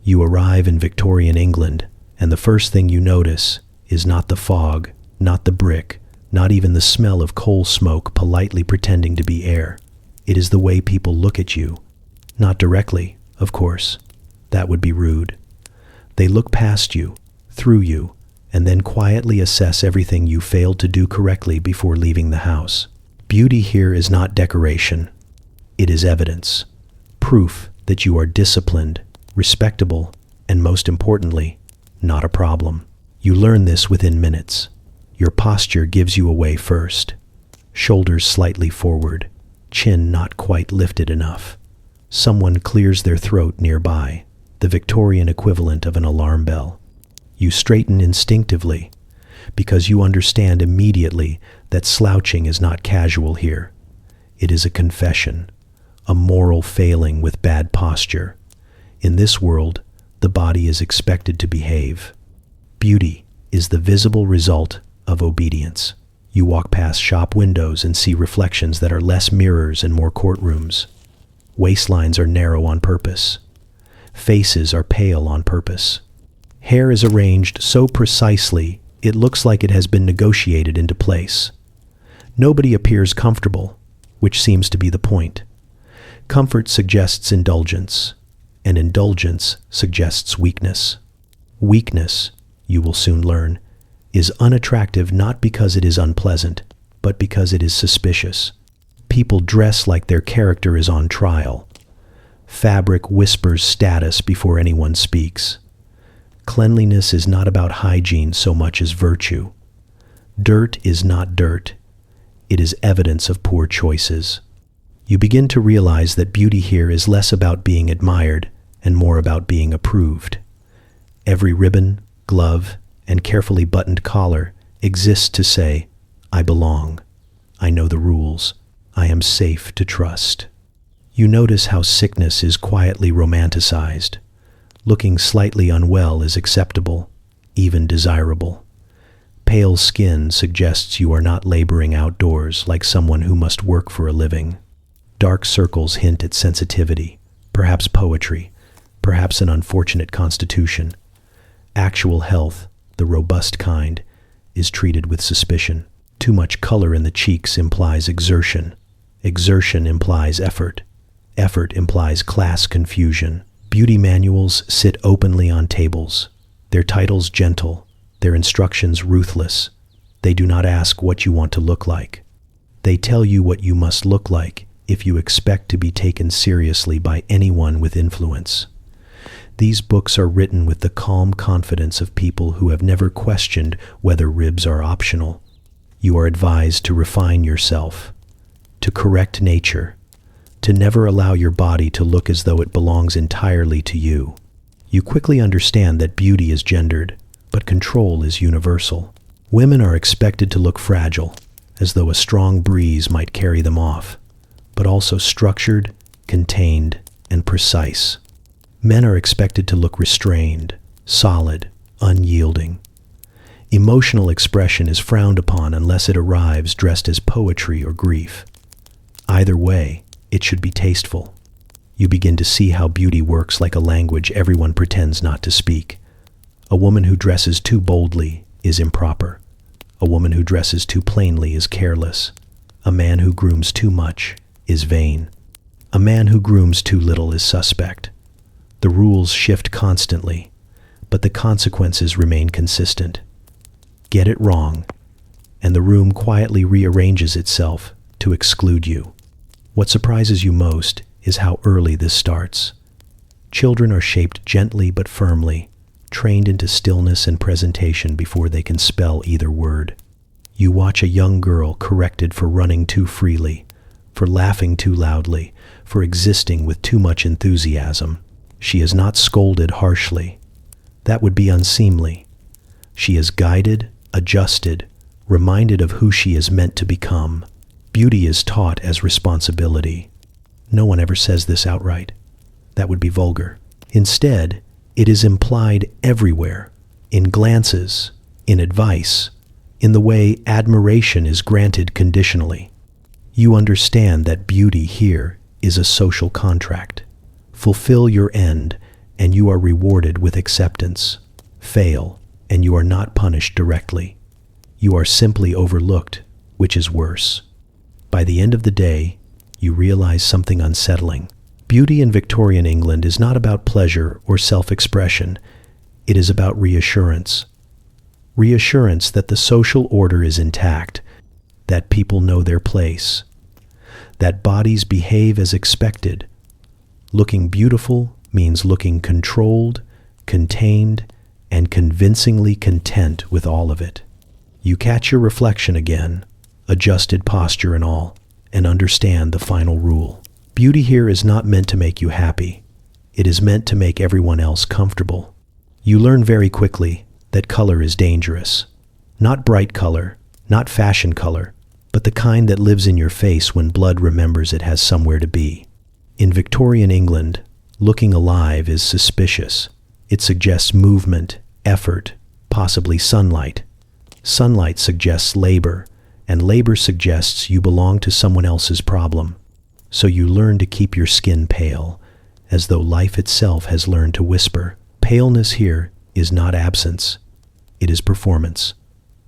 You arrive in Victorian England, and the first thing you notice is not the fog, not the brick, not even the smell of coal smoke politely pretending to be air. It is the way people look at you. Not directly, of course. That would be rude. They look past you, through you, and then quietly assess everything you failed to do correctly before leaving the house. Beauty here is not decoration. It is evidence. Proof that you are disciplined, respectable, and most importantly, not a problem. You learn this within minutes. Your posture gives you away first. Shoulders slightly forward, chin not quite lifted enough. Someone clears their throat nearby, the Victorian equivalent of an alarm bell. You straighten instinctively, because you understand immediately that slouching is not casual here. It is a confession, a moral failing with bad posture. In this world, the body is expected to behave. Beauty is the visible result of obedience. You walk past shop windows and see reflections that are less mirrors and more courtrooms. Waistlines are narrow on purpose. Faces are pale on purpose. Hair is arranged so precisely it looks like it has been negotiated into place. Nobody appears comfortable, which seems to be the point. Comfort suggests indulgence, and indulgence suggests weakness. Weakness, you will soon learn, is unattractive not because it is unpleasant, but because it is suspicious. People dress like their character is on trial. Fabric whispers status before anyone speaks. Cleanliness is not about hygiene so much as virtue. Dirt is not dirt. It is evidence of poor choices. You begin to realize that beauty here is less about being admired and more about being approved. Every ribbon, glove, and carefully buttoned collar exists to say, I belong. I know the rules. I am safe to trust. You notice how sickness is quietly romanticized. Looking slightly unwell is acceptable, even desirable. Pale skin suggests you are not laboring outdoors like someone who must work for a living. Dark circles hint at sensitivity, perhaps poetry, perhaps an unfortunate constitution. Actual health, the robust kind, is treated with suspicion. Too much color in the cheeks implies exertion. Exertion implies effort. Effort implies class confusion. Beauty manuals sit openly on tables, their titles gentle, their instructions ruthless. They do not ask what you want to look like. They tell you what you must look like if you expect to be taken seriously by anyone with influence. These books are written with the calm confidence of people who have never questioned whether ribs are optional. You are advised to refine yourself, to correct nature, to never allow your body to look as though it belongs entirely to you. You quickly understand that beauty is gendered, but control is universal. Women are expected to look fragile, as though a strong breeze might carry them off, but also structured, contained, and precise. Men are expected to look restrained, solid, unyielding. Emotional expression is frowned upon unless it arrives dressed as poetry or grief. Either way, it should be tasteful. You begin to see how beauty works like a language everyone pretends not to speak. A woman who dresses too boldly is improper. A woman who dresses too plainly is careless. A man who grooms too much is vain. A man who grooms too little is suspect. The rules shift constantly, but the consequences remain consistent. Get it wrong, and the room quietly rearranges itself to exclude you. What surprises you most is how early this starts. Children are shaped gently but firmly, trained into stillness and presentation before they can spell either word. You watch a young girl corrected for running too freely, for laughing too loudly, for existing with too much enthusiasm. She is not scolded harshly. That would be unseemly. She is guided, adjusted, reminded of who she is meant to become. Beauty is taught as responsibility. No one ever says this outright. That would be vulgar. Instead, it is implied everywhere, in glances, in advice, in the way admiration is granted conditionally. You understand that beauty here is a social contract. Fulfill your end, and you are rewarded with acceptance. Fail, and you are not punished directly. You are simply overlooked, which is worse. By the end of the day, you realize something unsettling. Beauty in Victorian England is not about pleasure or self-expression. It is about reassurance. Reassurance that the social order is intact, that people know their place, that bodies behave as expected. Looking beautiful means looking controlled, contained, and convincingly content with all of it. You catch your reflection again, adjusted posture and all, and understand the final rule. Beauty here is not meant to make you happy. It is meant to make everyone else comfortable. You learn very quickly that color is dangerous. Not bright color, not fashion color, but the kind that lives in your face when blood remembers it has somewhere to be. In Victorian England, looking alive is suspicious. It suggests movement, effort, possibly sunlight. Sunlight suggests labor, and labor suggests you belong to someone else's problem. So you learn to keep your skin pale, as though life itself has learned to whisper. Paleness here is not absence. It is performance.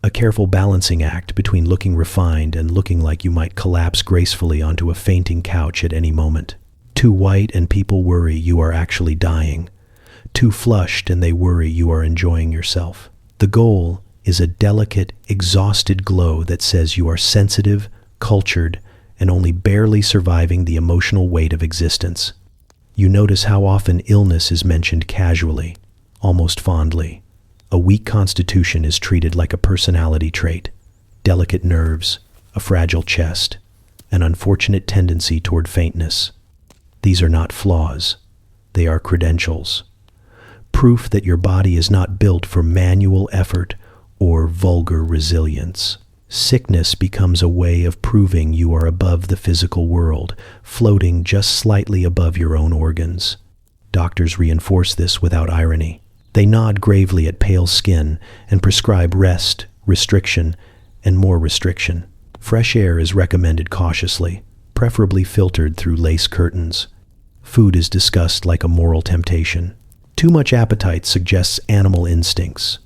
A careful balancing act between looking refined and looking like you might collapse gracefully onto a fainting couch at any moment. Too white and people worry you are actually dying. Too flushed and they worry you are enjoying yourself. The goal is a delicate, exhausted glow that says you are sensitive, cultured, and only barely surviving the emotional weight of existence. You notice how often illness is mentioned casually, almost fondly. A weak constitution is treated like a personality trait. Delicate nerves, a fragile chest, an unfortunate tendency toward faintness. These are not flaws. They are credentials. Proof that your body is not built for manual effort or vulgar resilience. Sickness becomes a way of proving you are above the physical world, floating just slightly above your own organs. Doctors reinforce this without irony. They nod gravely at pale skin and prescribe rest, restriction, and more restriction. Fresh air is recommended cautiously, preferably filtered through lace curtains. Food is discussed like a moral temptation. Too much appetite suggests animal instincts.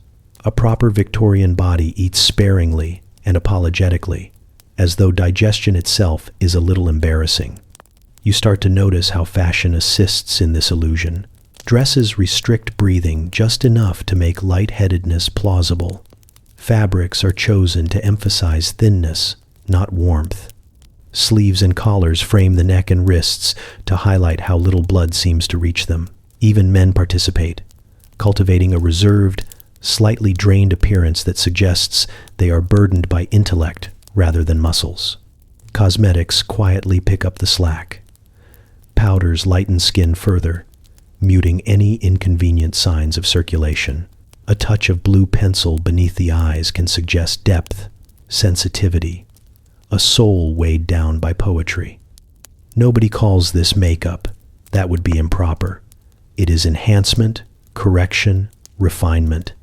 A proper Victorian body eats sparingly and apologetically, as though digestion itself is a little embarrassing. You start to notice how fashion assists in this illusion. Dresses restrict breathing just enough to make lightheadedness plausible. Fabrics are chosen to emphasize thinness, not warmth. Sleeves and collars frame the neck and wrists to highlight how little blood seems to reach them. Even men participate, cultivating a reserved, slightly drained appearance that suggests they are burdened by intellect rather than muscles. Cosmetics quietly pick up the slack. Powders lighten skin further, muting any inconvenient signs of circulation. A touch of blue pencil beneath the eyes can suggest depth, sensitivity, a soul weighed down by poetry. Nobody calls this makeup. That would be improper. It is enhancement, correction, refinement.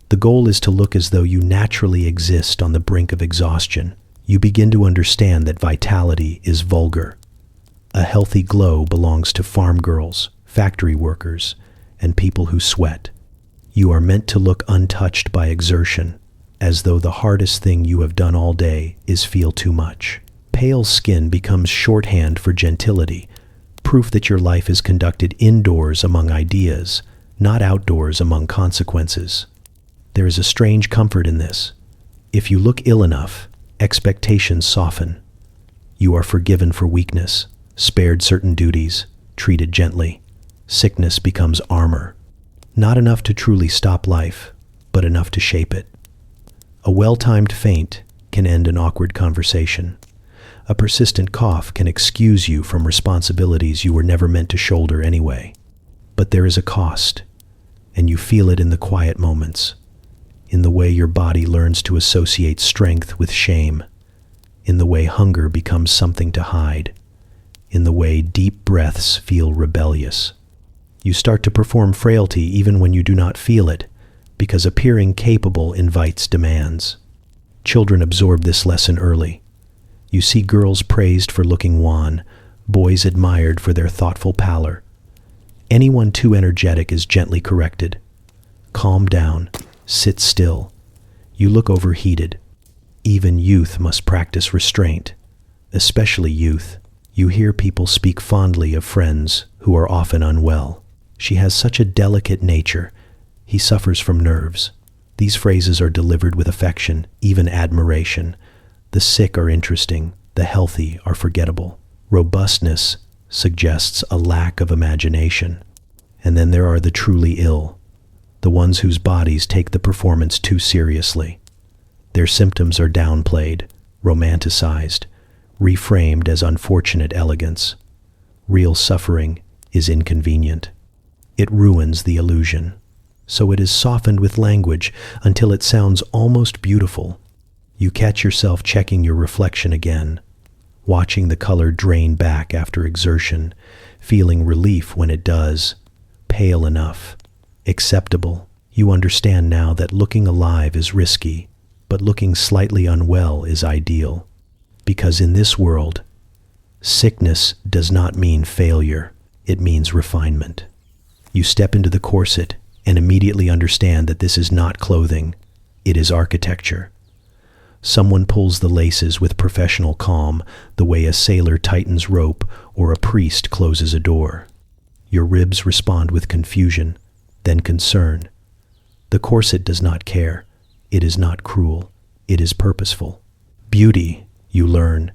The goal is to look as though you naturally exist on the brink of exhaustion. You begin to understand that vitality is vulgar. A healthy glow belongs to farm girls, factory workers, and people who sweat. You are meant to look untouched by exertion, as though the hardest thing you have done all day is feel too much. Pale skin becomes shorthand for gentility, proof that your life is conducted indoors among ideas, not outdoors among consequences. There is a strange comfort in this. If you look ill enough, expectations soften. You are forgiven for weakness, spared certain duties, treated gently. Sickness becomes armor. Not enough to truly stop life, but enough to shape it. A well-timed feint can end an awkward conversation. A persistent cough can excuse you from responsibilities you were never meant to shoulder anyway. But there is a cost, and you feel it in the quiet moments. In the way your body learns to associate strength with shame, in the way hunger becomes something to hide, in the way deep breaths feel rebellious. You start to perform frailty even when you do not feel it, because appearing capable invites demands. Children absorb this lesson early. You see girls praised for looking wan, boys admired for their thoughtful pallor, Anyone too energetic is gently corrected. Calm down. Sit still. You look overheated. Even youth must practice restraint, especially youth. You hear people speak fondly of friends who are often unwell. She has such a delicate nature. He suffers from nerves. These phrases are delivered with affection, even admiration. The sick are interesting. The healthy are forgettable. Robustness suggests a lack of imagination. And then there are the truly ill, the ones whose bodies take the performance too seriously. Their symptoms are downplayed, romanticized, reframed as unfortunate elegance. Real suffering is inconvenient. It ruins the illusion. So it is softened with language until it sounds almost beautiful. You catch yourself checking your reflection again, watching the color drain back after exertion, feeling relief when it does, pale enough, acceptable. You understand now that looking alive is risky, but looking slightly unwell is ideal. Because in this world, sickness does not mean failure, it means refinement. You step into the corset and immediately understand that this is not clothing, it is architecture. Someone pulls the laces with professional calm, the way a sailor tightens rope or a priest closes a door. Your ribs respond with confusion, then concern. The corset does not care. It is not cruel. It is purposeful. Beauty, you learn,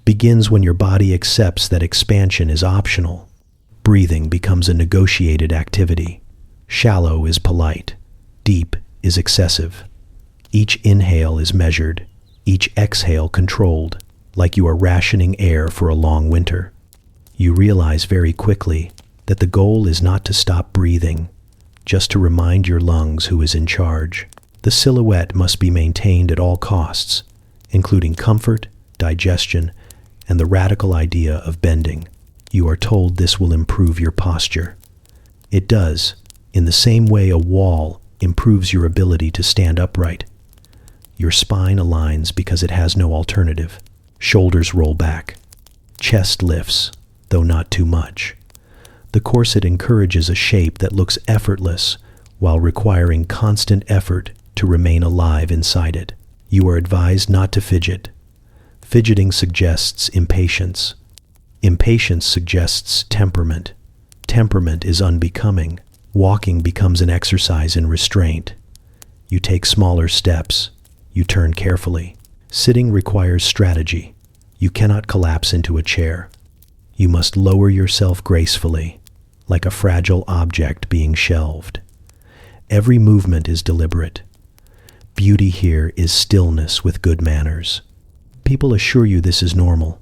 begins when your body accepts that expansion is optional. Breathing becomes a negotiated activity. Shallow is polite. Deep is excessive. Each inhale is measured, each exhale controlled, like you are rationing air for a long winter. You realize very quickly that the goal is not to stop breathing, just to remind your lungs who is in charge. The silhouette must be maintained at all costs, including comfort, digestion, and the radical idea of bending. You are told this will improve your posture. It does, in the same way a wall improves your ability to stand upright. Your spine aligns because it has no alternative. Shoulders roll back. Chest lifts, though not too much. The corset encourages a shape that looks effortless while requiring constant effort to remain alive inside it. You are advised not to fidget. Fidgeting suggests impatience. Impatience suggests temperament. Temperament is unbecoming. Walking becomes an exercise in restraint. You take smaller steps. You turn carefully. Sitting requires strategy. You cannot collapse into a chair. You must lower yourself gracefully, like a fragile object being shelved. Every movement is deliberate. Beauty here is stillness with good manners. People assure you this is normal.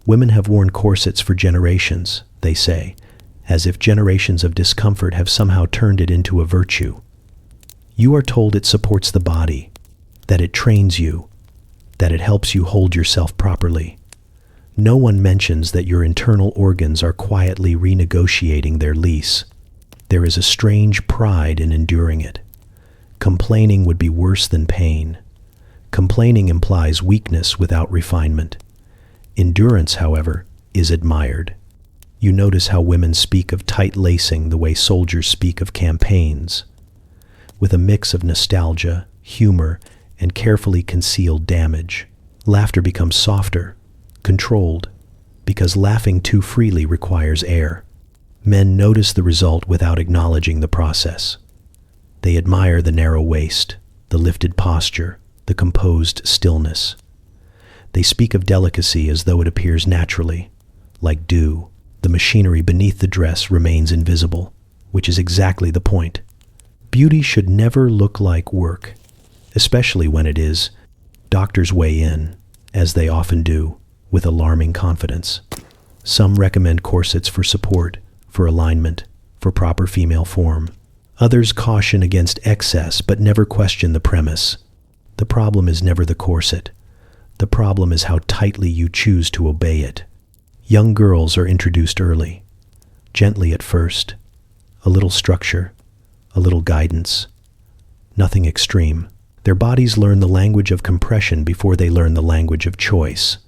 Women have worn corsets for generations, they say, as if generations of discomfort have somehow turned it into a virtue. You are told it supports the body, that it trains you, that it helps you hold yourself properly. No one mentions that your internal organs are quietly renegotiating their lease. There is a strange pride in enduring it. Complaining would be worse than pain. Complaining implies weakness without refinement. Endurance, however, is admired. You notice how women speak of tight lacing the way soldiers speak of campaigns. With a mix of nostalgia, humor, and carefully concealed damage, laughter becomes softer, controlled, because laughing too freely requires air. Men notice the result without acknowledging the process. They admire the narrow waist, the lifted posture, the composed stillness. They speak of delicacy as though it appears naturally, like dew. The machinery beneath the dress remains invisible, which is exactly the point. Beauty should never look like work, especially when it is. Doctors weigh in, as they often do, with alarming confidence. Some recommend corsets for support, for alignment, for proper female form. Others caution against excess but never question the premise. The problem is never the corset. The problem is how tightly you choose to obey it. Young girls are introduced early, gently at first, a little structure, a little guidance, nothing extreme. Their bodies learn the language of compression before they learn the language of choice.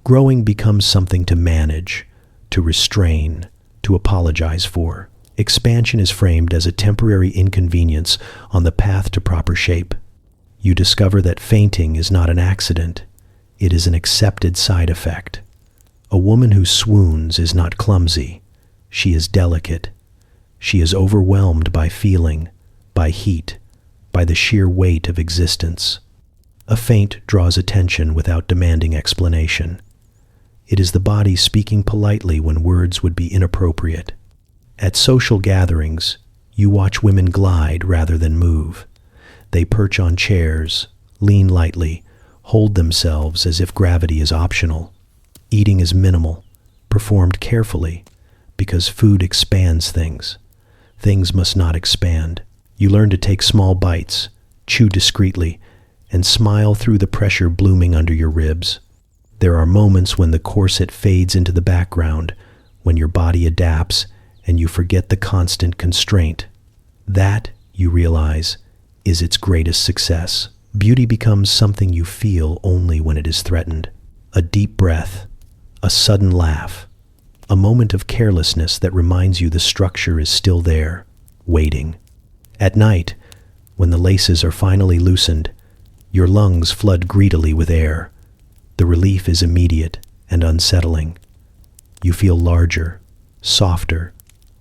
Growing becomes something to manage, to restrain, to apologize for. Expansion is framed as a temporary inconvenience on the path to proper shape. You discover that fainting is not an accident. It is an accepted side effect. A woman who swoons is not clumsy. She is delicate. She is overwhelmed by feeling, by heat, by the sheer weight of existence. A faint draws attention without demanding explanation. It is the body speaking politely when words would be inappropriate. At social gatherings, you watch women glide rather than move. They perch on chairs, lean lightly, hold themselves as if gravity is optional. Eating is minimal, performed carefully, because food expands things. Things must not expand. You learn to take small bites, chew discreetly, and smile through the pressure blooming under your ribs. There are moments when the corset fades into the background, when your body adapts and you forget the constant constraint. That, you realize, is its greatest success. Beauty becomes something you feel only when it is threatened. A deep breath, a sudden laugh, a moment of carelessness that reminds you the structure is still there, waiting. At night, when the laces are finally loosened, your lungs flood greedily with air. The relief is immediate and unsettling. You feel larger, softer,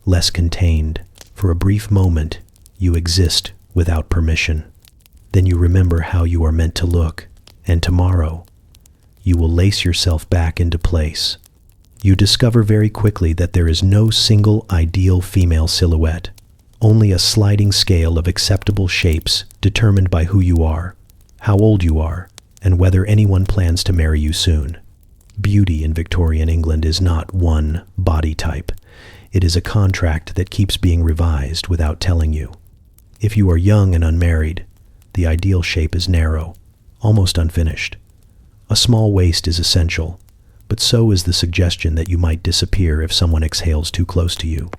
less contained. For a brief moment, you exist without permission. Then you remember how you are meant to look, and tomorrow, you will lace yourself back into place. You discover very quickly that there is no single ideal female silhouette, only a sliding scale of acceptable shapes determined by who you are, how old you are, and whether anyone plans to marry you soon. Beauty in Victorian England is not one body type. It is a contract that keeps being revised without telling you. If you are young and unmarried, the ideal shape is narrow, almost unfinished. A small waist is essential, but so is the suggestion that you might disappear if someone exhales too close to you.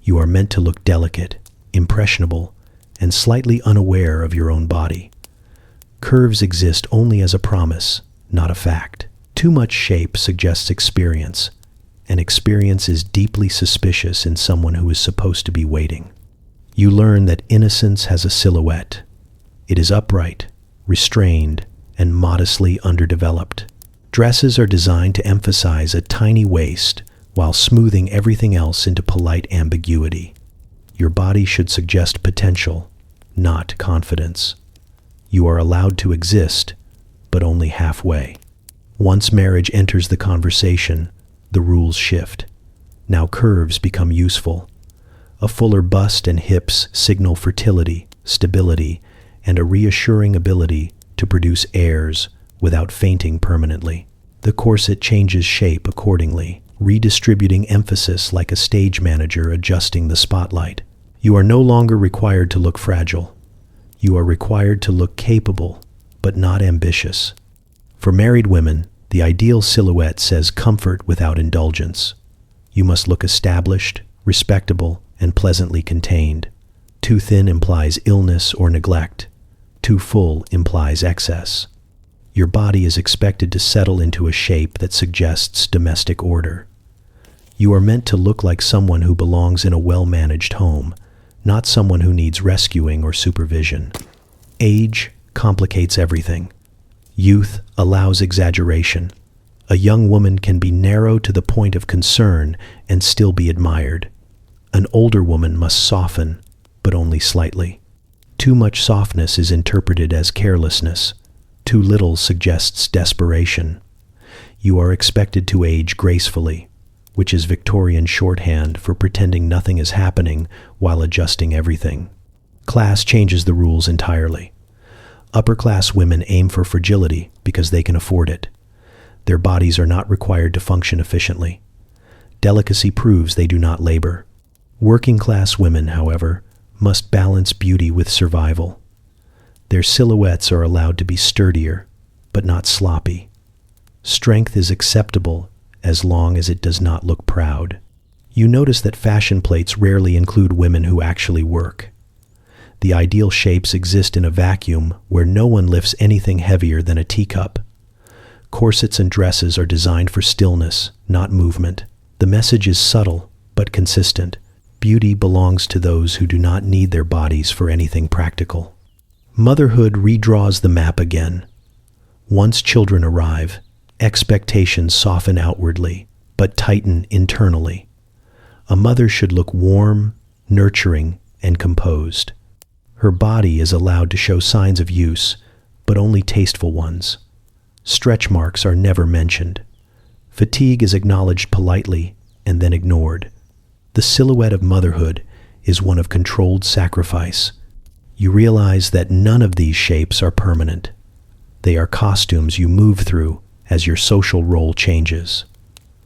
You are meant to look delicate, impressionable, and slightly unaware of your own body. Curves exist only as a promise, not a fact. Too much shape suggests experience, and experience is deeply suspicious in someone who is supposed to be waiting. You learn that innocence has a silhouette. It is upright, restrained, and modestly underdeveloped. Dresses are designed to emphasize a tiny waist while smoothing everything else into polite ambiguity. Your body should suggest potential, not confidence. You are allowed to exist, but only halfway. Once marriage enters the conversation, the rules shift. Now curves become useful. A fuller bust and hips signal fertility, stability, and a reassuring ability to produce heirs without fainting permanently. The corset changes shape accordingly, redistributing emphasis like a stage manager adjusting the spotlight. You are no longer required to look fragile. You are required to look capable, but not ambitious. For married women, the ideal silhouette says comfort without indulgence. You must look established, respectable, and pleasantly contained. Too thin implies illness or neglect. Too full implies excess. Your body is expected to settle into a shape that suggests domestic order. You are meant to look like someone who belongs in a well-managed home, not someone who needs rescuing or supervision. Age complicates everything. Youth allows exaggeration. A young woman can be narrow to the point of concern and still be admired. An older woman must soften, but only slightly. Too much softness is interpreted as carelessness. Too little suggests desperation. You are expected to age gracefully, which is Victorian shorthand for pretending nothing is happening while adjusting everything. Class changes the rules entirely. Upper-class women aim for fragility because they can afford it. Their bodies are not required to function efficiently. Delicacy proves they do not labor. Working-class women, however, must balance beauty with survival. Their silhouettes are allowed to be sturdier, but not sloppy. Strength is acceptable as long as it does not look proud. You notice that fashion plates rarely include women who actually work. The ideal shapes exist in a vacuum where no one lifts anything heavier than a teacup. Corsets and dresses are designed for stillness, not movement. The message is subtle, but consistent. Beauty belongs to those who do not need their bodies for anything practical. Motherhood redraws the map again. Once children arrive, expectations soften outwardly, but tighten internally. A mother should look warm, nurturing, and composed. Her body is allowed to show signs of use, but only tasteful ones. Stretch marks are never mentioned. Fatigue is acknowledged politely and then ignored. The silhouette of motherhood is one of controlled sacrifice. You realize that none of these shapes are permanent. They are costumes you move through as your social role changes.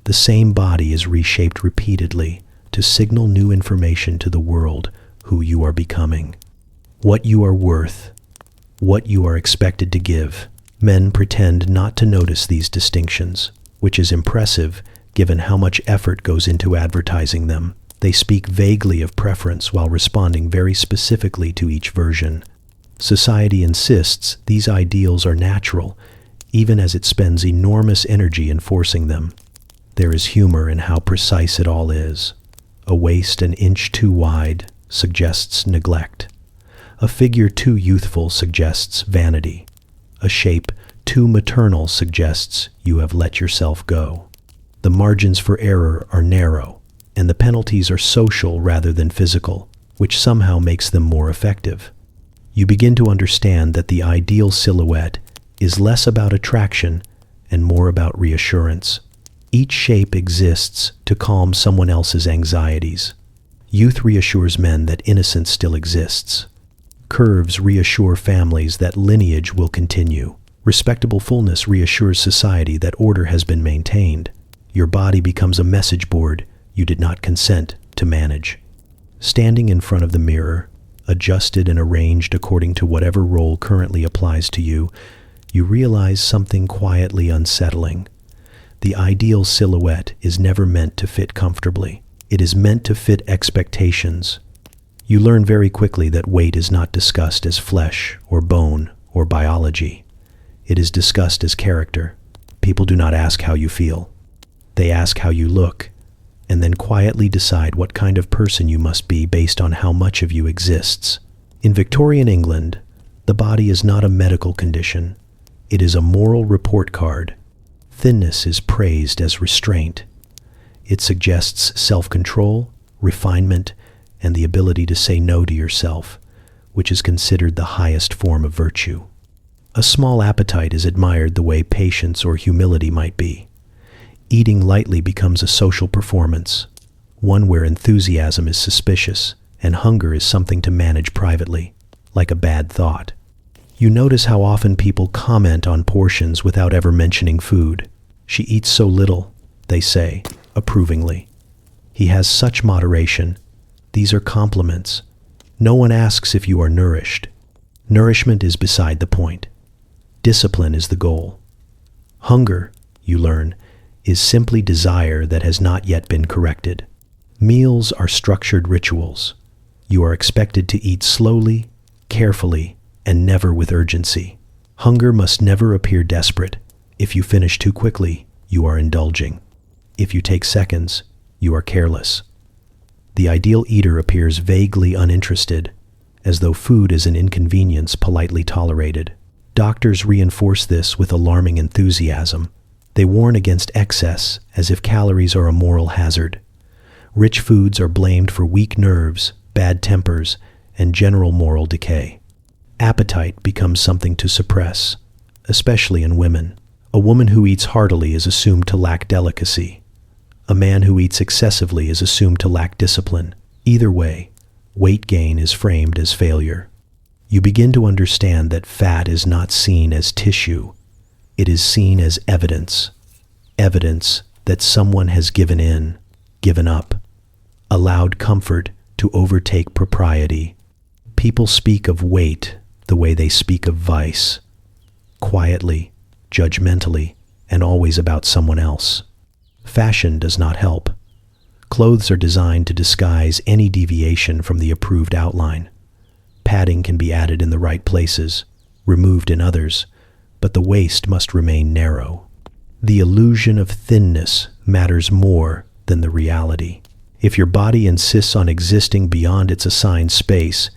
The same body is reshaped repeatedly to signal new information to the world who you are becoming, what you are worth, what you are expected to give. Men pretend not to notice these distinctions, which is impressive given how much effort goes into advertising them. They speak vaguely of preference while responding very specifically to each version. Society insists these ideals are natural, even as it spends enormous energy enforcing them. There is humor in how precise it all is. A waist an inch too wide suggests neglect. A figure too youthful suggests vanity. A shape too maternal suggests you have let yourself go. The margins for error are narrow, and the penalties are social rather than physical, which somehow makes them more effective. You begin to understand that the ideal silhouette is less about attraction and more about reassurance. Each shape exists to calm someone else's anxieties. Youth reassures men that innocence still exists. Curves reassure families that lineage will continue. Respectable fullness reassures society that order has been maintained. Your body becomes a message board you did not consent to manage. Standing in front of the mirror, adjusted and arranged according to whatever role currently applies to you, you realize something quietly unsettling. The ideal silhouette is never meant to fit comfortably. It is meant to fit expectations. You learn very quickly that weight is not discussed as flesh or bone or biology. It is discussed as character. People do not ask how you feel. They ask how you look, and then quietly decide what kind of person you must be based on how much of you exists. In Victorian England, the body is not a medical condition. It is a moral report card. Thinness is praised as restraint. It suggests self-control, refinement, and the ability to say no to yourself, which is considered the highest form of virtue. A small appetite is admired the way patience or humility might be. Eating lightly becomes a social performance, one where enthusiasm is suspicious and hunger is something to manage privately, like a bad thought. You notice how often people comment on portions without ever mentioning food. She eats so little, they say, approvingly. He has such moderation. These are compliments. No one asks if you are nourished. Nourishment is beside the point. Discipline is the goal. Hunger, you learn, is simply desire that has not yet been corrected. Meals are structured rituals. You are expected to eat slowly, carefully, and never with urgency. Hunger must never appear desperate. If you finish too quickly, you are indulging. If you take seconds, you are careless. The ideal eater appears vaguely uninterested, as though food is an inconvenience politely tolerated. Doctors reinforce this with alarming enthusiasm. They warn against excess, as if calories are a moral hazard. Rich foods are blamed for weak nerves, bad tempers, and general moral decay. Appetite becomes something to suppress, especially in women. A woman who eats heartily is assumed to lack delicacy. A man who eats excessively is assumed to lack discipline. Either way, weight gain is framed as failure. You begin to understand that fat is not seen as tissue. It is seen as evidence. Evidence that someone has given in, given up, allowed comfort to overtake propriety. People speak of weight the way they speak of vice, quietly, judgmentally, and always about someone else. Fashion does not help. Clothes are designed to disguise any deviation from the approved outline. Padding can be added in the right places, removed in others, but the waist must remain narrow. The illusion of thinness matters more than the reality. If your body insists on existing beyond its assigned space,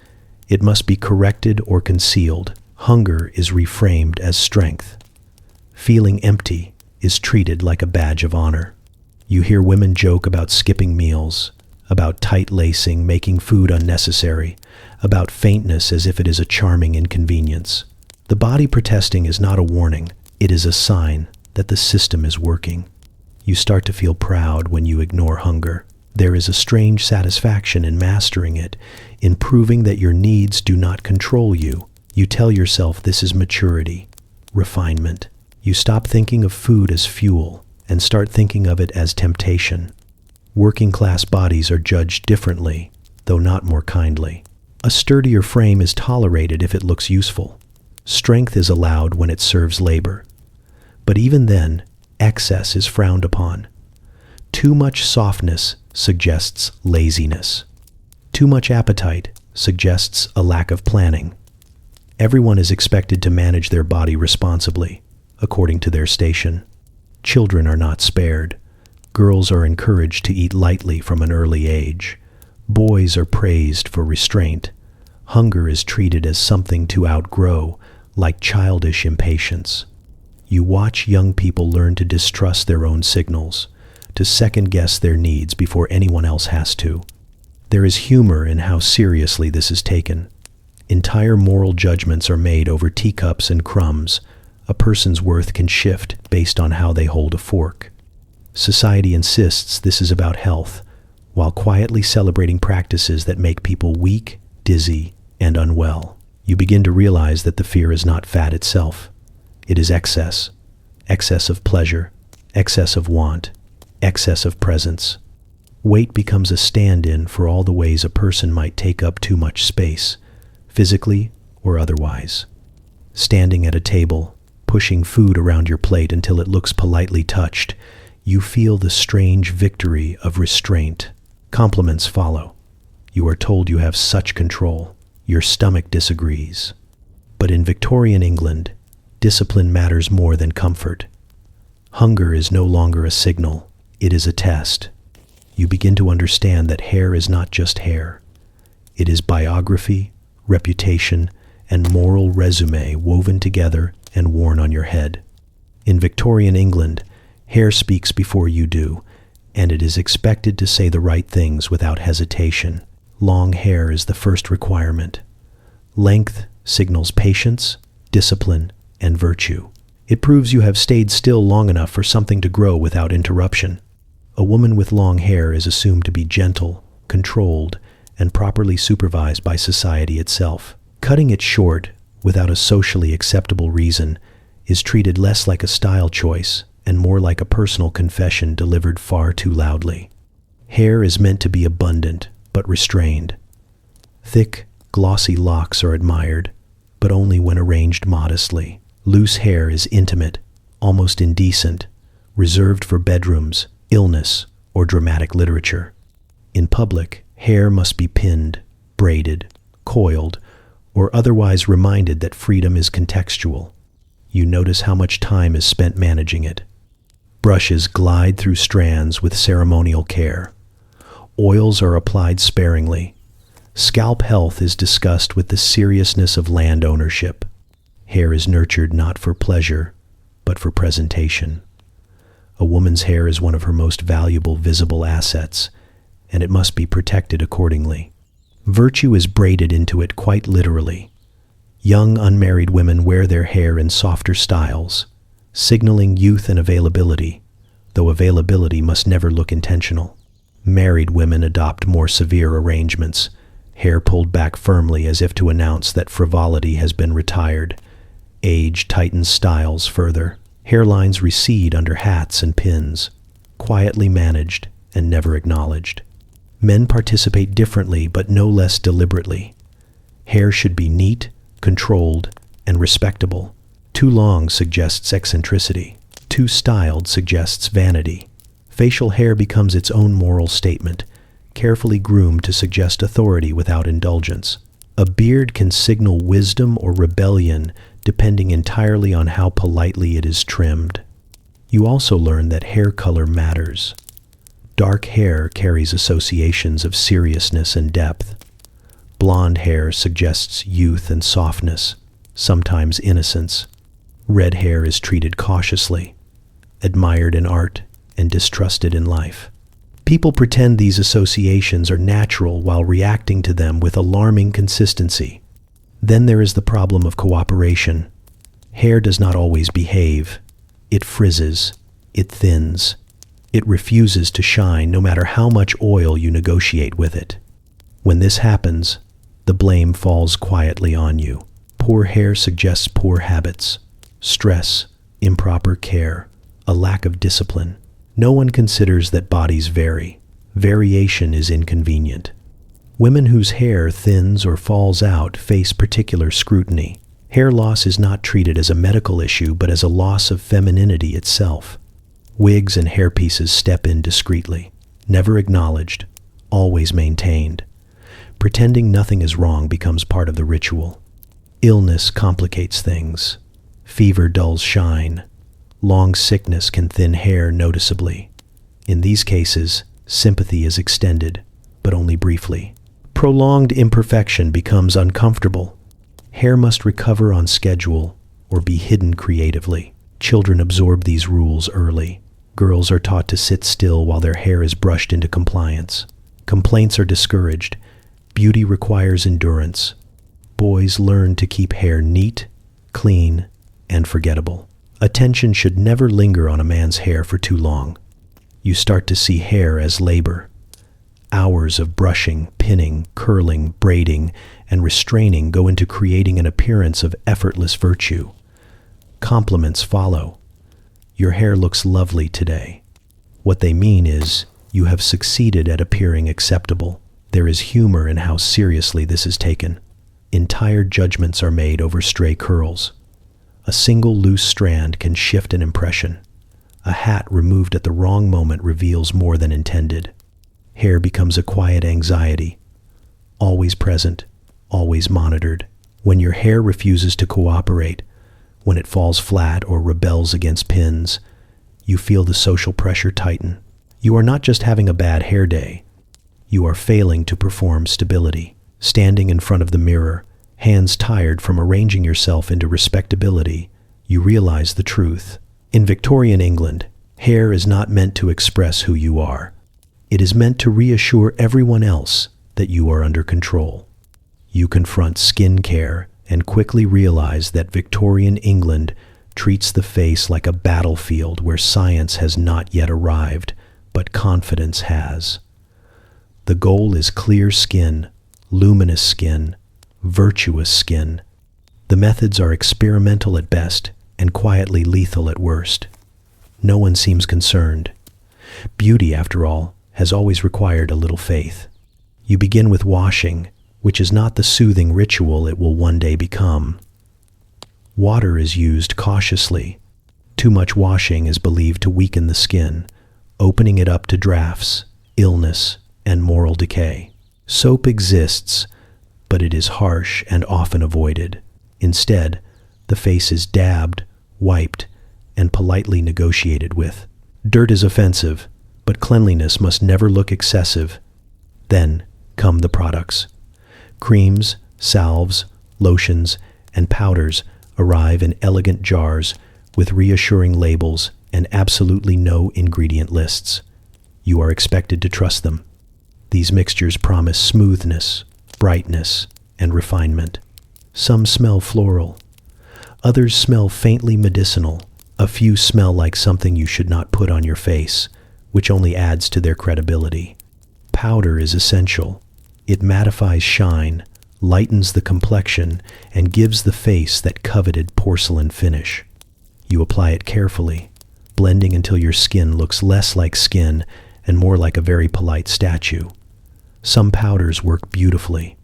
it must be corrected or concealed. Hunger is reframed as strength. Feeling empty is treated like a badge of honor. You hear women joke about skipping meals, about tight lacing, making food unnecessary, about faintness as if it is a charming inconvenience. The body protesting is not a warning, it is a sign that the system is working. You start to feel proud when you ignore hunger. There is a strange satisfaction in mastering it, in proving that your needs do not control you. You tell yourself this is maturity, refinement. You stop thinking of food as fuel and start thinking of it as temptation. Working class bodies are judged differently, though not more kindly. A sturdier frame is tolerated if it looks useful. Strength is allowed when it serves labor. But even then, excess is frowned upon. Too much softness suggests laziness. Too much appetite suggests a lack of planning. Everyone is expected to manage their body responsibly, according to their station. Children are not spared. Girls are encouraged to eat lightly from an early age. Boys are praised for restraint. Hunger is treated as something to outgrow, like childish impatience. You watch young people learn to distrust their own signals, to second-guess their needs before anyone else has to. There is humor in how seriously this is taken. Entire moral judgments are made over teacups and crumbs. A person's worth can shift based on how they hold a fork. Society insists this is about health, while quietly celebrating practices that make people weak, dizzy, and unwell. You begin to realize that the fear is not fat itself. It is excess. Excess of pleasure, excess of want, excess of presence. Weight becomes a stand-in for all the ways a person might take up too much space, physically or otherwise. Standing at a table, pushing food around your plate until it looks politely touched, you feel the strange victory of restraint. Compliments follow. You are told you have such control. Your stomach disagrees. But in Victorian England, discipline matters more than comfort. Hunger is no longer a signal, it is a test. You begin to understand that hair is not just hair. It is biography, reputation, and moral resume woven together and worn on your head. In Victorian England, hair speaks before you do, and it is expected to say the right things without hesitation. Long hair is the first requirement. Length signals patience, discipline, and virtue. It proves you have stayed still long enough for something to grow without interruption. A woman with long hair is assumed to be gentle, controlled, and properly supervised by society itself. Cutting it short, without a socially acceptable reason, is treated less like a style choice and more like a personal confession delivered far too loudly. Hair is meant to be abundant, but restrained. Thick, glossy locks are admired, but only when arranged modestly. Loose hair is intimate, almost indecent, reserved for bedrooms, illness, or dramatic literature. In public, hair must be pinned, braided, coiled, or otherwise reminded that freedom is contextual. You notice how much time is spent managing it. Brushes glide through strands with ceremonial care. Oils are applied sparingly. Scalp health is discussed with the seriousness of land ownership. Hair is nurtured not for pleasure, but for presentation. A woman's hair is one of her most valuable visible assets, and it must be protected accordingly. Virtue is braided into it quite literally. Young unmarried women wear their hair in softer styles, signaling youth and availability, though availability must never look intentional. Married women adopt more severe arrangements, hair pulled back firmly as if to announce that frivolity has been retired. Age tightens styles further. Hairlines recede under hats and pins, quietly managed and never acknowledged. Men participate differently but no less deliberately. Hair should be neat, controlled, and respectable. Too long suggests eccentricity. Too styled suggests vanity. Facial hair becomes its own moral statement, carefully groomed to suggest authority without indulgence. A beard can signal wisdom or rebellion depending entirely on how politely it is trimmed. You also learn that hair color matters. Dark hair carries associations of seriousness and depth. Blonde hair suggests youth and softness, sometimes innocence. Red hair is treated cautiously, admired in art, and distrusted in life. People pretend these associations are natural while reacting to them with alarming consistency. Then there is the problem of cooperation. Hair does not always behave. It frizzes, it thins, it refuses to shine no matter how much oil you negotiate with it. When this happens, the blame falls quietly on you. Poor hair suggests poor habits, stress, improper care, a lack of discipline. No one considers that bodies vary. Variation is inconvenient. Women whose hair thins or falls out face particular scrutiny. Hair loss is not treated as a medical issue but as a loss of femininity itself. Wigs and hairpieces step in discreetly, never acknowledged, always maintained. Pretending nothing is wrong becomes part of the ritual. Illness complicates things. Fever dulls shine. Long sickness can thin hair noticeably. In these cases, sympathy is extended, but only briefly. Prolonged imperfection becomes uncomfortable. Hair must recover on schedule or be hidden creatively. Children absorb these rules early. Girls are taught to sit still while their hair is brushed into compliance. Complaints are discouraged. Beauty requires endurance. Boys learn to keep hair neat, clean, and forgettable. Attention should never linger on a man's hair for too long. You start to see hair as labor. Hours of brushing, pinning, curling, braiding, and restraining go into creating an appearance of effortless virtue. Compliments follow. Your hair looks lovely today. What they mean is, you have succeeded at appearing acceptable. There is humor in how seriously this is taken. Entire judgments are made over stray curls. A single loose strand can shift an impression. A hat removed at the wrong moment reveals more than intended. Hair becomes a quiet anxiety, always present, always monitored. When your hair refuses to cooperate, when it falls flat or rebels against pins, you feel the social pressure tighten. You are not just having a bad hair day. You are failing to perform stability. Standing in front of the mirror, hands tired from arranging yourself into respectability, you realize the truth. In Victorian England, hair is not meant to express who you are. It is meant to reassure everyone else that you are under control. You confront skin care and quickly realize that Victorian England treats the face like a battlefield where science has not yet arrived, but confidence has. The goal is clear skin, luminous skin, virtuous skin. The methods are experimental at best and quietly lethal at worst. No one seems concerned. Beauty, after all, has always required a little faith. You begin with washing, which is not the soothing ritual it will one day become. Water is used cautiously. Too much washing is believed to weaken the skin, opening it up to drafts, illness, and moral decay. Soap exists, but it is harsh and often avoided. Instead, the face is dabbed, wiped, and politely negotiated with. Dirt is offensive, but cleanliness must never look excessive. Then come the products. Creams, salves, lotions, and powders arrive in elegant jars with reassuring labels and absolutely no ingredient lists. You are expected to trust them. These mixtures promise smoothness, brightness, and refinement. Some smell floral. Others smell faintly medicinal. A few smell like something you should not put on your face, which only adds to their credibility. Powder is essential. It mattifies shine, lightens the complexion, and gives the face that coveted porcelain finish. You apply it carefully, blending until your skin looks less like skin and more like a very polite statue. Some powders work beautifully.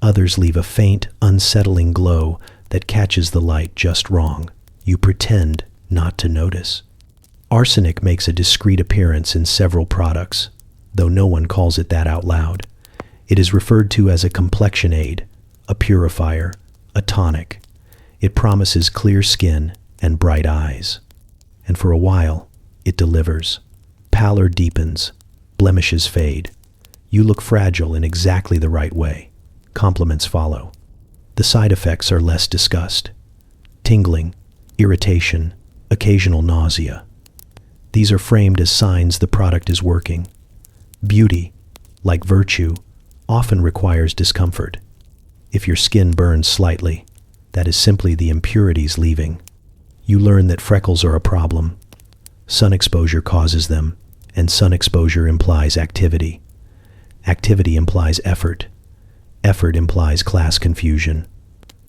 Others leave a faint, unsettling glow that catches the light just wrong. You pretend not to notice. Arsenic makes a discreet appearance in several products, though no one calls it that out loud. It is referred to as a complexion aid, a purifier, a tonic. It promises clear skin and bright eyes. And for a while, it delivers. Pallor deepens, blemishes fade. You look fragile in exactly the right way. Compliments follow. The side effects are less discussed. Tingling, irritation, occasional nausea. These are framed as signs the product is working. Beauty, like virtue, often requires discomfort. If your skin burns slightly, that is simply the impurities leaving. You learn that freckles are a problem. Sun exposure causes them, and sun exposure implies activity. Activity implies effort. Effort implies class confusion.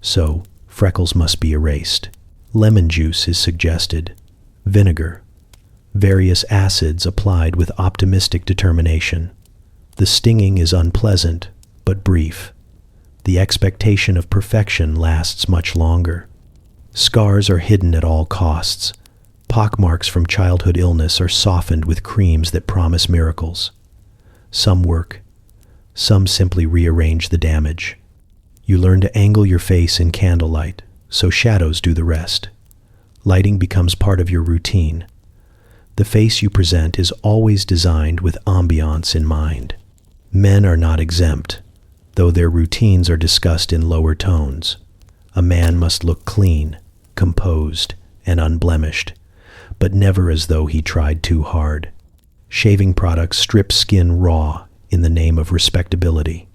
So, freckles must be erased. Lemon juice is suggested. Vinegar. Various acids applied with optimistic determination. The stinging is unpleasant, but brief. The expectation of perfection lasts much longer. Scars are hidden at all costs. Pockmarks from childhood illness are softened with creams that promise miracles. Some work. Some simply rearrange the damage. You learn to angle your face in candlelight, so shadows do the rest. Lighting becomes part of your routine. The face you present is always designed with ambiance in mind. Men are not exempt, though their routines are discussed in lower tones. A man must look clean, composed, and unblemished, but never as though he tried too hard. Shaving products strip skin raw in the name of respectability.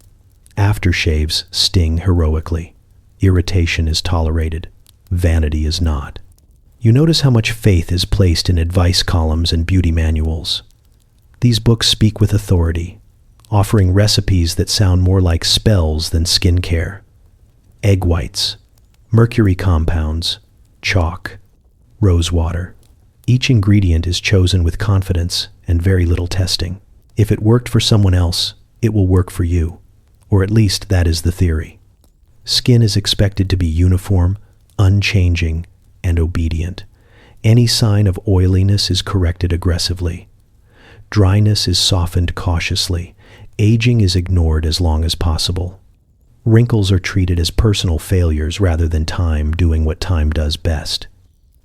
Aftershaves sting heroically. Irritation is tolerated. Vanity is not. You notice how much faith is placed in advice columns and beauty manuals. These books speak with authority, offering recipes that sound more like spells than skincare. Egg whites, mercury compounds, chalk, rose water. Each ingredient is chosen with confidence and very little testing. If it worked for someone else, it will work for you, or at least that is the theory. Skin is expected to be uniform, unchanging, and obedient. Any sign of oiliness is corrected aggressively. Dryness is softened cautiously. Aging is ignored as long as possible. Wrinkles are treated as personal failures rather than time doing what time does best.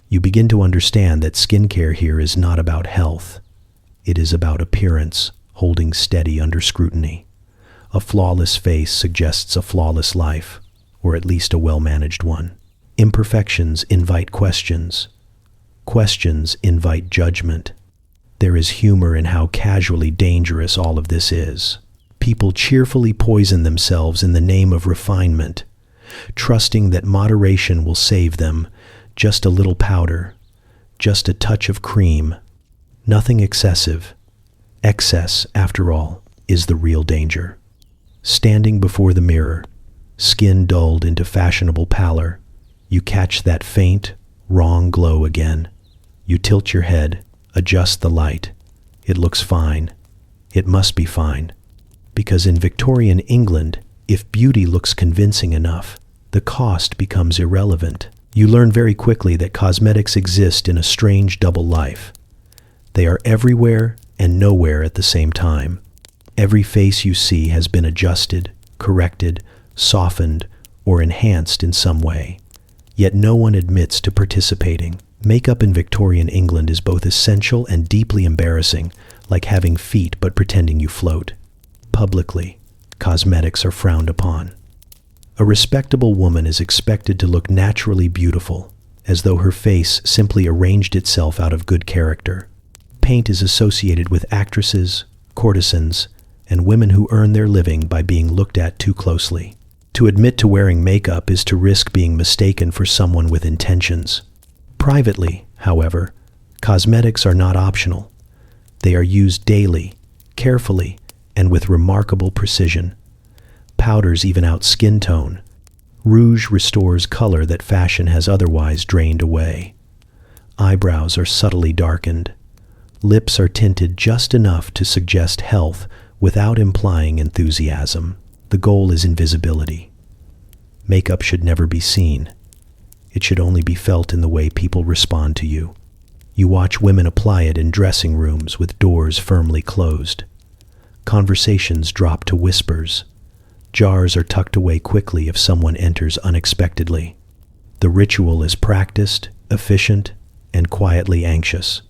You begin to understand that skincare here is not about health. It is about appearance, holding steady under scrutiny. A flawless face suggests a flawless life, or at least a well-managed one. Imperfections invite questions. Questions invite judgment. There is humor in how casually dangerous all of this is. People cheerfully poison themselves in the name of refinement, trusting that moderation will save them. Just a little powder, just a touch of cream, nothing excessive. Excess, after all, is the real danger. Standing before the mirror, skin dulled into fashionable pallor, you catch that faint, wrong glow again. You tilt your head, adjust the light. It looks fine. It must be fine. Because in Victorian England, if beauty looks convincing enough, the cost becomes irrelevant. You learn very quickly that cosmetics exist in a strange double life. They are everywhere and nowhere at the same time. Every face you see has been adjusted, corrected, softened, or enhanced in some way. Yet no one admits to participating. Makeup in Victorian England is both essential and deeply embarrassing, like having feet but pretending you float. Publicly, cosmetics are frowned upon. A respectable woman is expected to look naturally beautiful, as though her face simply arranged itself out of good character. Paint is associated with actresses, courtesans, and women who earn their living by being looked at too closely. To admit to wearing makeup is to risk being mistaken for someone with intentions. Privately, however, cosmetics are not optional. They are used daily, carefully, and with remarkable precision. Powders even out skin tone. Rouge restores color that fashion has otherwise drained away. Eyebrows are subtly darkened. Lips are tinted just enough to suggest health without implying enthusiasm. The goal is invisibility. Makeup should never be seen. It should only be felt in the way people respond to you. You watch women apply it in dressing rooms with doors firmly closed. Conversations drop to whispers. Jars are tucked away quickly if someone enters unexpectedly. The ritual is practiced, efficient, and quietly anxious.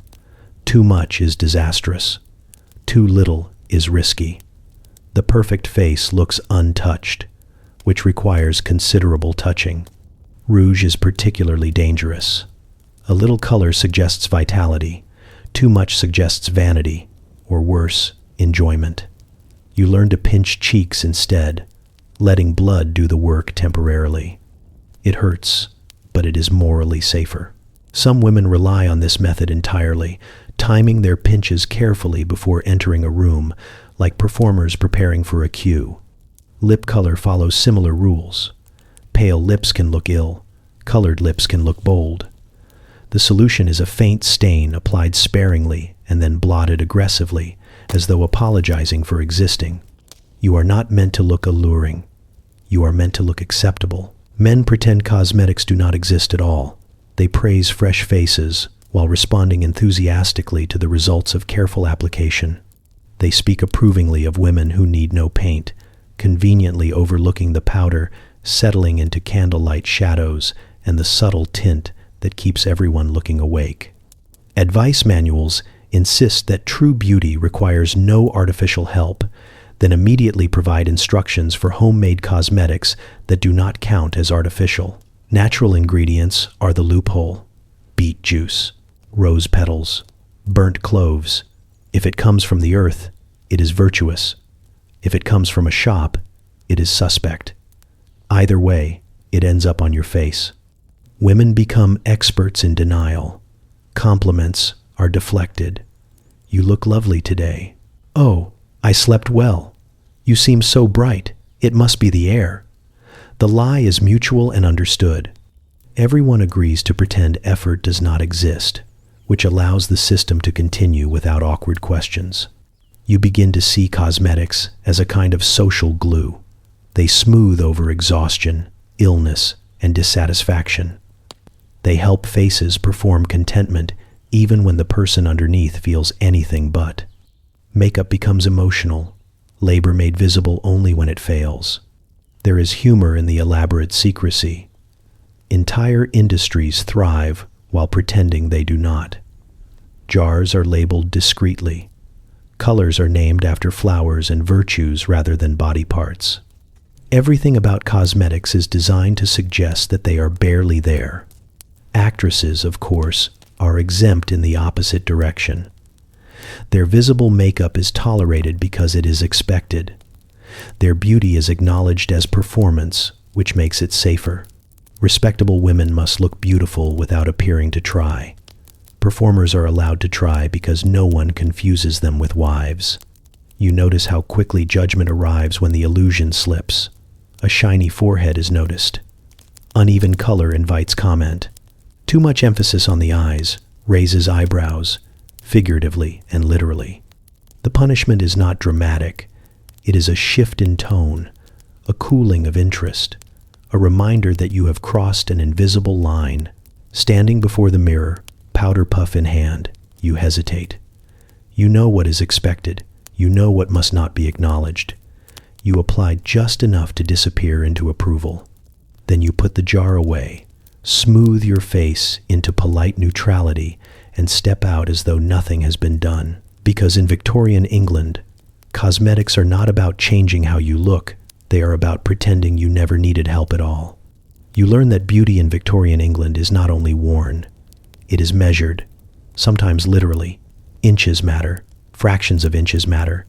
Too much is disastrous. Too little is risky. The perfect face looks untouched, which requires considerable touching. Rouge is particularly dangerous. A little color suggests vitality. Too much suggests vanity, or worse, enjoyment. You learn to pinch cheeks instead, letting blood do the work temporarily. It hurts, but it is morally safer. Some women rely on this method entirely, timing their pinches carefully before entering a room, like performers preparing for a cue. Lip color follows similar rules. Pale lips can look ill, colored lips can look bold. The solution is a faint stain applied sparingly and then blotted aggressively, as though apologizing for existing. You are not meant to look alluring. You are meant to look acceptable. Men pretend cosmetics do not exist at all. They praise fresh faces while responding enthusiastically to the results of careful application. They speak approvingly of women who need no paint, conveniently overlooking the powder settling into candlelight shadows and the subtle tint that keeps everyone looking awake. Advice manuals insist that true beauty requires no artificial help, then immediately provide instructions for homemade cosmetics that do not count as artificial. Natural ingredients are the loophole: beet juice, rose petals, burnt cloves. If it comes from the earth, it is virtuous. If it comes from a shop, it is suspect. Either way, it ends up on your face. Women become experts in denial. Compliments are deflected. You look lovely today. Oh, I slept well. You seem so bright. It must be the air. The lie is mutual and understood. Everyone agrees to pretend effort does not exist, which allows the system to continue without awkward questions. You begin to see cosmetics as a kind of social glue. They smooth over exhaustion, illness, and dissatisfaction. They help faces perform contentment even when the person underneath feels anything but. Makeup becomes emotional, labor made visible only when it fails. There is humor in the elaborate secrecy. Entire industries thrive while pretending they do not. Jars are labeled discreetly. Colors are named after flowers and virtues rather than body parts. Everything about cosmetics is designed to suggest that they are barely there. Actresses, of course, are exempt in the opposite direction. Their visible makeup is tolerated because it is expected. Their beauty is acknowledged as performance, which makes it safer. Respectable women must look beautiful without appearing to try. Performers are allowed to try because no one confuses them with wives. You notice how quickly judgment arrives when the illusion slips. A shiny forehead is noticed. Uneven color invites comment. Too much emphasis on the eyes raises eyebrows, figuratively and literally. The punishment is not dramatic. It is a shift in tone, a cooling of interest, a reminder that you have crossed an invisible line. Standing before the mirror, powder puff in hand, you hesitate. You know what is expected. You know what must not be acknowledged. You apply just enough to disappear into approval. Then you put the jar away, smooth your face into polite neutrality, and step out as though nothing has been done. Because in Victorian England, cosmetics are not about changing how you look. They are about pretending you never needed help at all. You learn that beauty in Victorian England is not only worn, it is measured, sometimes literally. Inches matter, fractions of inches matter,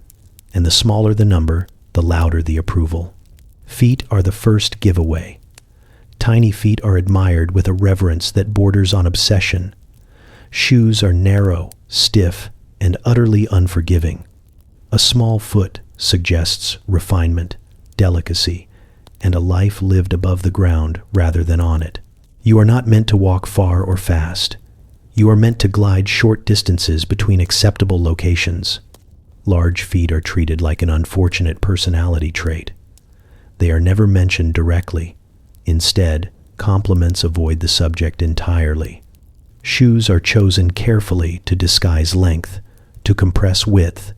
and the smaller the number, the louder the approval. Feet are the first giveaway. Tiny feet are admired with a reverence that borders on obsession. Shoes are narrow, stiff, and utterly unforgiving. A small foot suggests refinement, delicacy, and a life lived above the ground rather than on it. You are not meant to walk far or fast. You are meant to glide short distances between acceptable locations. Large feet are treated like an unfortunate personality trait. They are never mentioned directly. Instead, compliments avoid the subject entirely. Shoes are chosen carefully to disguise length, to compress width,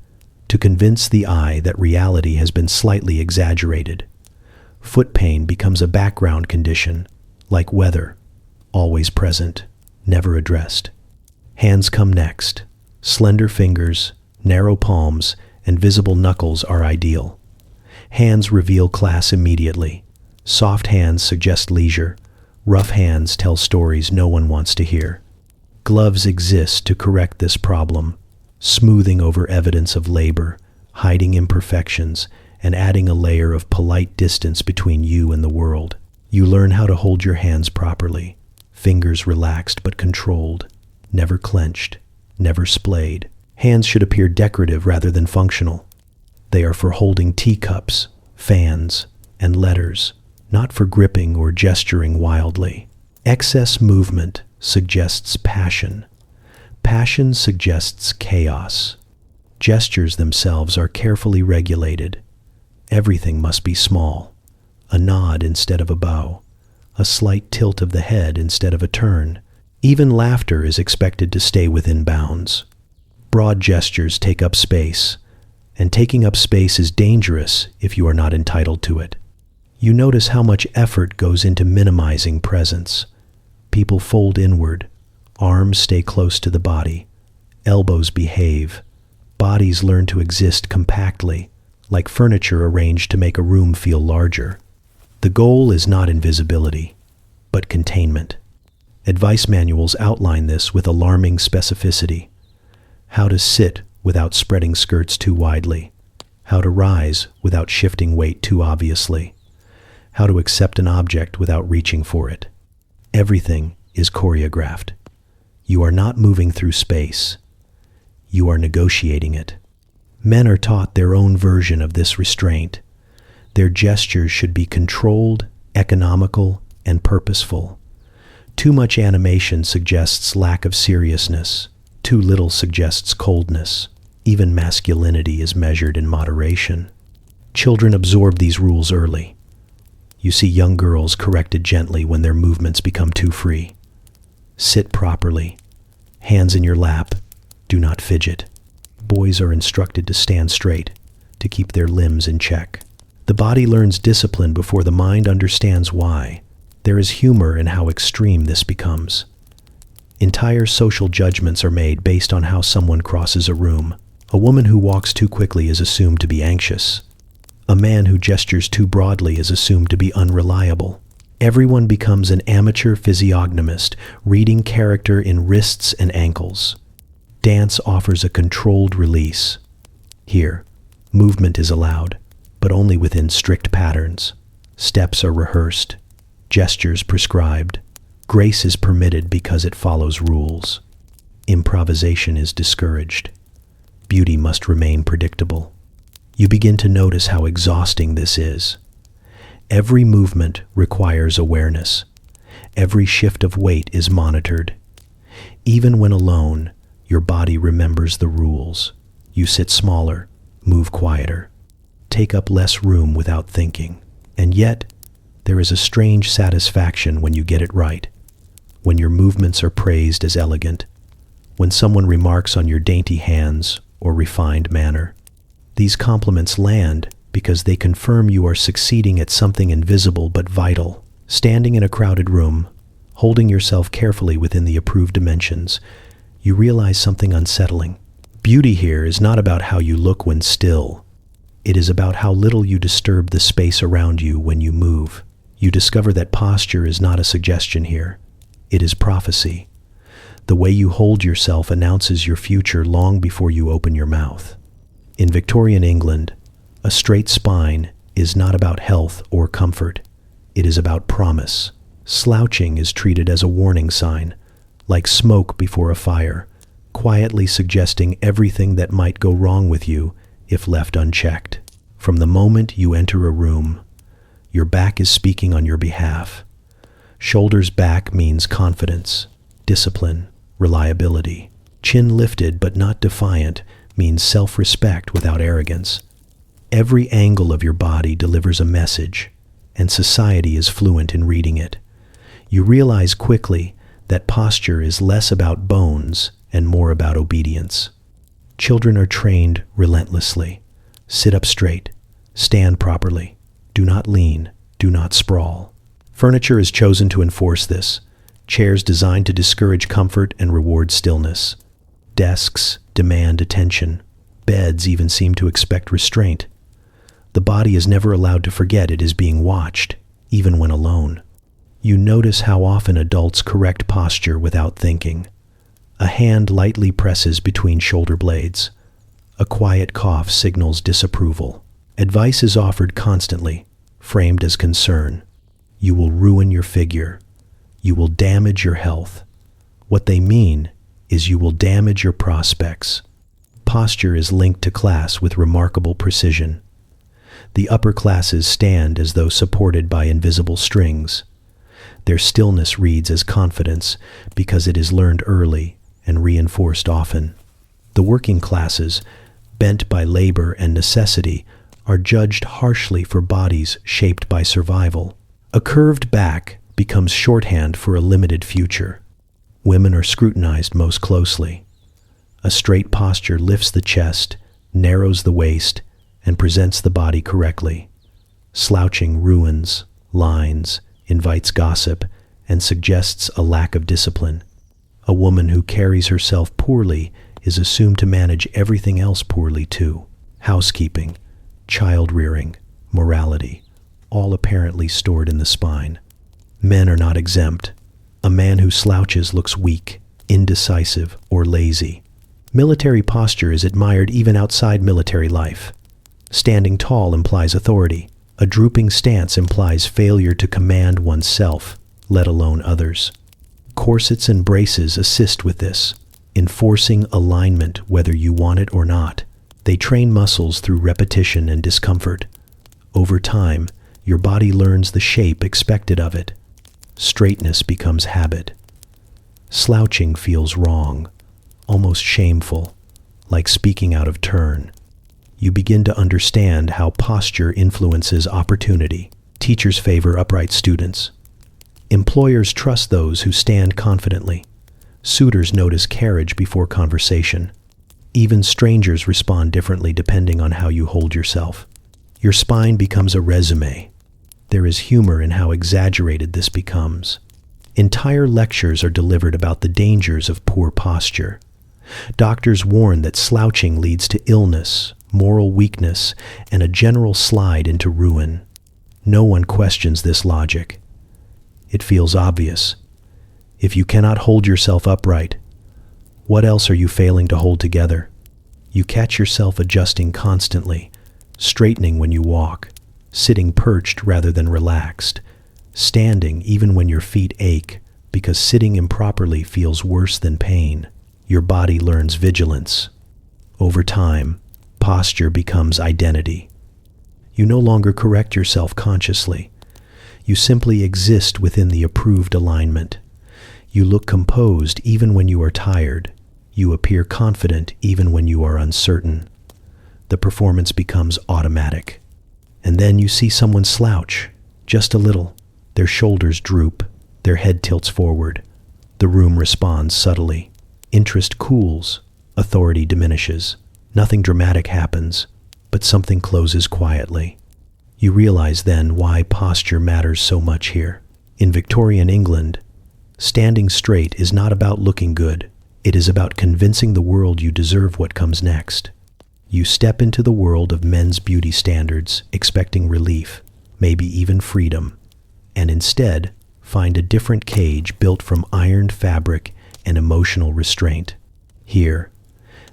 to convince the eye that reality has been slightly exaggerated. Foot pain becomes a background condition, like weather, always present, never addressed. Hands come next. Slender fingers, narrow palms, and visible knuckles are ideal. Hands reveal class immediately. Soft hands suggest leisure. Rough hands tell stories no one wants to hear. Gloves exist to correct this problem, smoothing over evidence of labor, hiding imperfections, and adding a layer of polite distance between you and the world. You learn how to hold your hands properly, fingers relaxed but controlled, never clenched, never splayed. Hands should appear decorative rather than functional. They are for holding teacups, fans, and letters, not for gripping or gesturing wildly. Excess movement suggests passion. Passion suggests chaos. Gestures themselves are carefully regulated. Everything must be small. A nod instead of a bow. A slight tilt of the head instead of a turn. Even laughter is expected to stay within bounds. Broad gestures take up space, and taking up space is dangerous if you are not entitled to it. You notice how much effort goes into minimizing presence. People fold inward, arms stay close to the body, elbows behave, bodies learn to exist compactly, like furniture arranged to make a room feel larger. The goal is not invisibility, but containment. Advice manuals outline this with alarming specificity. How to sit without spreading skirts too widely. How to rise without shifting weight too obviously. How to accept an object without reaching for it. Everything is choreographed. You are not moving through space. You are negotiating it. Men are taught their own version of this restraint. Their gestures should be controlled, economical, and purposeful. Too much animation suggests lack of seriousness. Too little suggests coldness. Even masculinity is measured in moderation. Children absorb these rules early. You see young girls corrected gently when their movements become too free. Sit properly. Hands in your lap. Do not fidget. Boys are instructed to stand straight, to keep their limbs in check. The body learns discipline before the mind understands why. There is humor in how extreme this becomes. Entire social judgments are made based on how someone crosses a room. A woman who walks too quickly is assumed to be anxious. A man who gestures too broadly is assumed to be unreliable. Everyone becomes an amateur physiognomist, reading character in wrists and ankles. Dance offers a controlled release. Here, movement is allowed, but only within strict patterns. Steps are rehearsed, gestures prescribed. Grace is permitted because it follows rules. Improvisation is discouraged. Beauty must remain predictable. You begin to notice how exhausting this is. Every movement requires awareness. Every shift of weight is monitored. Even when alone, your body remembers the rules. You sit smaller, move quieter, take up less room without thinking. And yet, there is a strange satisfaction when you get it right, when your movements are praised as elegant, when someone remarks on your dainty hands or refined manner. These compliments land because they confirm you are succeeding at something invisible but vital. Standing in a crowded room, holding yourself carefully within the approved dimensions, you realize something unsettling. Beauty here is not about how you look when still. It is about how little you disturb the space around you when you move. You discover that posture is not a suggestion here. It is prophecy. The way you hold yourself announces your future long before you open your mouth. In Victorian England, a straight spine is not about health or comfort. It is about promise. Slouching is treated as a warning sign, like smoke before a fire, quietly suggesting everything that might go wrong with you if left unchecked. From the moment you enter a room, your back is speaking on your behalf. Shoulders back means confidence, discipline, reliability. Chin lifted but not defiant means self-respect without arrogance. Every angle of your body delivers a message, and society is fluent in reading it. You realize quickly that posture is less about bones and more about obedience. Children are trained relentlessly. Sit up straight. Stand properly. Do not lean. Do not sprawl. Furniture is chosen to enforce this. Chairs designed to discourage comfort and reward stillness. Desks demand attention. Beds even seem to expect restraint. The body is never allowed to forget it is being watched, even when alone. You notice how often adults correct posture without thinking. A hand lightly presses between shoulder blades. A quiet cough signals disapproval. Advice is offered constantly, framed as concern. You will ruin your figure. You will damage your health. What they mean is you will damage your prospects. Posture is linked to class with remarkable precision. The upper classes stand as though supported by invisible strings. Their stillness reads as confidence because it is learned early and reinforced often. The working classes, bent by labor and necessity, are judged harshly for bodies shaped by survival. A curved back becomes shorthand for a limited future. Women are scrutinized most closely. A straight posture lifts the chest, narrows the waist, and presents the body correctly. Slouching ruins, lines, invites gossip, and suggests a lack of discipline. A woman who carries herself poorly is assumed to manage everything else poorly too. Housekeeping, child-rearing, morality, all apparently stored in the spine. Men are not exempt. A man who slouches looks weak, indecisive, or lazy. Military posture is admired even outside military life. Standing tall implies authority. A drooping stance implies failure to command oneself, let alone others. Corsets and braces assist with this, enforcing alignment whether you want it or not. They train muscles through repetition and discomfort. Over time, your body learns the shape expected of it. Straightness becomes habit. Slouching feels wrong, almost shameful, like speaking out of turn. You begin to understand how posture influences opportunity. Teachers favor upright students. Employers trust those who stand confidently. Suitors notice carriage before conversation. Even strangers respond differently depending on how you hold yourself. Your spine becomes a resume. There is humor in how exaggerated this becomes. Entire lectures are delivered about the dangers of poor posture. Doctors warn that slouching leads to illness, moral weakness, and a general slide into ruin. No one questions this logic. It feels obvious. If you cannot hold yourself upright, what else are you failing to hold together? You catch yourself adjusting constantly, straightening when you walk, sitting perched rather than relaxed, standing even when your feet ache because sitting improperly feels worse than pain. Your body learns vigilance. Over time, posture becomes identity. You no longer correct yourself consciously. You simply exist within the approved alignment. You look composed even when you are tired. You appear confident even when you are uncertain. The performance becomes automatic. And then you see someone slouch, just a little. Their shoulders droop, their head tilts forward. The room responds subtly. Interest cools, authority diminishes. Nothing dramatic happens, but something closes quietly. You realize then why posture matters so much here. In Victorian England, standing straight is not about looking good. It is about convincing the world you deserve what comes next. You step into the world of men's beauty standards, expecting relief, maybe even freedom, and instead find a different cage built from ironed fabric and emotional restraint. Here,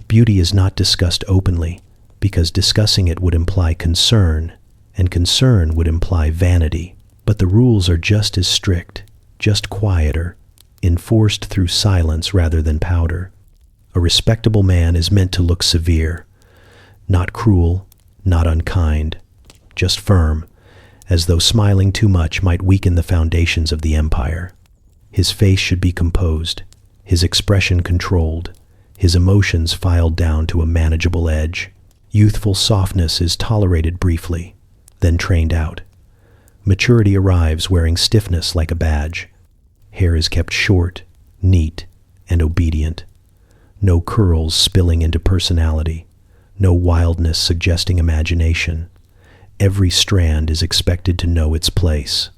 beauty is not discussed openly, because discussing it would imply concern, and concern would imply vanity. But the rules are just as strict, just quieter, enforced through silence rather than powder. A respectable man is meant to look severe, not cruel, not unkind, just firm, as though smiling too much might weaken the foundations of the empire. His face should be composed, his expression controlled, his emotions filed down to a manageable edge. Youthful softness is tolerated briefly, then trained out. Maturity arrives wearing stiffness like a badge. Hair is kept short, neat, and obedient. No curls spilling into personality. No wildness suggesting imagination. Every strand is expected to know its place.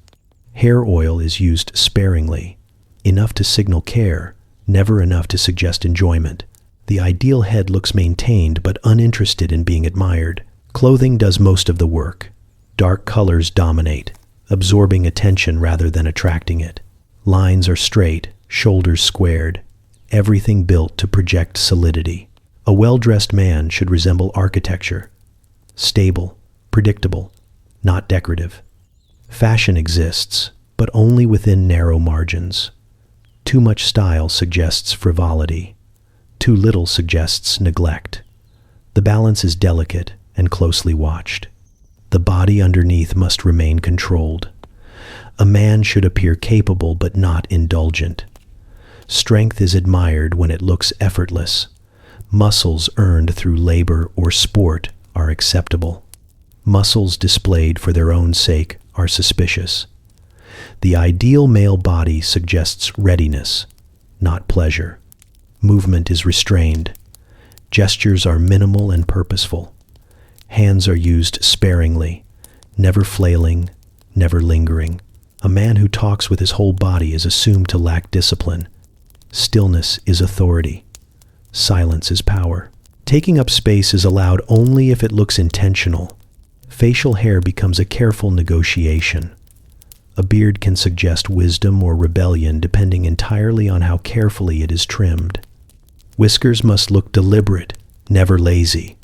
Hair oil is used sparingly, enough to signal care, never enough to suggest enjoyment. The ideal head looks maintained but uninterested in being admired. Clothing does most of the work. Dark colors dominate, absorbing attention rather than attracting it. Lines are straight, shoulders squared, everything built to project solidity. A well-dressed man should resemble architecture. Stable, predictable, not decorative. Fashion exists, but only within narrow margins. Too much style suggests frivolity. Too little suggests neglect. The balance is delicate and closely watched. The body underneath must remain controlled. A man should appear capable but not indulgent. Strength is admired when it looks effortless. Muscles earned through labor or sport are acceptable. Muscles displayed for their own sake are suspicious. The ideal male body suggests readiness, not pleasure. Movement is restrained. Gestures are minimal and purposeful. Hands are used sparingly, never flailing, never lingering. A man who talks with his whole body is assumed to lack discipline. Stillness is authority. Silence is power. Taking up space is allowed only if it looks intentional. Facial hair becomes a careful negotiation. A beard can suggest wisdom or rebellion depending entirely on how carefully it is trimmed. Whiskers must look deliberate, never lazy.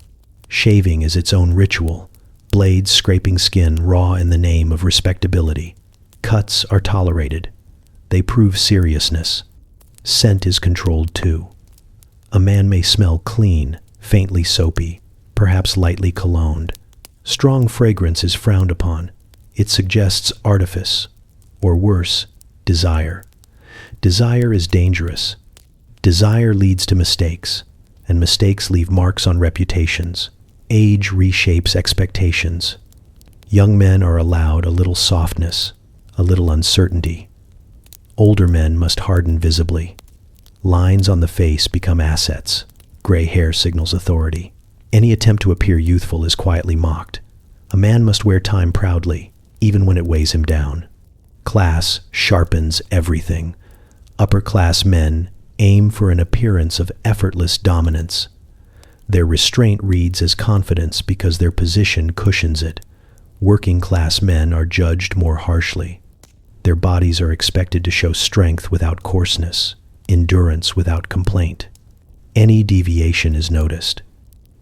Shaving is its own ritual, blades scraping skin raw in the name of respectability. Cuts are tolerated. They prove seriousness. Scent is controlled too. A man may smell clean, faintly soapy, perhaps lightly cologned. Strong fragrance is frowned upon. It suggests artifice, or worse, desire. Desire is dangerous. Desire leads to mistakes, and mistakes leave marks on reputations. Age reshapes expectations. Young men are allowed a little softness, a little uncertainty. Older men must harden visibly. Lines on the face become assets. Gray hair signals authority. Any attempt to appear youthful is quietly mocked. A man must wear time proudly, even when it weighs him down. Class sharpens everything. Upper-class men aim for an appearance of effortless dominance. Their restraint reads as confidence because their position cushions it. Working-class men are judged more harshly. Their bodies are expected to show strength without coarseness, endurance without complaint. Any deviation is noticed.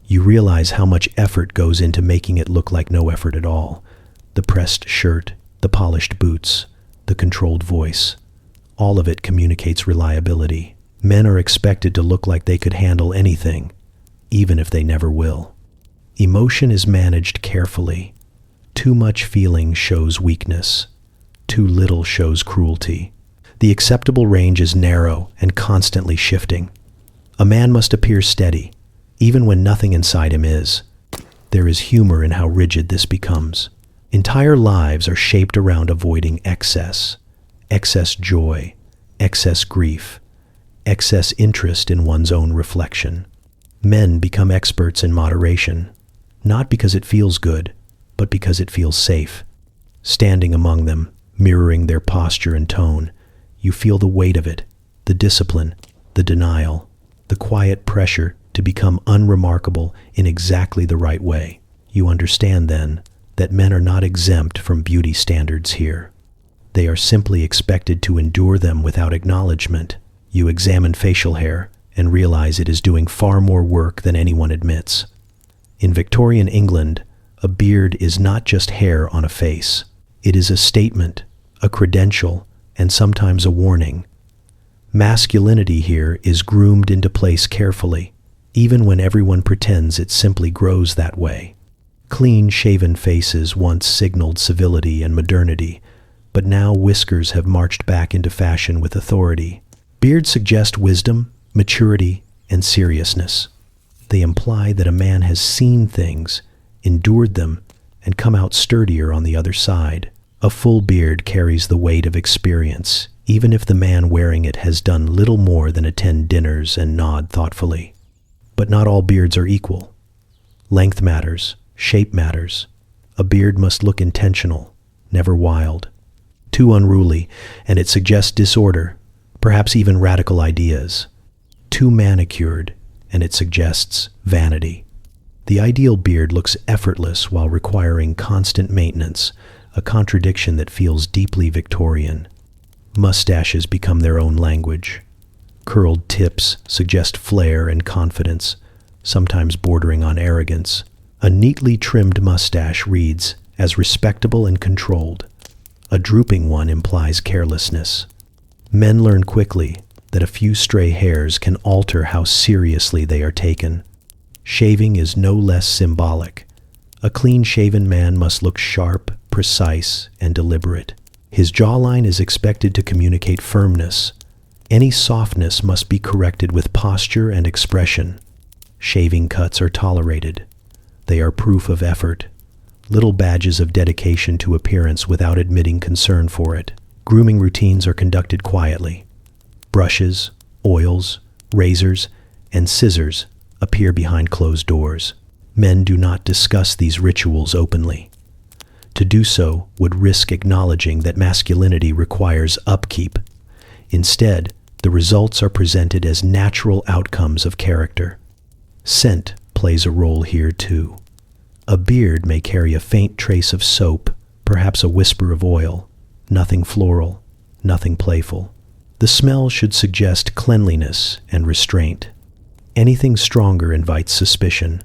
You realize how much effort goes into making it look like no effort at all. The pressed shirt, the polished boots, the controlled voice. All of it communicates reliability. Men are expected to look like they could handle anything, even if they never will. Emotion is managed carefully. Too much feeling shows weakness. Too little shows cruelty. The acceptable range is narrow and constantly shifting. A man must appear steady, even when nothing inside him is. There is humor in how rigid this becomes. Entire lives are shaped around avoiding excess joy, excess grief, excess interest in one's own reflection. Men become experts in moderation, not because it feels good, but because it feels safe. Standing among them, mirroring their posture and tone, you feel the weight of it, the discipline, the denial, the quiet pressure to become unremarkable in exactly the right way. You understand then that men are not exempt from beauty standards here. They are simply expected to endure them without acknowledgement. You examine facial hair and realize it is doing far more work than anyone admits. In Victorian England, a beard is not just hair on a face. It is a statement, a credential, and sometimes a warning. Masculinity here is groomed into place carefully, even when everyone pretends it simply grows that way. Clean-shaven faces once signaled civility and modernity, but now whiskers have marched back into fashion with authority. Beards suggest wisdom, maturity, and seriousness. They imply that a man has seen things, endured them, and come out sturdier on the other side. A full beard carries the weight of experience, even if the man wearing it has done little more than attend dinners and nod thoughtfully. But not all beards are equal. Length matters, shape matters. A beard must look intentional, never wild. Too unruly, and it suggests disorder, perhaps even radical ideas. Too manicured, and it suggests vanity. The ideal beard looks effortless while requiring constant maintenance, a contradiction that feels deeply Victorian. Mustaches become their own language. Curled tips suggest flair and confidence, sometimes bordering on arrogance. A neatly trimmed mustache reads as respectable and controlled. A drooping one implies carelessness. Men learn quickly that a few stray hairs can alter how seriously they are taken. Shaving is no less symbolic. A clean-shaven man must look sharp, precise, and deliberate. His jawline is expected to communicate firmness. Any softness must be corrected with posture and expression. Shaving cuts are tolerated. They are proof of effort, little badges of dedication to appearance without admitting concern for it. Grooming routines are conducted quietly. Brushes, oils, razors, and scissors appear behind closed doors. Men do not discuss these rituals openly. To do so would risk acknowledging that masculinity requires upkeep. Instead, the results are presented as natural outcomes of character. Scent plays a role here too. A beard may carry a faint trace of soap, perhaps a whisper of oil, nothing floral, nothing playful. The smell should suggest cleanliness and restraint. Anything stronger invites suspicion.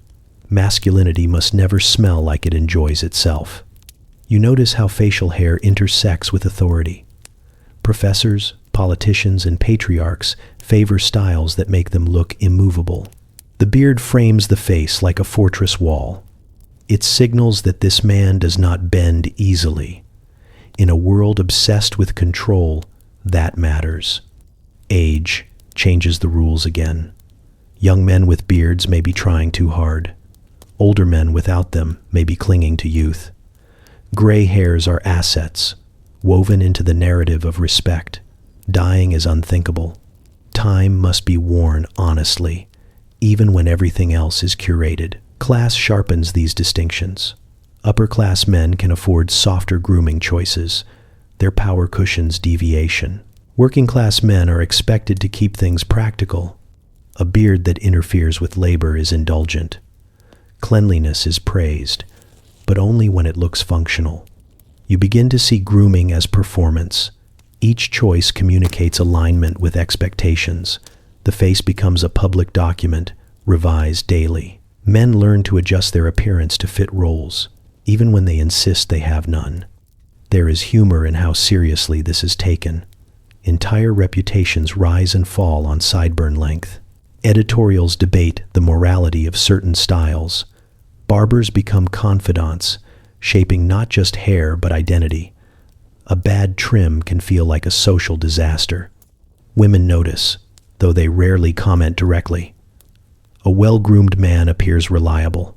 Masculinity must never smell like it enjoys itself. You notice how facial hair intersects with authority. Professors, politicians, and patriarchs favor styles that make them look immovable. The beard frames the face like a fortress wall. It signals that this man does not bend easily. In a world obsessed with control, that matters. Age changes the rules again. Young men with beards may be trying too hard. Older men without them may be clinging to youth. Gray hairs are assets, woven into the narrative of respect. Dying is unthinkable. Time must be worn honestly, even when everything else is curated. Class sharpens these distinctions. Upper-class men can afford softer grooming choices. Their power cushions deviation. Working-class men are expected to keep things practical. A beard that interferes with labor is indulgent. Cleanliness is praised, but only when it looks functional. You begin to see grooming as performance. Each choice communicates alignment with expectations. The face becomes a public document, revised daily. Men learn to adjust their appearance to fit roles, even when they insist they have none. There is humor in how seriously this is taken. Entire reputations rise and fall on sideburn length. Editorials debate the morality of certain styles. Barbers become confidants, shaping not just hair but identity. A bad trim can feel like a social disaster. Women notice, though they rarely comment directly. A well-groomed man appears reliable.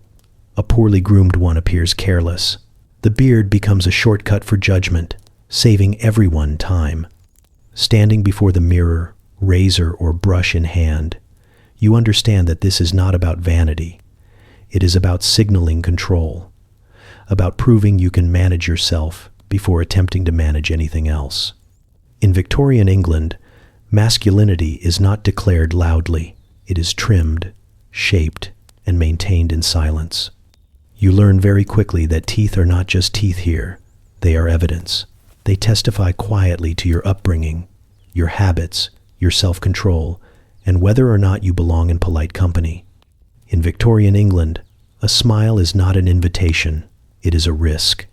A poorly groomed one appears careless. The beard becomes a shortcut for judgment, saving everyone time. Standing before the mirror, razor or brush in hand, you understand that this is not about vanity. It is about signaling control, about proving you can manage yourself before attempting to manage anything else. In Victorian England, masculinity is not declared loudly. It is trimmed, shaped, and maintained in silence. You learn very quickly that teeth are not just teeth here. They are evidence. They testify quietly to your upbringing, your habits, your self-control, and whether or not you belong in polite company. In Victorian England, a smile is not an invitation, it is a risk.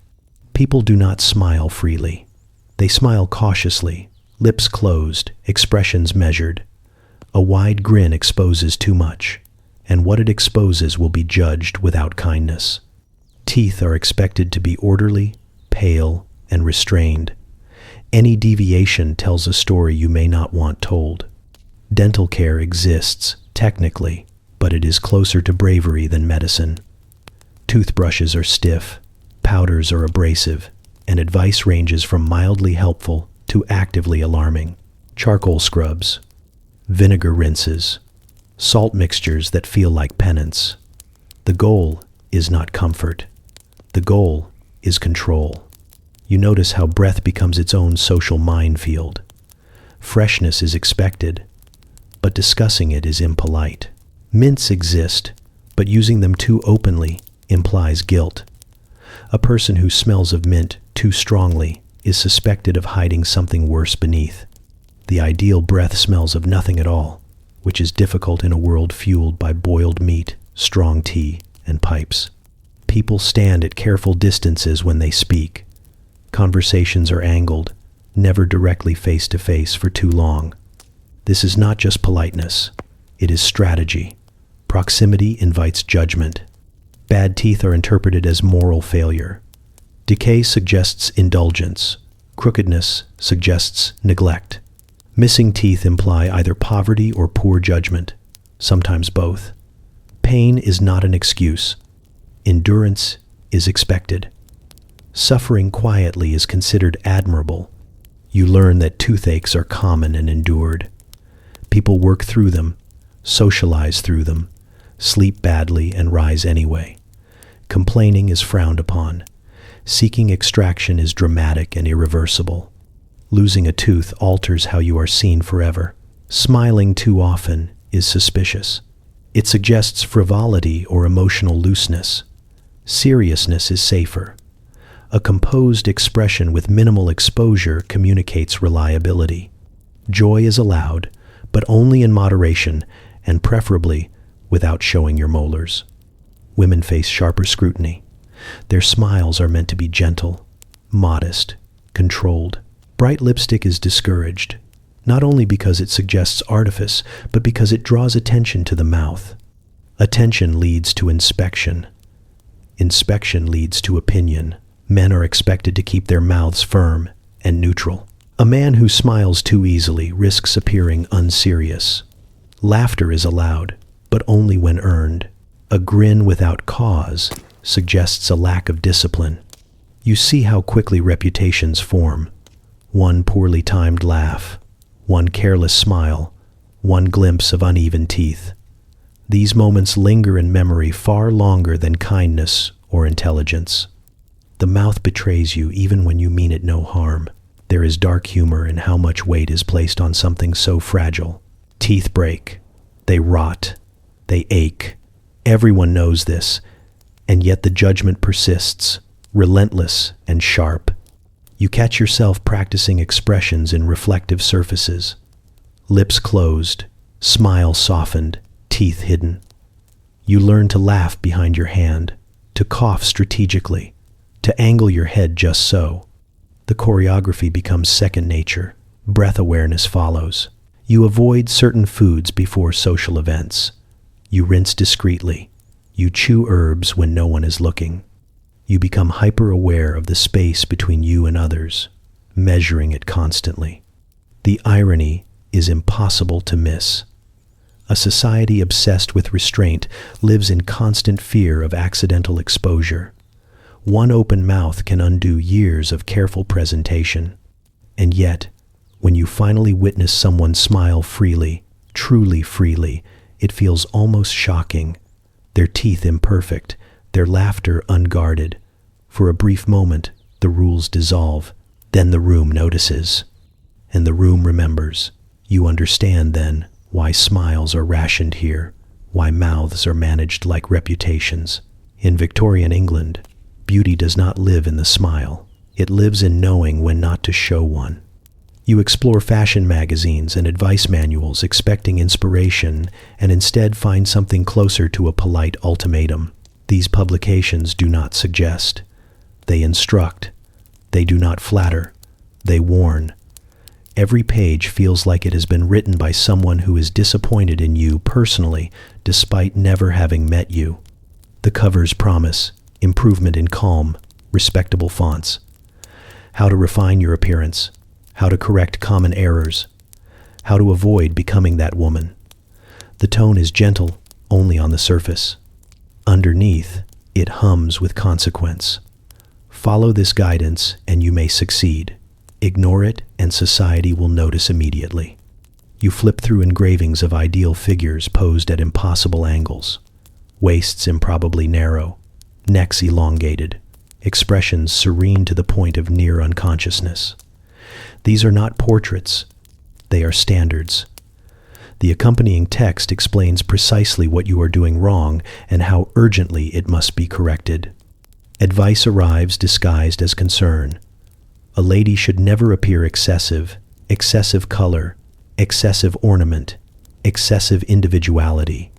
People do not smile freely. They smile cautiously, lips closed, expressions measured. A wide grin exposes too much, and what it exposes will be judged without kindness. Teeth are expected to be orderly, pale, and restrained. Any deviation tells a story you may not want told. Dental care exists, technically, but it is closer to bravery than medicine. Toothbrushes are stiff, powders are abrasive, and advice ranges from mildly helpful to actively alarming. Charcoal scrubs, vinegar rinses, salt mixtures that feel like penance. The goal is not comfort. The goal is control. You notice how breath becomes its own social minefield. Freshness is expected, but discussing it is impolite. Mints exist, but using them too openly implies guilt. A person who smells of mint too strongly is suspected of hiding something worse beneath. The ideal breath smells of nothing at all, which is difficult in a world fueled by boiled meat, strong tea, and pipes. People stand at careful distances when they speak. Conversations are angled, never directly face to face for too long. This is not just politeness, it is strategy. Proximity invites judgment. Bad teeth are interpreted as moral failure. Decay suggests indulgence. Crookedness suggests neglect. Missing teeth imply either poverty or poor judgment, sometimes both. Pain is not an excuse. Endurance is expected. Suffering quietly is considered admirable. You learn that toothaches are common and endured. People work through them, socialize through them, sleep badly and rise anyway. Complaining is frowned upon. Seeking extraction is dramatic and irreversible. Losing a tooth alters how you are seen forever. Smiling too often is suspicious. It suggests frivolity or emotional looseness. Seriousness is safer. A composed expression with minimal exposure communicates reliability. Joy is allowed, but only in moderation and preferably without showing your molars. Women face sharper scrutiny. Their smiles are meant to be gentle, modest, controlled. Bright lipstick is discouraged, not only because it suggests artifice, but because it draws attention to the mouth. Attention leads to inspection. Inspection leads to opinion. Men are expected to keep their mouths firm and neutral. A man who smiles too easily risks appearing unserious. Laughter is allowed, but only when earned. A grin without cause suggests a lack of discipline. You see how quickly reputations form. One poorly timed laugh, one careless smile, one glimpse of uneven teeth. These moments linger in memory far longer than kindness or intelligence. The mouth betrays you even when you mean it no harm. There is dark humor in how much weight is placed on something so fragile. Teeth break. They rot. They ache. Everyone knows this, and yet the judgment persists, relentless and sharp. You catch yourself practicing expressions in reflective surfaces. Lips closed, smile softened, teeth hidden. You learn to laugh behind your hand, to cough strategically, to angle your head just so. The choreography becomes second nature. Breath awareness follows. You avoid certain foods before social events. You rinse discreetly. You chew herbs when no one is looking. You become hyper-aware of the space between you and others, measuring it constantly. The irony is impossible to miss. A society obsessed with restraint lives in constant fear of accidental exposure. One open mouth can undo years of careful presentation. And yet, when you finally witness someone smile freely, truly freely, it feels almost shocking. Their teeth imperfect, their laughter unguarded. For a brief moment, the rules dissolve. Then the room notices. And the room remembers. You understand then why smiles are rationed here, why mouths are managed like reputations. In Victorian England, beauty does not live in the smile. It lives in knowing when not to show one. You explore fashion magazines and advice manuals expecting inspiration and instead find something closer to a polite ultimatum. These publications do not suggest. They instruct. They do not flatter. They warn. Every page feels like it has been written by someone who is disappointed in you personally, despite never having met you. The covers promise improvement in calm, respectable fonts. How to refine your appearance. How to correct common errors. How to avoid becoming that woman. The tone is gentle only on the surface. Underneath, it hums with consequence. Follow this guidance and you may succeed. Ignore it and society will notice immediately. You flip through engravings of ideal figures posed at impossible angles. Waists improbably narrow, necks elongated, expressions serene to the point of near unconsciousness. These are not portraits, they are standards. The accompanying text explains precisely what you are doing wrong and how urgently it must be corrected. Advice arrives disguised as concern. A lady should never appear excessive, excessive color, excessive ornament, excessive individuality.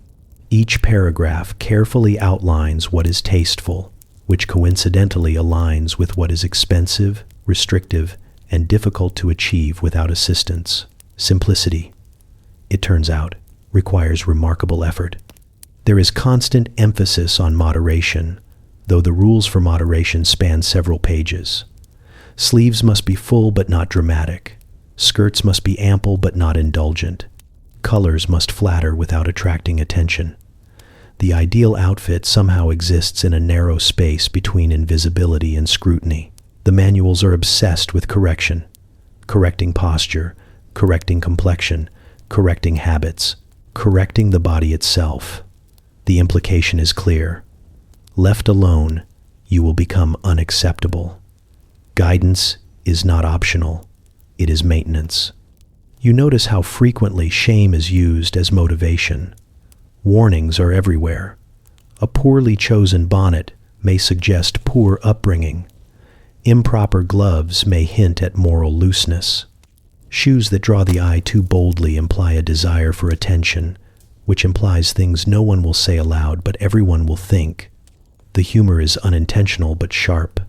Each paragraph carefully outlines what is tasteful, which coincidentally aligns with what is expensive, restrictive, and difficult to achieve without assistance. Simplicity, it turns out, requires remarkable effort. There is constant emphasis on moderation, though the rules for moderation span several pages. Sleeves must be full but not dramatic. Skirts must be ample but not indulgent. Colors must flatter without attracting attention. The ideal outfit somehow exists in a narrow space between invisibility and scrutiny. The manuals are obsessed with correction, correcting posture, correcting complexion, correcting habits, correcting the body itself. The implication is clear. Left alone, you will become unacceptable. Guidance is not optional, it is maintenance. You notice how frequently shame is used as motivation. Warnings are everywhere. A poorly chosen bonnet may suggest poor upbringing. Improper gloves may hint at moral looseness. Shoes that draw the eye too boldly imply a desire for attention, which implies things no one will say aloud but everyone will think. The humor is unintentional but sharp.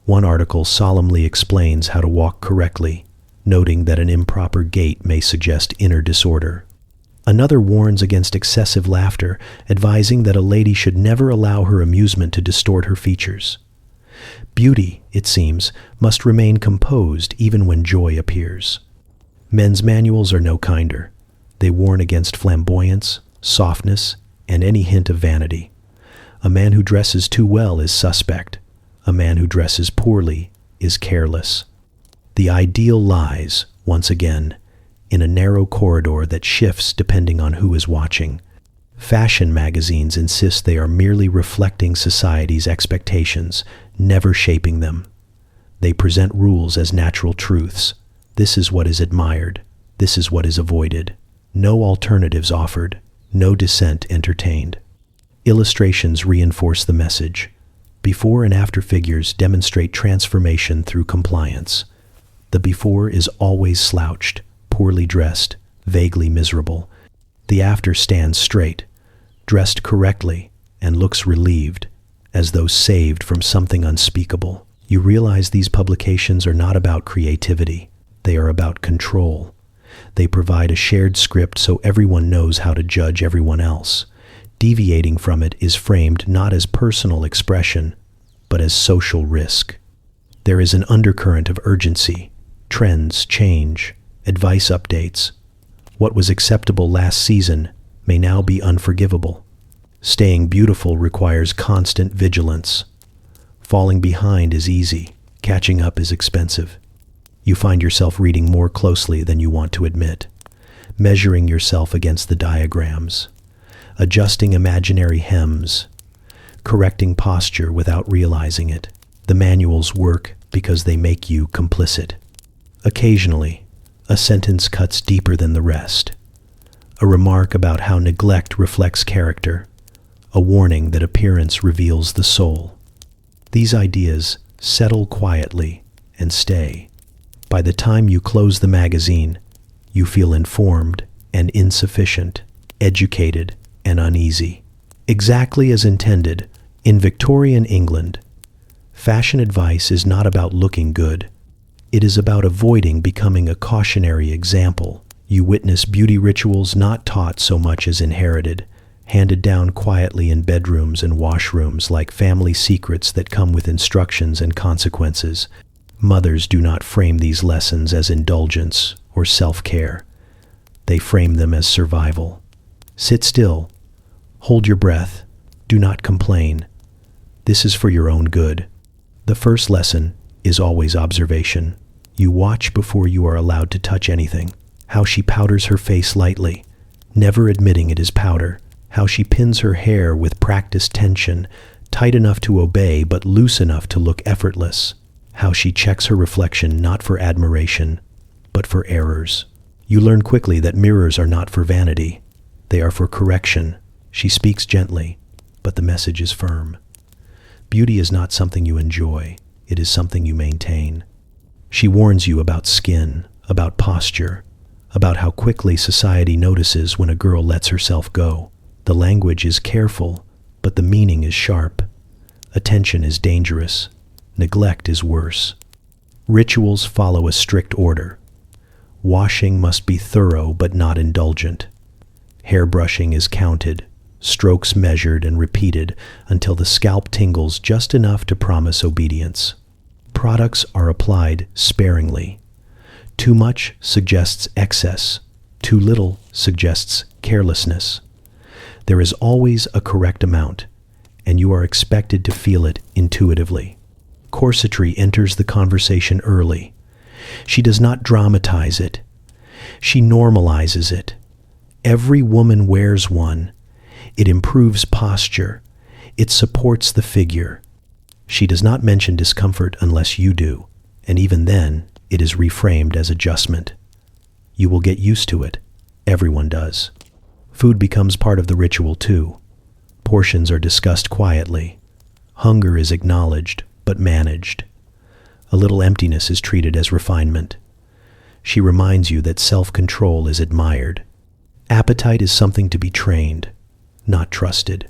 One article solemnly explains how to walk correctly, noting that an improper gait may suggest inner disorder. Another warns against excessive laughter, advising that a lady should never allow her amusement to distort her features. Beauty, it seems, must remain composed even when joy appears. Men's manuals are no kinder. They warn against flamboyance, softness, and any hint of vanity. A man who dresses too well is suspect. A man who dresses poorly is careless. The ideal lies, once again, in a narrow corridor that shifts depending on who is watching. Fashion magazines insist they are merely reflecting society's expectations, never shaping them. They present rules as natural truths. This is what is admired. This is what is avoided. No alternatives offered. No dissent entertained. Illustrations reinforce the message. Before and after figures demonstrate transformation through compliance. The before is always slouched, poorly dressed, vaguely miserable. The after stands straight, dressed correctly, and looks relieved, as though saved from something unspeakable. You realize these publications are not about creativity. They are about control. They provide a shared script so everyone knows how to judge everyone else. Deviating from it is framed not as personal expression, but as social risk. There is an undercurrent of urgency. Trends change. Advice updates. What was acceptable last season may now be unforgivable. Staying beautiful requires constant vigilance. Falling behind is easy. Catching up is expensive. You find yourself reading more closely than you want to admit, measuring yourself against the diagrams, adjusting imaginary hems, correcting posture without realizing it. The manuals work because they make you complicit. Occasionally, a sentence cuts deeper than the rest. A remark about how neglect reflects character. A warning that appearance reveals the soul. These ideas settle quietly and stay. By the time you close the magazine, you feel informed and insufficient, educated and uneasy. Exactly as intended, in Victorian England, fashion advice is not about looking good. It is about avoiding becoming a cautionary example. You witness beauty rituals not taught so much as inherited, handed down quietly in bedrooms and washrooms like family secrets that come with instructions and consequences. Mothers do not frame these lessons as indulgence or self-care. They frame them as survival. Sit still. Hold your breath. Do not complain. This is for your own good. The first lesson is always observation. You watch before you are allowed to touch anything. How she powders her face lightly, never admitting it is powder. How she pins her hair with practiced tension, tight enough to obey but loose enough to look effortless. How she checks her reflection not for admiration, but for errors. You learn quickly that mirrors are not for vanity. They are for correction. She speaks gently, but the message is firm. Beauty is not something you enjoy. It is something you maintain. She warns you about skin, about posture, about how quickly society notices when a girl lets herself go. The language is careful, but the meaning is sharp. Attention is dangerous. Neglect is worse. Rituals follow a strict order. Washing must be thorough but not indulgent. Hairbrushing is counted, strokes measured and repeated until the scalp tingles just enough to promise obedience. Products are applied sparingly. Too much suggests excess. Too little suggests carelessness. There is always a correct amount, and you are expected to feel it intuitively. Corsetry enters the conversation early. She does not dramatize it. She normalizes it. Every woman wears one. It improves posture. It supports the figure. She does not mention discomfort unless you do, and even then, it is reframed as adjustment. You will get used to it. Everyone does. Food becomes part of the ritual too. Portions are discussed quietly. Hunger is acknowledged, but managed. A little emptiness is treated as refinement. She reminds you that self-control is admired. Appetite is something to be trained, not trusted.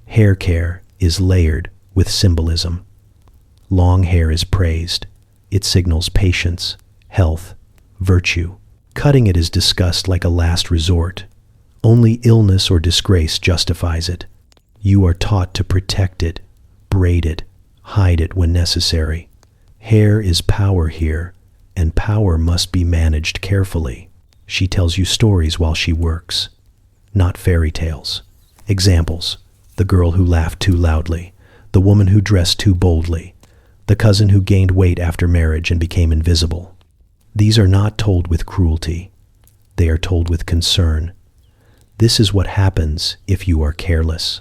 Hair care is layered with symbolism. Long hair is praised. It signals patience, health, virtue. Cutting it is discussed like a last resort. Only illness or disgrace justifies it. You are taught to protect it, braid it, hide it when necessary. Hair is power here, and power must be managed carefully. She tells you stories while she works, not fairy tales. Examples: the girl who laughed too loudly, the woman who dressed too boldly, the cousin who gained weight after marriage and became invisible. These are not told with cruelty. They are told with concern. This is what happens if you are careless.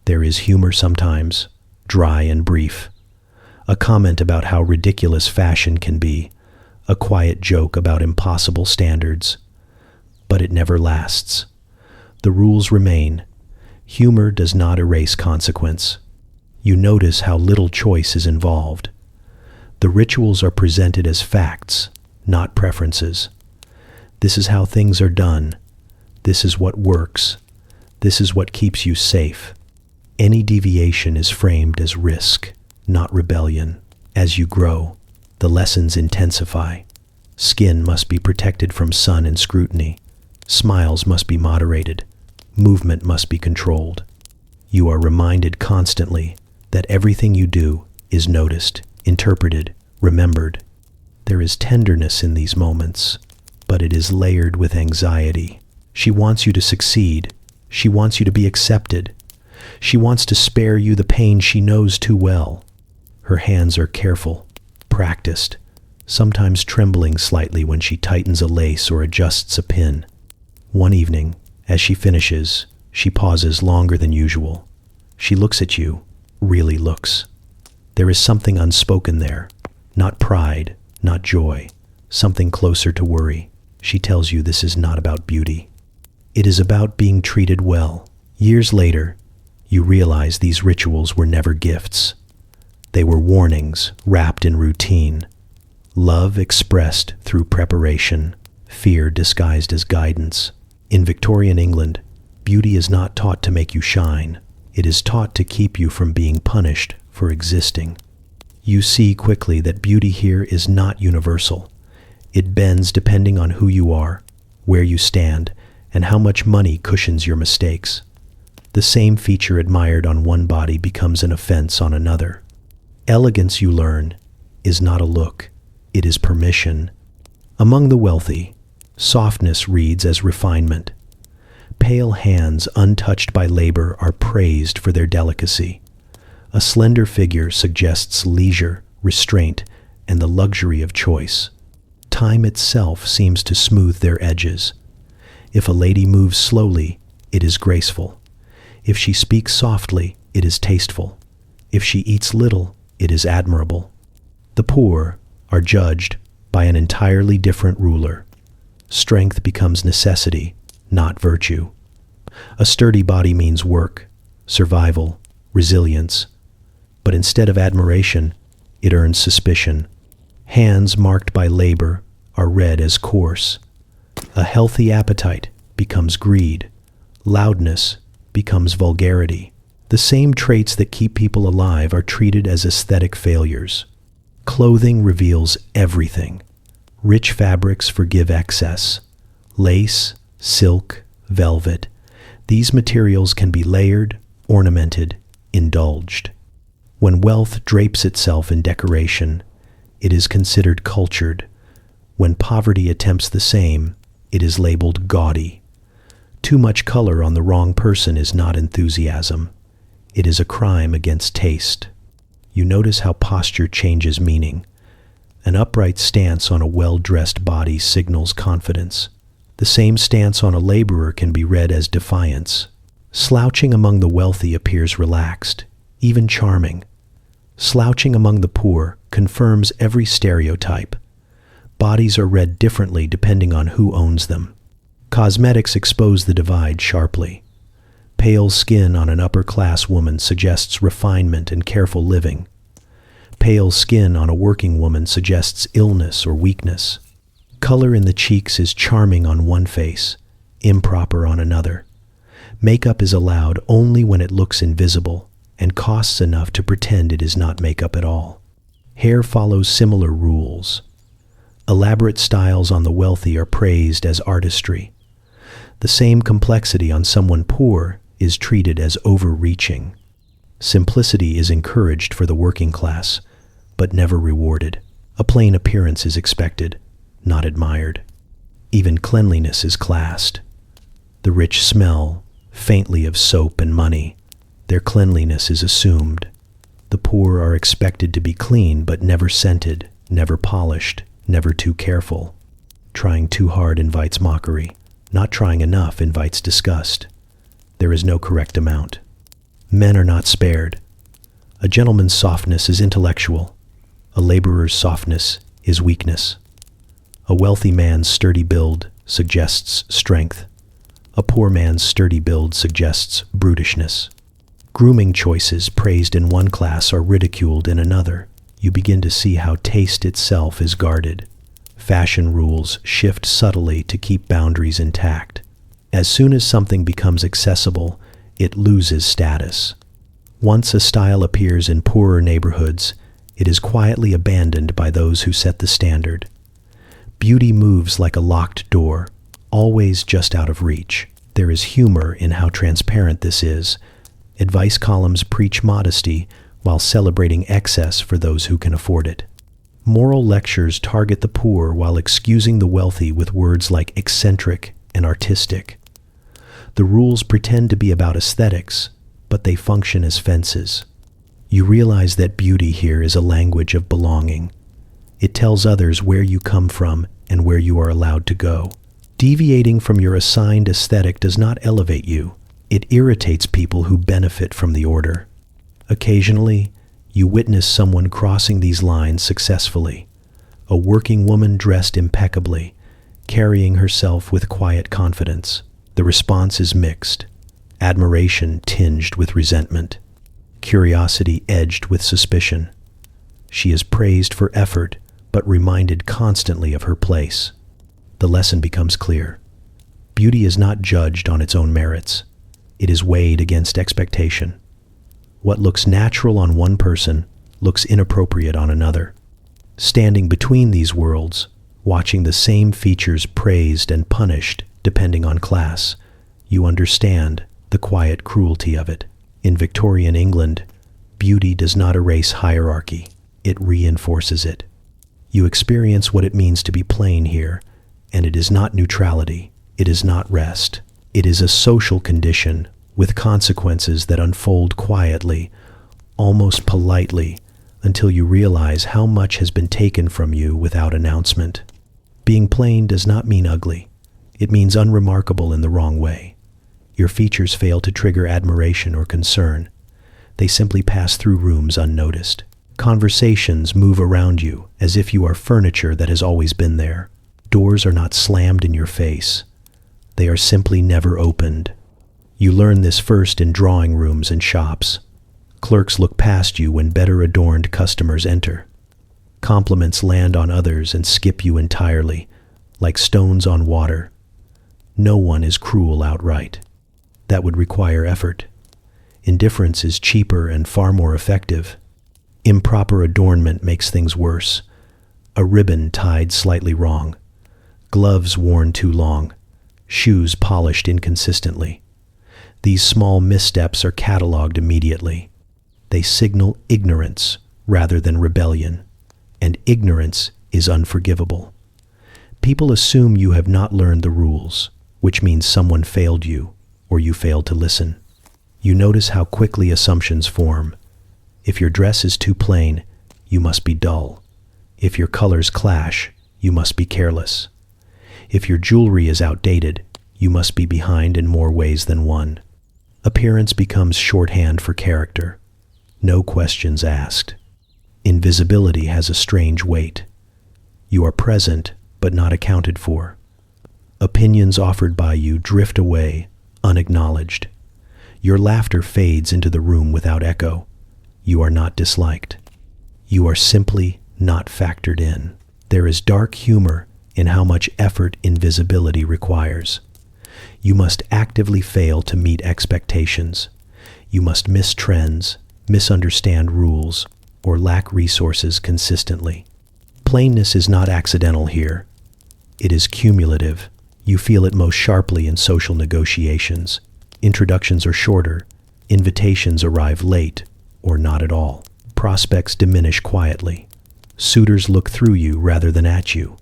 There is humor sometimes, dry and brief. A comment about how ridiculous fashion can be, a quiet joke about impossible standards. But it never lasts. The rules remain. Humor does not erase consequence. You notice how little choice is involved. The rituals are presented as facts, not preferences. This is how things are done. This is what works. This is what keeps you safe. Any deviation is framed as risk, not rebellion. As you grow, the lessons intensify. Skin must be protected from sun and scrutiny. Smiles must be moderated. Movement must be controlled. You are reminded constantly that everything you do is noticed, interpreted, remembered. There is tenderness in these moments, but it is layered with anxiety. She wants you to succeed. She wants you to be accepted. She wants to spare you the pain she knows too well. Her hands are careful, practiced, sometimes trembling slightly when she tightens a lace or adjusts a pin. One evening, as she finishes, she pauses longer than usual. She looks at you, really looks. There is something unspoken there, not pride, not joy, something closer to worry. She tells you this is not about beauty. It is about being treated well. Years later, you realize these rituals were never gifts. They were warnings wrapped in routine. Love expressed through preparation, fear disguised as guidance. In Victorian England, beauty is not taught to make you shine. It is taught to keep you from being punished for existing. You see quickly that beauty here is not universal. It bends depending on who you are, where you stand, and how much money cushions your mistakes. The same feature admired on one body becomes an offense on another. Elegance, you learn, is not a look. It is permission. Among the wealthy, softness reads as refinement. Pale hands untouched by labor are praised for their delicacy. A slender figure suggests leisure, restraint, and the luxury of choice. Time itself seems to smooth their edges. If a lady moves slowly, it is graceful. If she speaks softly, it is tasteful. If she eats little, it is admirable. The poor are judged by an entirely different ruler. Strength becomes necessity, not virtue. A sturdy body means work, survival, resilience. But instead of admiration, it earns suspicion. Hands marked by labor are read as coarse. A healthy appetite becomes greed. Loudness becomes vulgarity. The same traits that keep people alive are treated as aesthetic failures. Clothing reveals everything. Rich fabrics forgive excess. Lace, silk, velvet. These materials can be layered, ornamented, indulged. When wealth drapes itself in decoration, it is considered cultured. When poverty attempts the same, it is labeled gaudy. Too much color on the wrong person is not enthusiasm. It is a crime against taste. You notice how posture changes meaning. An upright stance on a well-dressed body signals confidence. The same stance on a laborer can be read as defiance. Slouching among the wealthy appears relaxed, even charming. Slouching among the poor confirms every stereotype. Bodies are read differently depending on who owns them. Cosmetics expose the divide sharply. Pale skin on an upper-class woman suggests refinement and careful living. Pale skin on a working woman suggests illness or weakness. Color in the cheeks is charming on one face, improper on another. Makeup is allowed only when it looks invisible and costs enough to pretend it is not makeup at all. Hair follows similar rules. Elaborate styles on the wealthy are praised as artistry. The same complexity on someone poor is treated as overreaching. Simplicity is encouraged for the working class, but never rewarded. A plain appearance is expected, not admired. Even cleanliness is classed. The rich smell faintly of soap and money. Their cleanliness is assumed. The poor are expected to be clean but never scented, never polished, never too careful. Trying too hard invites mockery. Not trying enough invites disgust. There is no correct amount. Men are not spared. A gentleman's softness is intellectual. A laborer's softness is weakness. A wealthy man's sturdy build suggests strength. A poor man's sturdy build suggests brutishness. Grooming choices praised in one class are ridiculed in another. You begin to see how taste itself is guarded. Fashion rules shift subtly to keep boundaries intact. As soon as something becomes accessible, it loses status. Once a style appears in poorer neighborhoods, it is quietly abandoned by those who set the standard. Beauty moves like a locked door, always just out of reach. There is humor in how transparent this is. Advice columns preach modesty while celebrating excess for those who can afford it. Moral lectures target the poor while excusing the wealthy with words like eccentric and artistic. The rules pretend to be about aesthetics, but they function as fences. You realize that beauty here is a language of belonging. It tells others where you come from and where you are allowed to go. Deviating from your assigned aesthetic does not elevate you. It irritates people who benefit from the order. Occasionally, you witness someone crossing these lines successfully. A working woman dressed impeccably, carrying herself with quiet confidence. The response is mixed. Admiration tinged with resentment. Curiosity edged with suspicion. She is praised for effort, but reminded constantly of her place. The lesson becomes clear. Beauty is not judged on its own merits. It is weighed against expectation. What looks natural on one person looks inappropriate on another. Standing between these worlds, watching the same features praised and punished depending on class, you understand the quiet cruelty of it. In Victorian England, beauty does not erase hierarchy, it reinforces it. You experience what it means to be plain here, and it is not neutrality, it is not rest. It is a social condition with consequences that unfold quietly, almost politely, until you realize how much has been taken from you without announcement. Being plain does not mean ugly. It means unremarkable in the wrong way. Your features fail to trigger admiration or concern. They simply pass through rooms unnoticed. Conversations move around you as if you are furniture that has always been there. Doors are not slammed in your face. They are simply never opened. You learn this first in drawing rooms and shops. Clerks look past you when better adorned customers enter. Compliments land on others and skip you entirely, like stones on water. No one is cruel outright. That would require effort. Indifference is cheaper and far more effective. Improper adornment makes things worse. A ribbon tied slightly wrong. Gloves worn too long. Shoes polished inconsistently. These small missteps are cataloged immediately. They signal ignorance rather than rebellion, and ignorance is unforgivable. People assume you have not learned the rules, which means someone failed you, or you failed to listen. You notice how quickly assumptions form. If your dress is too plain, you must be dull. If your colors clash, you must be careless. If your jewelry is outdated, you must be behind in more ways than one. Appearance becomes shorthand for character. No questions asked. Invisibility has a strange weight. You are present, but not accounted for. Opinions offered by you drift away, unacknowledged. Your laughter fades into the room without echo. You are not disliked. You are simply not factored in. There is dark humor in how much effort invisibility requires. You must actively fail to meet expectations. You must miss trends, misunderstand rules, or lack resources consistently. Plainness is not accidental here. It is cumulative. You feel it most sharply in social negotiations. Introductions are shorter. Invitations arrive late, or not at all. Prospects diminish quietly. Suitors look through you rather than at you.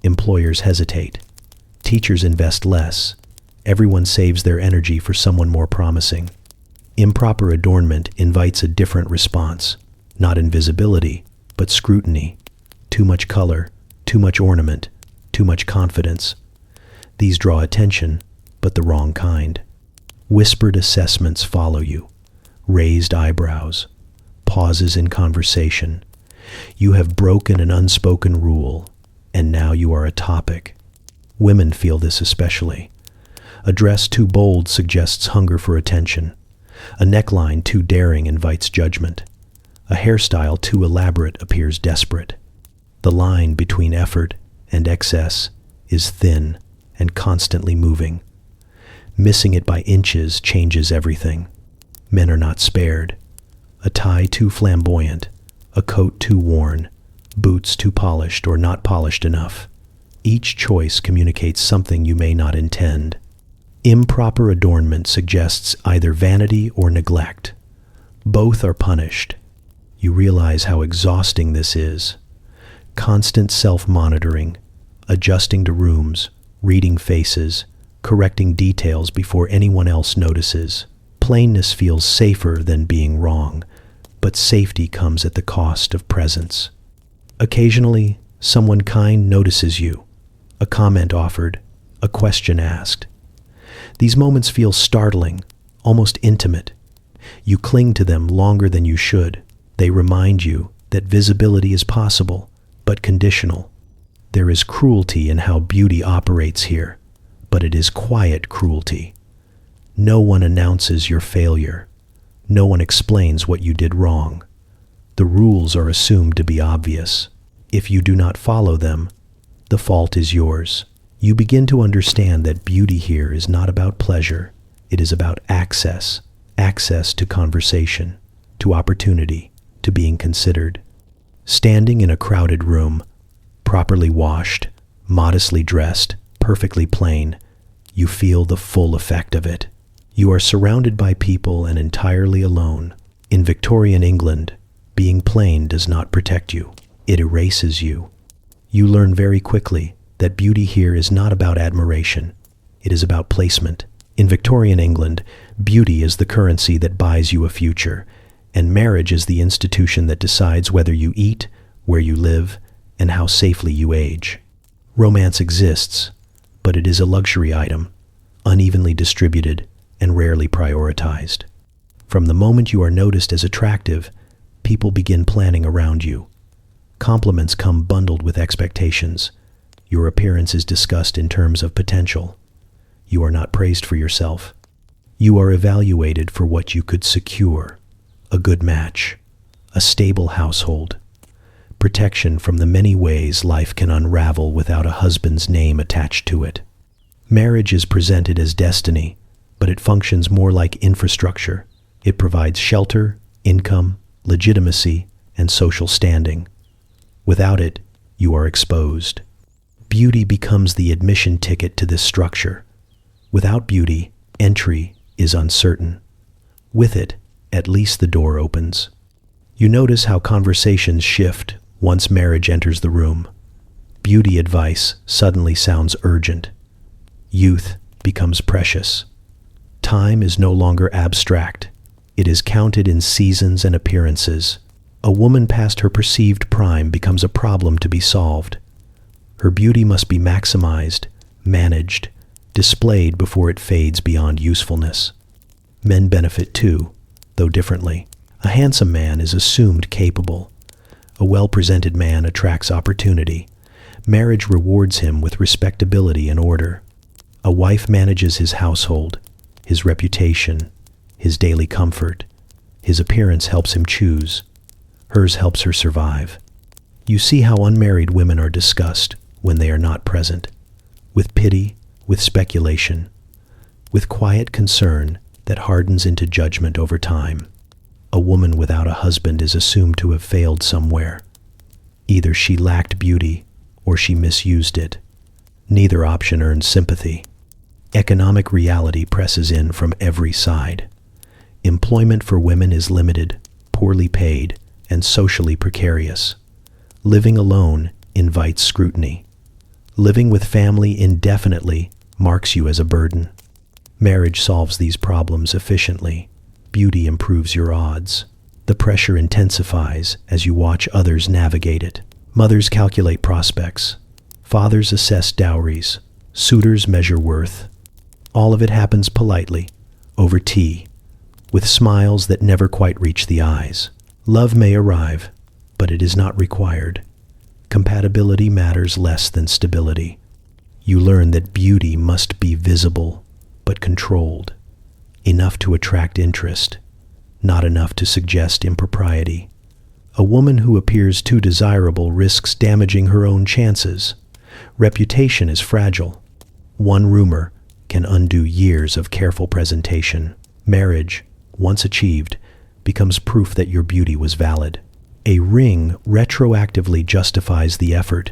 Employers hesitate. Teachers invest less. Everyone saves their energy for someone more promising. Improper adornment invites a different response, not invisibility, but scrutiny. Too much color, too much ornament, too much confidence. These draw attention, but the wrong kind. Whispered assessments follow you. Raised eyebrows. Pauses in conversation. You have broken an unspoken rule, and now you are a topic. Women feel this especially. A dress too bold suggests hunger for attention. A neckline too daring invites judgment. A hairstyle too elaborate appears desperate. The line between effort and excess is thin and constantly moving. Missing it by inches changes everything. Men are not spared. A tie too flamboyant, a coat too worn, boots too polished or not polished enough. Each choice communicates something you may not intend. Improper adornment suggests either vanity or neglect. Both are punished. You realize how exhausting this is. Constant self-monitoring, adjusting to rooms, reading faces, correcting details before anyone else notices. Plainness feels safer than being wrong, but safety comes at the cost of presence. Occasionally, someone kind notices you. A comment offered, a question asked. These moments feel startling, almost intimate. You cling to them longer than you should. They remind you that visibility is possible, but conditional. There is cruelty in how beauty operates here, but it is quiet cruelty. No one announces your failure. No one explains what you did wrong. The rules are assumed to be obvious. If you do not follow them, the fault is yours. You begin to understand that beauty here is not about pleasure. It is about access to conversation, to opportunity, to being considered. Standing in a crowded room, properly washed, modestly dressed, perfectly plain, you feel the full effect of it. You are surrounded by people and entirely alone. In Victorian England, being plain does not protect you. It erases you. You learn very quickly that beauty here is not about admiration. It is about placement. In Victorian England, beauty is the currency that buys you a future, and marriage is the institution that decides whether you eat, where you live, and how safely you age. Romance exists, but it is a luxury item, unevenly distributed and rarely prioritized. From the moment you are noticed as attractive, people begin planning around you. Compliments come bundled with expectations. Your appearance is discussed in terms of potential. You are not praised for yourself. You are evaluated for what you could secure: a good match, a stable household, protection from the many ways life can unravel without a husband's name attached to it. Marriage is presented as destiny, but it functions more like infrastructure. It provides shelter, income, legitimacy, and social standing. Without it, you are exposed. Beauty becomes the admission ticket to this structure. Without beauty, entry is uncertain. With it, at least the door opens. You notice how conversations shift once marriage enters the room. Beauty advice suddenly sounds urgent. Youth becomes precious. Time is no longer abstract. It is counted in seasons and appearances. A woman past her perceived prime becomes a problem to be solved. Her beauty must be maximized, managed, displayed before it fades beyond usefulness. Men benefit too, though differently. A handsome man is assumed capable. A well-presented man attracts opportunity. Marriage rewards him with respectability and order. A wife manages his household, his reputation, his daily comfort. His appearance helps him choose. Hers helps her survive. You see how unmarried women are discussed when they are not present, with pity, with speculation, with quiet concern that hardens into judgment over time. A woman without a husband is assumed to have failed somewhere. Either she lacked beauty or she misused it. Neither option earns sympathy. Economic reality presses in from every side. Employment for women is limited, poorly paid, and socially precarious. Living alone invites scrutiny. Living with family indefinitely marks you as a burden. Marriage solves these problems efficiently. Beauty improves your odds. The pressure intensifies as you watch others navigate it. Mothers calculate prospects. Fathers assess dowries. Suitors measure worth. All of it happens politely, over tea, with smiles that never quite reach the eyes. Love may arrive, but it is not required. Compatibility matters less than stability. You learn that beauty must be visible, but controlled. Enough to attract interest, not enough to suggest impropriety. A woman who appears too desirable risks damaging her own chances. Reputation is fragile. One rumor can undo years of careful presentation. Marriage, once achieved, becomes proof that your beauty was valid. A ring retroactively justifies the effort.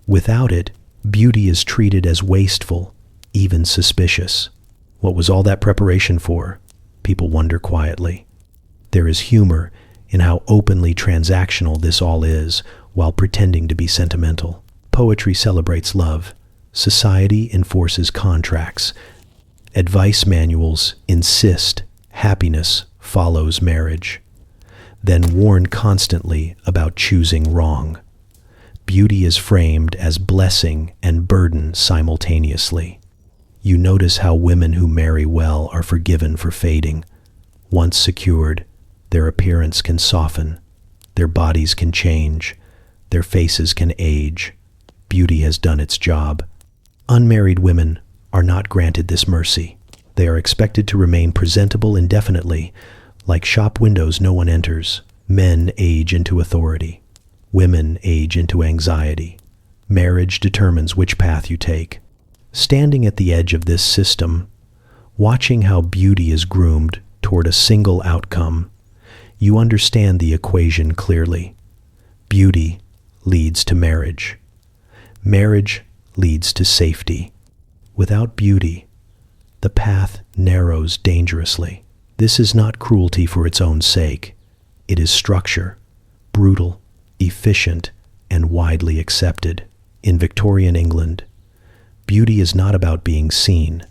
Without it, beauty is treated as wasteful, even suspicious. What was all that preparation for? People wonder quietly. There is humor in how openly transactional this all is, while pretending to be sentimental. Poetry celebrates love. Society enforces contracts. Advice manuals insist happiness follows marriage, then warn constantly about choosing wrong. Beauty is framed as blessing and burden simultaneously. You notice how women who marry well are forgiven for fading. Once secured, their appearance can soften, their bodies can change, their faces can age. Beauty has done its job. Unmarried women are not granted this mercy. They are expected to remain presentable indefinitely. Like shop windows no one enters. Men age into authority. Women age into anxiety. Marriage determines which path you take. Standing at the edge of this system, watching how beauty is groomed toward a single outcome, you understand the equation clearly. Beauty leads to marriage. Marriage leads to safety. Without beauty, the path narrows dangerously. This is not cruelty for its own sake. It is structure, brutal, efficient, and widely accepted. In Victorian England, beauty is not about being seen.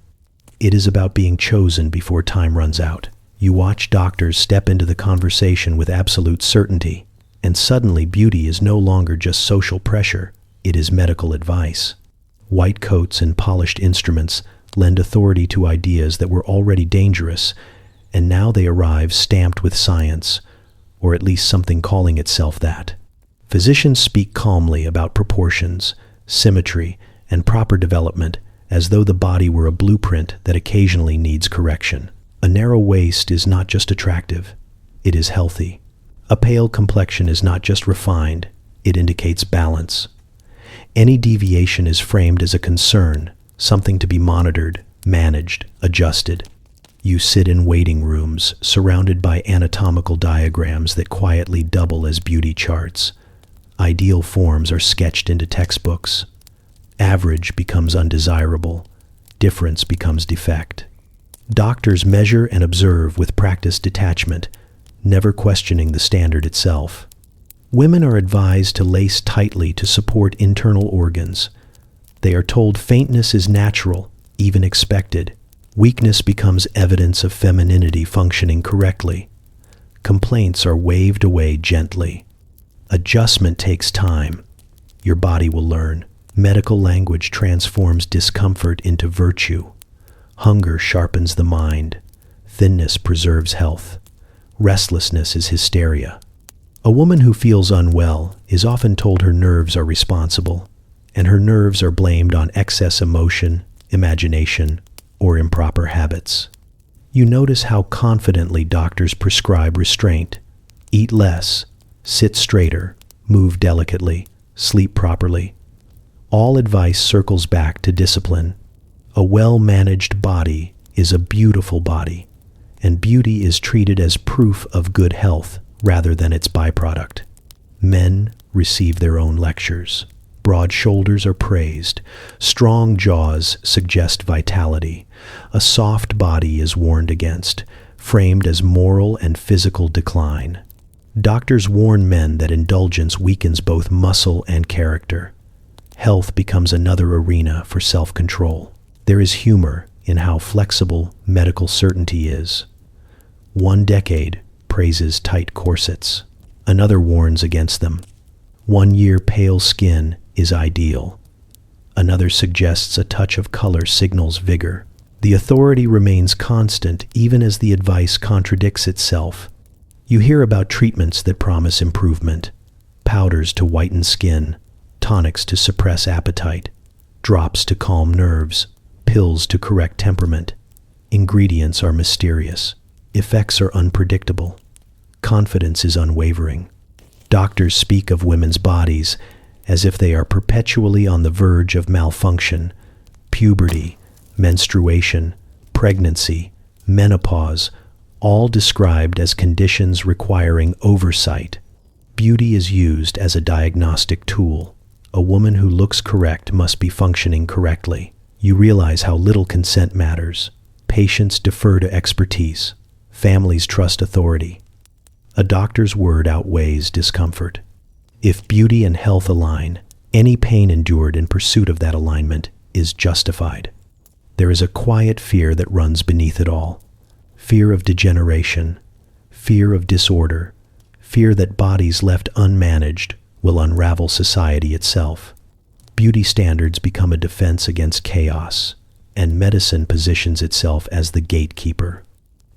It is about being chosen before time runs out. You watch doctors step into the conversation with absolute certainty, and suddenly beauty is no longer just social pressure, it is medical advice. White coats and polished instruments lend authority to ideas that were already dangerous, and now they arrive stamped with science, or at least something calling itself that. Physicians speak calmly about proportions, symmetry, and proper development, as though the body were a blueprint that occasionally needs correction. A narrow waist is not just attractive, it is healthy. A pale complexion is not just refined, it indicates balance. Any deviation is framed as a concern, something to be monitored, managed, adjusted. You sit in waiting rooms, surrounded by anatomical diagrams that quietly double as beauty charts. Ideal forms are sketched into textbooks. Average becomes undesirable. Difference becomes defect. Doctors measure and observe with practiced detachment, never questioning the standard itself. Women are advised to lace tightly to support internal organs. They are told faintness is natural, even expected. Weakness becomes evidence of femininity functioning correctly. Complaints are waved away gently. Adjustment takes time. Your body will learn. Medical language transforms discomfort into virtue. Hunger sharpens the mind. Thinness preserves health. Restlessness is hysteria. A woman who feels unwell is often told her nerves are responsible, and her nerves are blamed on excess emotion, imagination, or improper habits. You notice how confidently doctors prescribe restraint. Eat less, sit straighter, move delicately, sleep properly. All advice circles back to discipline. A well-managed body is a beautiful body, and beauty is treated as proof of good health rather than its byproduct. Men receive their own lectures. Broad shoulders are praised. Strong jaws suggest vitality. A soft body is warned against, framed as moral and physical decline. Doctors warn men that indulgence weakens both muscle and character. Health becomes another arena for self-control. There is humor in how flexible medical certainty is. One decade praises tight corsets. Another warns against them. 1 year pale skin is ideal. Another suggests a touch of color signals vigor. The authority remains constant even as the advice contradicts itself. You hear about treatments that promise improvement, powders to whiten skin, tonics to suppress appetite, drops to calm nerves, pills to correct temperament. Ingredients are mysterious. Effects are unpredictable. Confidence is unwavering. Doctors speak of women's bodies as if they are perpetually on the verge of malfunction. Puberty, menstruation, pregnancy, menopause, all described as conditions requiring oversight. Beauty is used as a diagnostic tool. A woman who looks correct must be functioning correctly. You realize how little consent matters. Patients defer to expertise. Families trust authority. A doctor's word outweighs discomfort. If beauty and health align, any pain endured in pursuit of that alignment is justified. There is a quiet fear that runs beneath it all. Fear of degeneration, fear of disorder, fear that bodies left unmanaged will unravel society itself. Beauty standards become a defense against chaos, and medicine positions itself as the gatekeeper.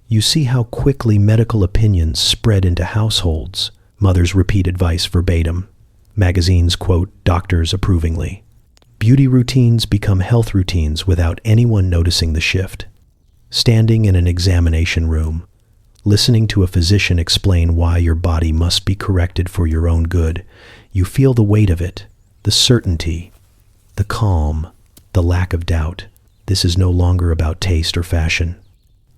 You see how quickly medical opinions spread into households. Mothers repeat advice verbatim. Magazines quote doctors approvingly. Beauty routines become health routines without anyone noticing the shift. Standing in an examination room, listening to a physician explain why your body must be corrected for your own good, you feel the weight of it, the certainty, the calm, the lack of doubt. This is no longer about taste or fashion.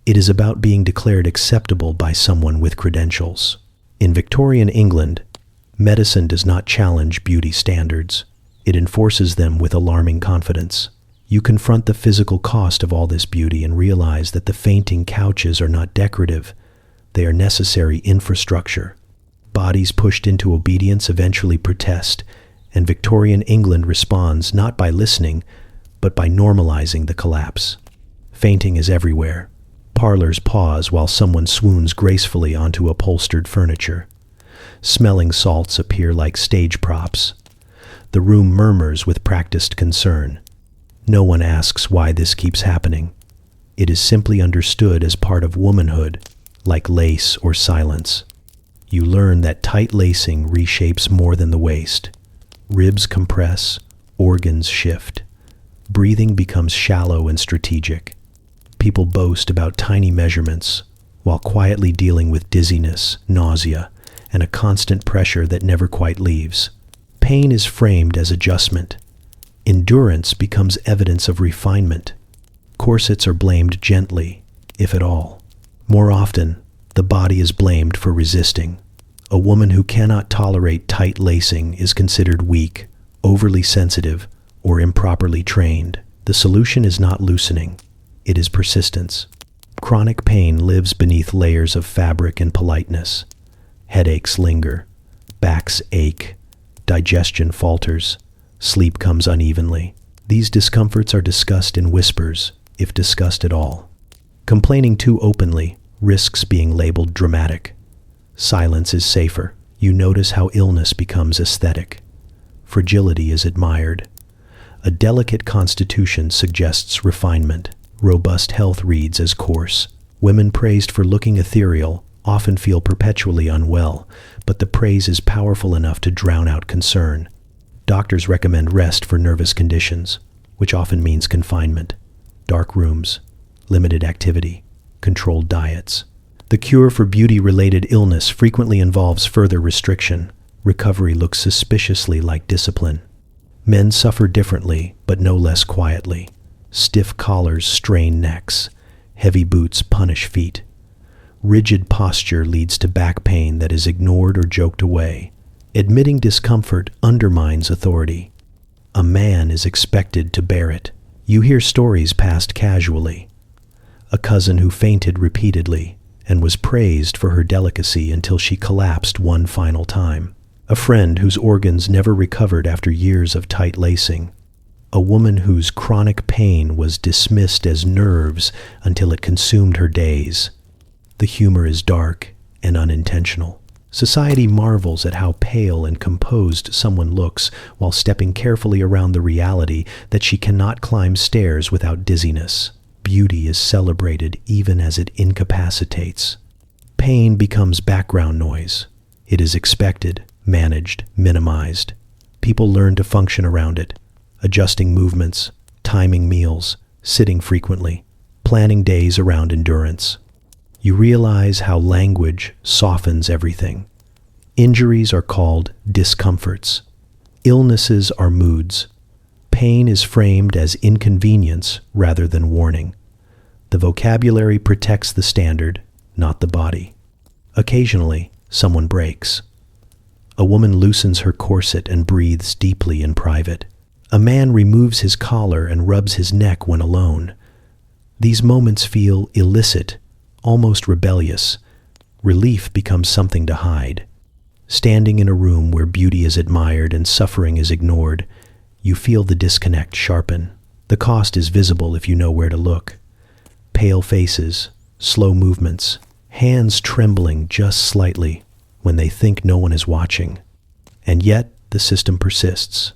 It is about being declared acceptable by someone with credentials. In Victorian England, medicine does not challenge beauty standards. It enforces them with alarming confidence. You confront the physical cost of all this beauty and realize that the fainting couches are not decorative. They are necessary infrastructure. Bodies pushed into obedience eventually protest, and Victorian England responds not by listening, but by normalizing the collapse. Fainting is everywhere. Parlors pause while someone swoons gracefully onto upholstered furniture. Smelling salts appear like stage props. The room murmurs with practiced concern. No one asks why this keeps happening. It is simply understood as part of womanhood, like lace or silence. You learn that tight lacing reshapes more than the waist. Ribs compress, organs shift. Breathing becomes shallow and strategic. People boast about tiny measurements, while quietly dealing with dizziness, nausea, and a constant pressure that never quite leaves. Pain is framed as adjustment. Endurance becomes evidence of refinement. Corsets are blamed gently, if at all. More often, the body is blamed for resisting. A woman who cannot tolerate tight lacing is considered weak, overly sensitive, or improperly trained. The solution is not loosening, it is persistence. Chronic pain lives beneath layers of fabric and politeness. Headaches linger, backs ache, digestion falters, sleep comes unevenly. These discomforts are discussed in whispers, if discussed at all. Complaining too openly risks being labeled dramatic. Silence is safer. You notice how illness becomes aesthetic. Fragility is admired. A delicate constitution suggests refinement. Robust health reads as coarse. Women praised for looking ethereal often feel perpetually unwell, but the praise is powerful enough to drown out concern. Doctors recommend rest for nervous conditions, which often means confinement, dark rooms, limited activity, controlled diets. The cure for beauty-related illness frequently involves further restriction. Recovery looks suspiciously like discipline. Men suffer differently, but no less quietly. Stiff collars strain necks. Heavy boots punish feet. Rigid posture leads to back pain that is ignored or joked away. Admitting discomfort undermines authority. A man is expected to bear it. You hear stories passed casually. A cousin who fainted repeatedly and was praised for her delicacy until she collapsed one final time. A friend whose organs never recovered after years of tight lacing. A woman whose chronic pain was dismissed as nerves until it consumed her days. The humor is dark and unintentional. Society marvels at how pale and composed someone looks while stepping carefully around the reality that she cannot climb stairs without dizziness. Beauty is celebrated even as it incapacitates. Pain becomes background noise. It is expected, managed, minimized. People learn to function around it, adjusting movements, timing meals, sitting frequently, planning days around endurance. You realize how language softens everything. Injuries are called discomforts. Illnesses are moods. Pain is framed as inconvenience rather than warning. The vocabulary protects the standard, not the body. Occasionally, someone breaks. A woman loosens her corset and breathes deeply in private. A man removes his collar and rubs his neck when alone. These moments feel illicit, almost rebellious. Relief becomes something to hide. Standing in a room where beauty is admired and suffering is ignored, you feel the disconnect sharpen. The cost is visible if you know where to look. Pale faces, slow movements, hands trembling just slightly when they think no one is watching. And yet, the system persists.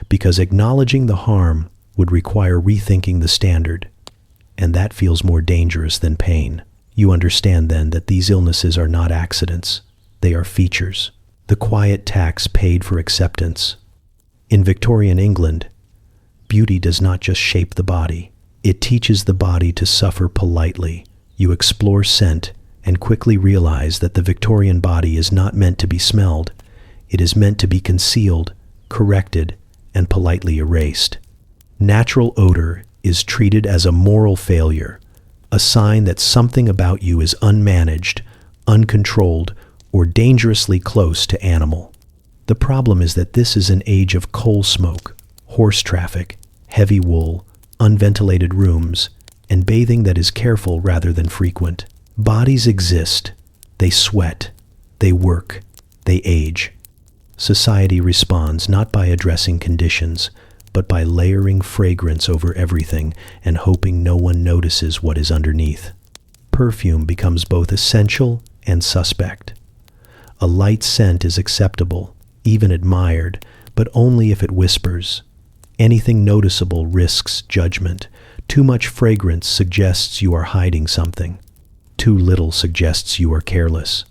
Because acknowledging the harm would require rethinking the standard, and that feels more dangerous than pain. You understand then that these illnesses are not accidents. They are features. The quiet tax paid for acceptance. In Victorian England, beauty does not just shape the body. It teaches the body to suffer politely. You explore scent and quickly realize that the Victorian body is not meant to be smelled. It is meant to be concealed, corrected, and politely erased. Natural odor is treated as a moral failure, a sign that something about you is unmanaged, uncontrolled, or dangerously close to animal. The problem is that this is an age of coal smoke, horse traffic, heavy wool, unventilated rooms, and bathing that is careful rather than frequent. Bodies exist. They sweat. They work. They age. Society responds not by addressing conditions, but by layering fragrance over everything and hoping no one notices what is underneath. Perfume becomes both essential and suspect. A light scent is acceptable, even admired, but only if it whispers. Anything noticeable risks judgment. Too much fragrance suggests you are hiding something. Too little suggests you are careless.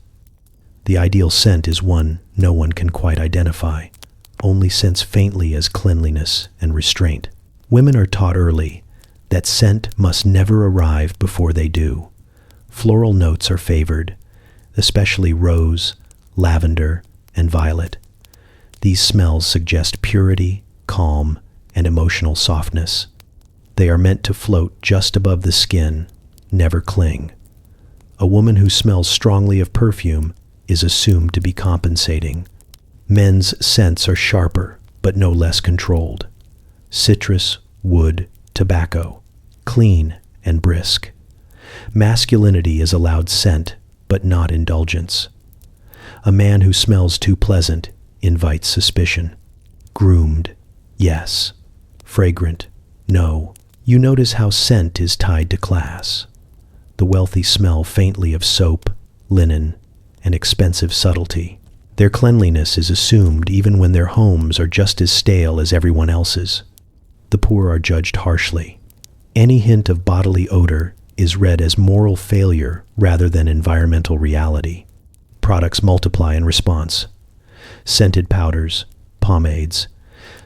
The ideal scent is one no one can quite identify. only sense faintly as cleanliness and restraint. Women are taught early that scent must never arrive before they do. Floral notes are favored, especially rose, lavender, and violet. These smells suggest purity, calm, and emotional softness. They are meant to float just above the skin, never cling. A woman who smells strongly of perfume is assumed to be compensating. Men's scents are sharper, but no less controlled. Citrus, wood, tobacco, clean and brisk. Masculinity is allowed scent, but not indulgence. A man who smells too pleasant invites suspicion. Groomed, yes. Fragrant, no. You notice how scent is tied to class. The wealthy smell faintly of soap, linen, and expensive subtlety. Their cleanliness is assumed even when their homes are just as stale as everyone else's. The poor are judged harshly. Any hint of bodily odor is read as moral failure rather than environmental reality. Products multiply in response. Scented powders, pomades,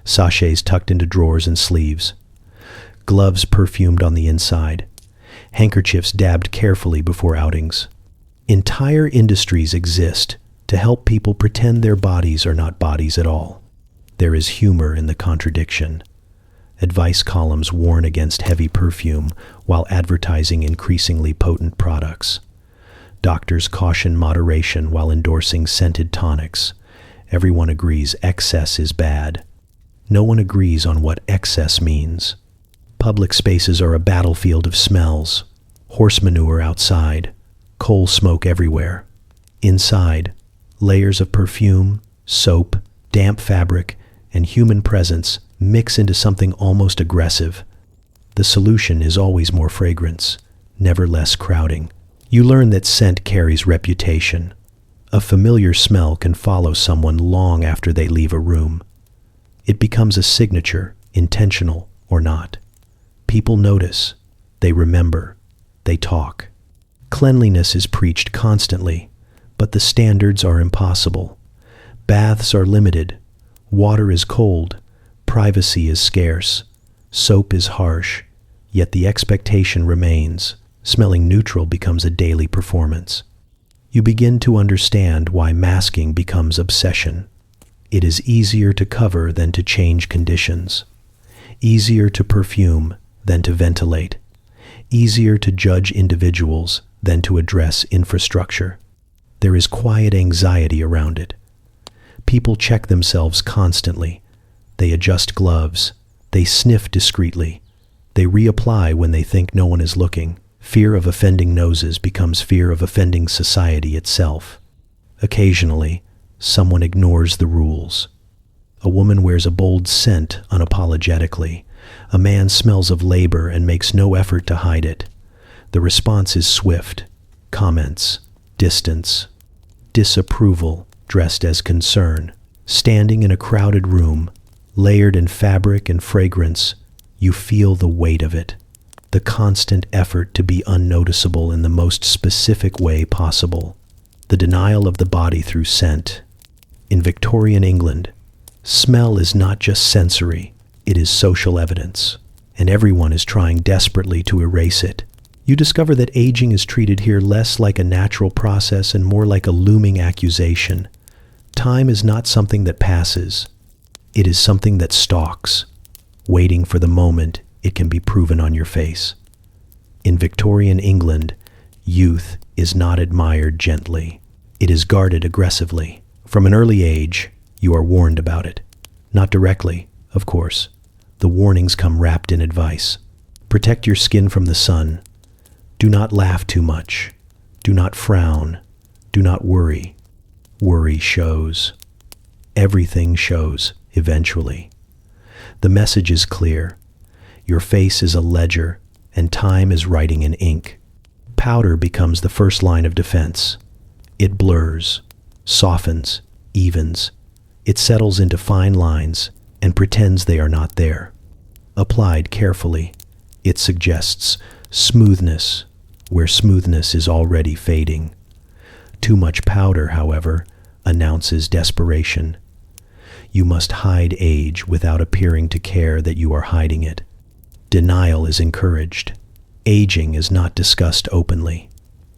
sachets tucked into drawers and sleeves, gloves perfumed on the inside, handkerchiefs dabbed carefully before outings. Entire industries exist to help people pretend their bodies are not bodies at all. There is humor in the contradiction. Advice columns warn against heavy perfume while advertising increasingly potent products. Doctors caution moderation while endorsing scented tonics. Everyone agrees excess is bad. No one agrees on what excess means. Public spaces are a battlefield of smells. Horse manure outside, coal smoke everywhere. Inside, layers of perfume, soap, damp fabric, and human presence mix into something almost aggressive. The solution is always more fragrance, never less crowding. You learn that scent carries reputation. A familiar smell can follow someone long after they leave a room. It becomes a signature, intentional or not. People notice, they remember, they talk. Cleanliness is preached constantly, but the standards are impossible. Baths are limited, water is cold, privacy is scarce, soap is harsh, yet the expectation remains. Smelling neutral becomes a daily performance. You begin to understand why masking becomes obsession. It is easier to cover than to change conditions. Easier to perfume than to ventilate. Easier to judge individuals than to address infrastructure. There is quiet anxiety around it. People check themselves constantly. They adjust gloves. They sniff discreetly. They reapply when they think no one is looking. Fear of offending noses becomes fear of offending society itself. Occasionally, someone ignores the rules. A woman wears a bold scent unapologetically. A man smells of labor and makes no effort to hide it. The response is swift. Comments, distance, disapproval dressed as concern. Standing in a crowded room, layered in fabric and fragrance, you feel the weight of it. The constant effort to be unnoticeable in the most specific way possible. The denial of the body through scent. In Victorian England, smell is not just sensory, it is social evidence, and everyone is trying desperately to erase it. You discover that aging is treated here less like a natural process and more like a looming accusation. Time is not something that passes. It is something that stalks, waiting for the moment it can be proven on your face. In Victorian England, youth is not admired gently. It is guarded aggressively. From an early age, you are warned about it. Not directly, of course. The warnings come wrapped in advice. Protect your skin from the sun. Do not laugh too much. Do not frown. Do not worry. Worry shows. Everything shows, eventually. The message is clear. Your face is a ledger, and time is writing in ink. Powder becomes the first line of defense. It blurs, softens, evens. It settles into fine lines and pretends they are not there. Applied carefully, it suggests smoothness where smoothness is already fading. Too much powder, however, announces desperation. You must hide age without appearing to care that you are hiding it. Denial is encouraged. Aging is not discussed openly.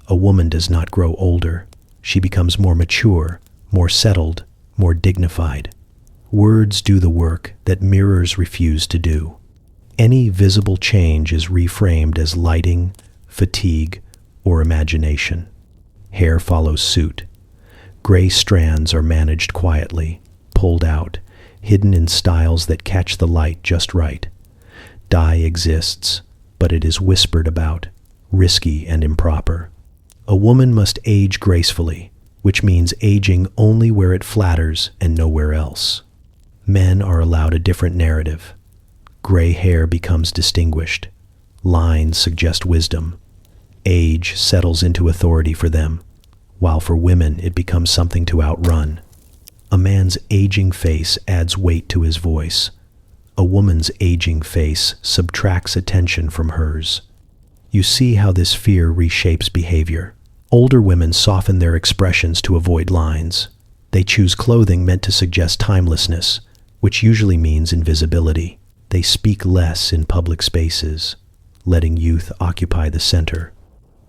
A woman does not grow older. She becomes more mature, more settled, more dignified. Words do the work that mirrors refuse to do. Any visible change is reframed as lighting, fatigue, or imagination. Hair follows suit. Gray strands are managed quietly, pulled out, hidden in styles that catch the light just right. Dye exists, but it is whispered about, risky and improper. A woman must age gracefully, which means aging only where it flatters and nowhere else. Men are allowed a different narrative. Gray hair becomes distinguished. Lines suggest wisdom. Age settles into authority for them, while for women it becomes something to outrun. A man's aging face adds weight to his voice. A woman's aging face subtracts attention from hers. You see how this fear reshapes behavior. Older women soften their expressions to avoid lines. They choose clothing meant to suggest timelessness, which usually means invisibility. They speak less in public spaces, letting youth occupy the center.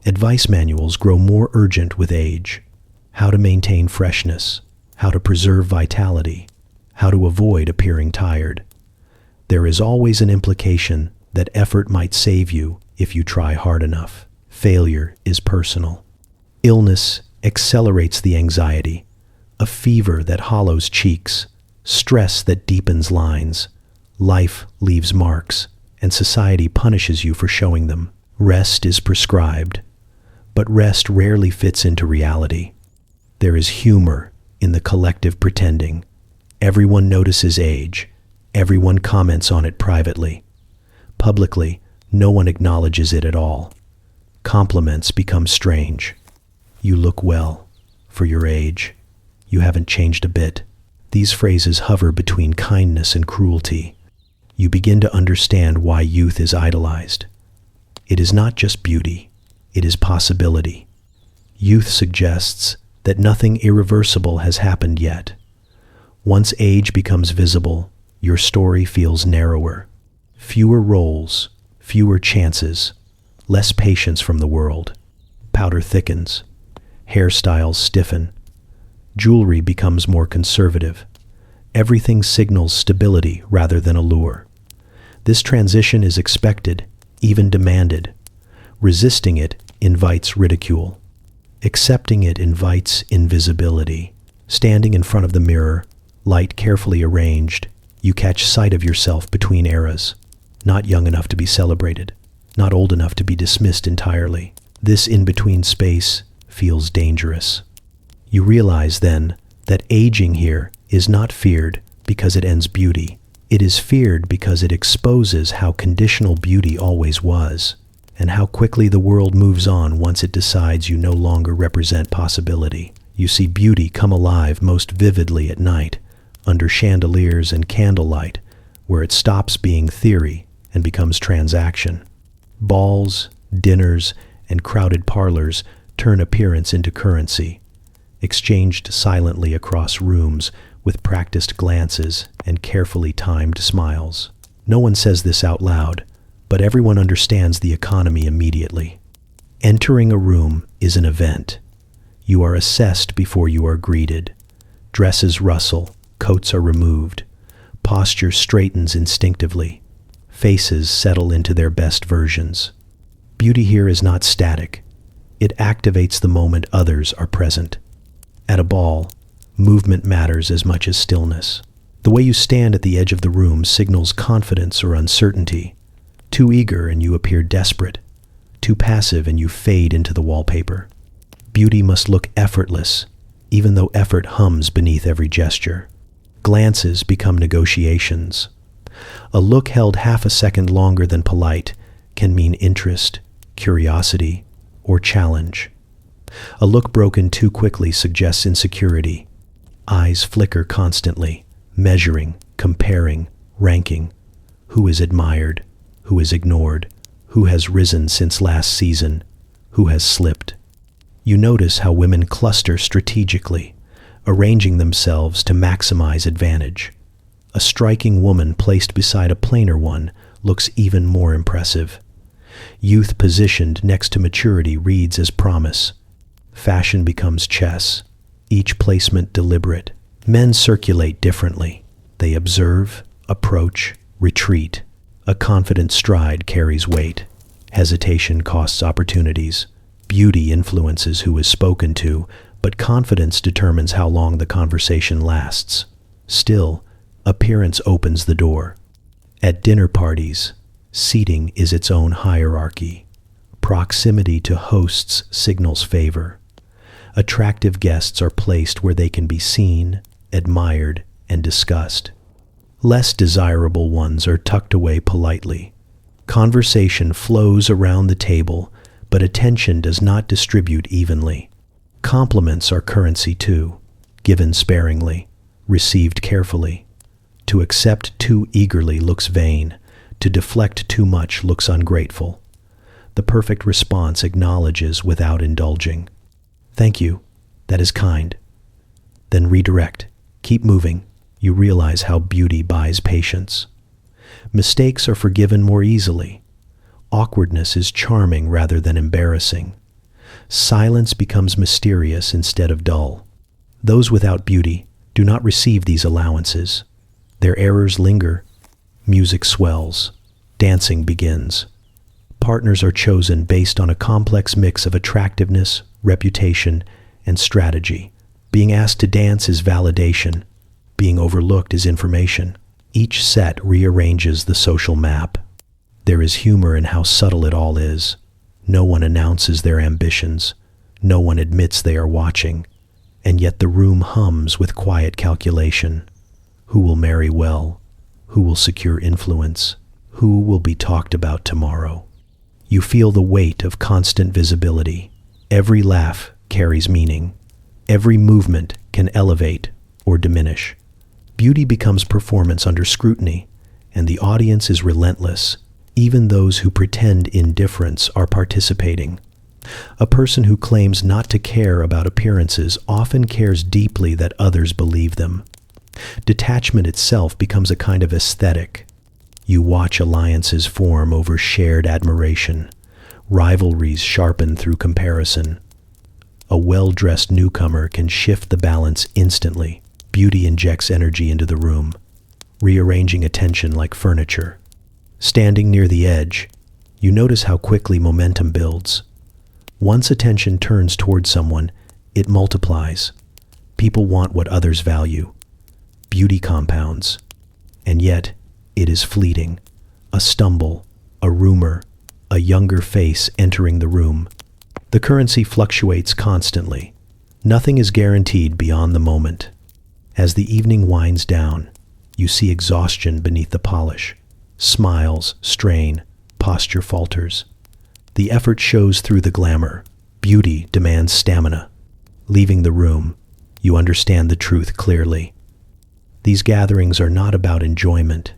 Advice manuals grow more urgent with age. How to maintain freshness, how to preserve vitality, how to avoid appearing tired. There is always an implication that effort might save you if you try hard enough. Failure is personal. Illness accelerates the anxiety, a fever that hollows cheeks, stress that deepens lines. Life leaves marks, and society punishes you for showing them. Rest is prescribed, but rest rarely fits into reality. There is humor in the collective pretending. Everyone notices age. Everyone comments on it privately. Publicly, no one acknowledges it at all. Compliments become strange. You look well for your age. You haven't changed a bit. These phrases hover between kindness and cruelty. You begin to understand why youth is idolized. It is not just beauty, it is possibility. Youth suggests that nothing irreversible has happened yet. Once age becomes visible, your story feels narrower. Fewer roles, fewer chances, less patience from the world. Powder thickens. Hairstyles stiffen. Jewelry becomes more conservative. Everything signals stability rather than allure. This transition is expected, even demanded. Resisting it invites ridicule. Accepting it invites invisibility. Standing in front of the mirror, light carefully arranged, you catch sight of yourself between eras. Not young enough to be celebrated, not old enough to be dismissed entirely. This in-between space feels dangerous. You realize then that aging here is not feared because it ends beauty. It is feared because it exposes how conditional beauty always was, and how quickly the world moves on once it decides you no longer represent possibility. You see beauty come alive most vividly at night, under chandeliers and candlelight, where it stops being theory and becomes transaction. Balls, dinners, and crowded parlors turn appearance into currency, exchanged silently across rooms with practiced glances and carefully timed smiles. No one says this out loud, but everyone understands the economy immediately. Entering a room is an event. You are assessed before you are greeted. Dresses rustle, coats are removed. Posture straightens instinctively. Faces settle into their best versions. Beauty here is not static. It activates the moment others are present. At a ball, movement matters as much as stillness. The way you stand at the edge of the room signals confidence or uncertainty. Too eager and you appear desperate. Too passive and you fade into the wallpaper. Beauty must look effortless, even though effort hums beneath every gesture. Glances become negotiations. A look held half a second longer than polite can mean interest, curiosity, or challenge. A look broken too quickly suggests insecurity. Eyes flicker constantly, measuring, comparing, ranking. Who is admired? Who is ignored? Who has risen since last season? Who has slipped? You notice how women cluster strategically, arranging themselves to maximize advantage. A striking woman placed beside a plainer one looks even more impressive. Youth positioned next to maturity reads as promise. Fashion becomes chess, each placement deliberate. Men circulate differently. They observe, approach, retreat. A confident stride carries weight. Hesitation costs opportunities. Beauty influences who is spoken to, but confidence determines how long the conversation lasts. Still, appearance opens the door. At dinner parties, seating is its own hierarchy. Proximity to hosts signals favor. Attractive guests are placed where they can be seen, admired, and discussed. Less desirable ones are tucked away politely. Conversation flows around the table, but attention does not distribute evenly. Compliments are currency too, given sparingly, received carefully. To accept too eagerly looks vain. To deflect too much looks ungrateful. The perfect response acknowledges without indulging. Thank you. That is kind. Then redirect. Keep moving. You realize how beauty buys patience. Mistakes are forgiven more easily. Awkwardness is charming rather than embarrassing. Silence becomes mysterious instead of dull. Those without beauty do not receive these allowances. Their errors linger. Music swells. Dancing begins. Partners are chosen based on a complex mix of attractiveness, reputation, and strategy. Being asked to dance is validation. Being overlooked is information. Each set rearranges the social map. There is humor in how subtle it all is. No one announces their ambitions. No one admits they are watching. And yet the room hums with quiet calculation. Who will marry well? Who will secure influence? Who will be talked about tomorrow? You feel the weight of constant visibility. Every laugh carries meaning. Every movement can elevate or diminish. Beauty becomes performance under scrutiny, and the audience is relentless. Even those who pretend indifference are participating. A person who claims not to care about appearances often cares deeply that others believe them. Detachment itself becomes a kind of aesthetic. You watch alliances form over shared admiration. Rivalries sharpen through comparison. A well-dressed newcomer can shift the balance instantly. Beauty injects energy into the room, rearranging attention like furniture. Standing near the edge, you notice how quickly momentum builds. Once attention turns toward someone, it multiplies. People want what others value. Beauty compounds. And yet, it is fleeting. A stumble, a rumor, a younger face entering the room. The currency fluctuates constantly. Nothing is guaranteed beyond the moment. As the evening winds down, you see exhaustion beneath the polish. Smiles strain, posture falters. The effort shows through the glamour. Beauty demands stamina. Leaving the room, you understand the truth clearly. These gatherings are not about enjoyment.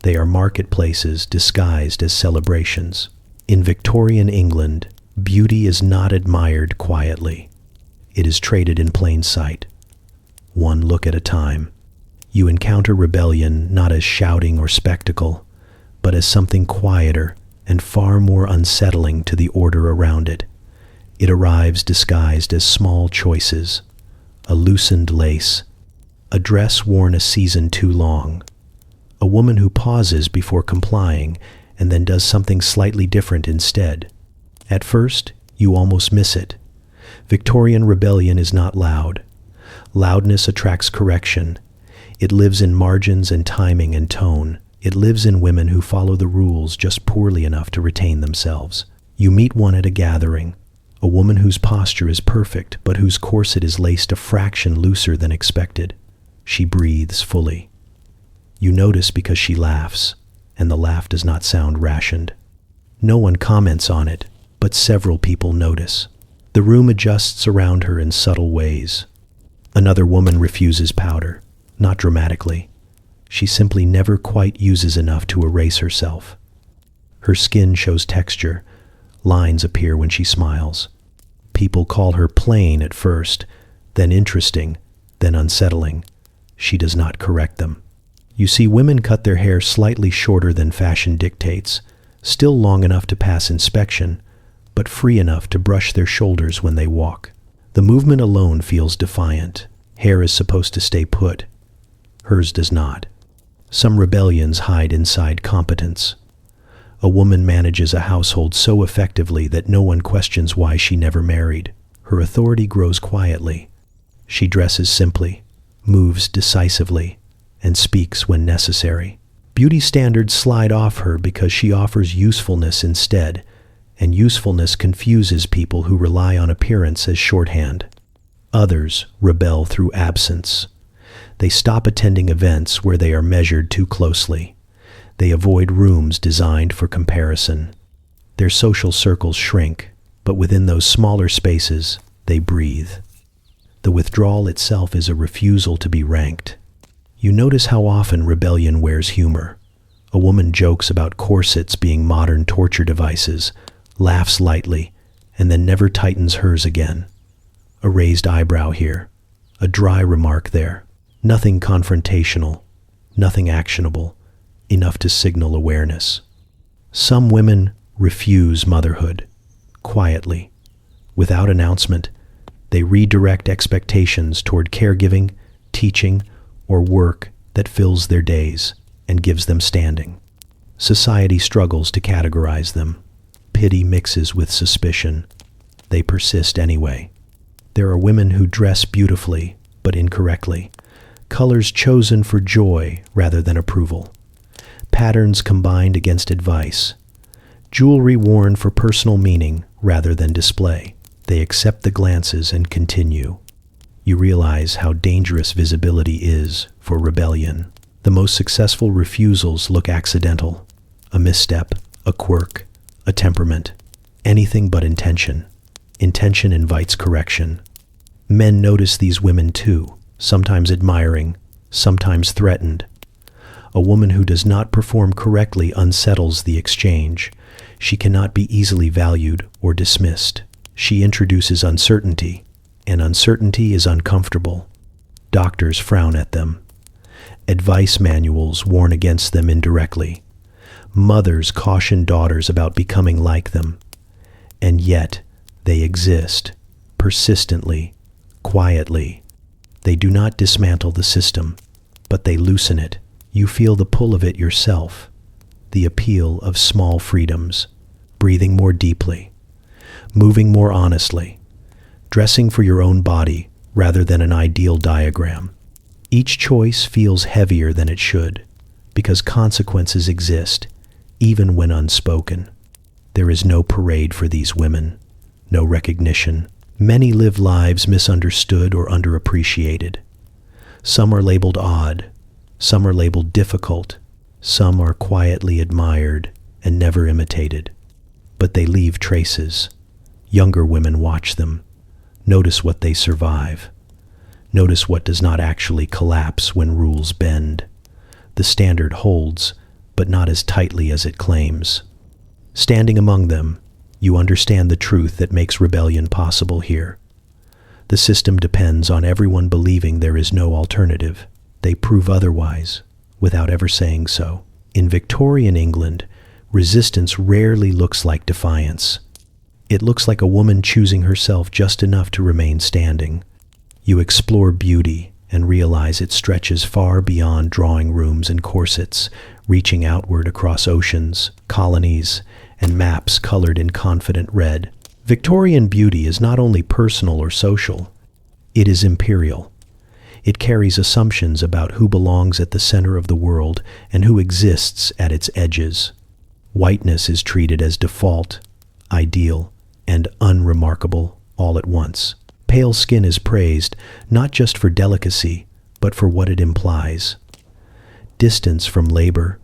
They are marketplaces disguised as celebrations. In Victorian England, beauty is not admired quietly. It is traded in plain sight. One look at a time. You encounter rebellion not as shouting or spectacle, but as something quieter and far more unsettling to the order around it. It arrives disguised as small choices, a loosened lace, a dress worn a season too long, a woman who pauses before complying and then does something slightly different instead. At first, you almost miss it. Victorian rebellion is not loud. Loudness attracts correction. It lives in margins and timing and tone. It lives in women who follow the rules just poorly enough to retain themselves. You meet one at a gathering, a woman whose posture is perfect, but whose corset is laced a fraction looser than expected. She breathes fully. You notice because she laughs, and the laugh does not sound rationed. No one comments on it, but several people notice. The room adjusts around her in subtle ways. Another woman refuses powder, not dramatically. She simply never quite uses enough to erase herself. Her skin shows texture. Lines appear when she smiles. People call her plain at first, then interesting, then unsettling. She does not correct them. You see women cut their hair slightly shorter than fashion dictates, still long enough to pass inspection, but free enough to brush their shoulders when they walk. The movement alone feels defiant. Hair is supposed to stay put. Hers does not. Some rebellions hide inside competence. A woman manages a household so effectively that no one questions why she never married. Her authority grows quietly. She dresses simply, moves decisively, and speaks when necessary. Beauty standards slide off her because she offers usefulness instead, and usefulness confuses people who rely on appearance as shorthand. Others rebel through absence. They stop attending events where they are measured too closely. They avoid rooms designed for comparison. Their social circles shrink, but within those smaller spaces, they breathe. The withdrawal itself is a refusal to be ranked. You notice how often rebellion wears humor. A woman jokes about corsets being modern torture devices, laughs lightly, and then never tightens hers again. A raised eyebrow here, a dry remark there. Nothing confrontational, nothing actionable, enough to signal awareness. Some women refuse motherhood, quietly. Without announcement, they redirect expectations toward caregiving, teaching, or work that fills their days and gives them standing. Society struggles to categorize them. Pity mixes with suspicion. They persist anyway. There are women who dress beautifully, but incorrectly. Colors chosen for joy rather than approval. Patterns combined against advice. Jewelry worn for personal meaning rather than display. They accept the glances and continue. You realize how dangerous visibility is for rebellion. The most successful refusals look accidental. A misstep, a quirk, a temperament. Anything but intention. Intention invites correction. Men notice these women too, sometimes admiring, sometimes threatened. A woman who does not perform correctly unsettles the exchange. She cannot be easily valued or dismissed. She introduces uncertainty, and uncertainty is uncomfortable. Doctors frown at them. Advice manuals warn against them indirectly. Mothers caution daughters about becoming like them. And yet, they exist, persistently, quietly. They do not dismantle the system, but they loosen it. You feel the pull of it yourself, the appeal of small freedoms, breathing more deeply, moving more honestly, dressing for your own body rather than an ideal diagram. Each choice feels heavier than it should, because consequences exist, even when unspoken. There is no parade for these women, no recognition. Many live lives misunderstood or underappreciated. Some are labeled odd, some are labeled difficult, some are quietly admired and never imitated. But they leave traces. Younger women watch them. Notice what they survive. Notice what does not actually collapse when rules bend. The standard holds, but not as tightly as it claims. Standing among them, you understand the truth that makes rebellion possible here. The system depends on everyone believing there is no alternative. They prove otherwise, without ever saying so. In Victorian England, resistance rarely looks like defiance. It looks like a woman choosing herself just enough to remain standing. You explore beauty and realize it stretches far beyond drawing rooms and corsets, reaching outward across oceans, colonies, and maps colored in confident red. Victorian beauty is not only personal or social, it is imperial. It carries assumptions about who belongs at the center of the world and who exists at its edges. Whiteness is treated as default, ideal, and unremarkable all at once. Pale skin is praised not just for delicacy, but for what it implies. Distance from labor,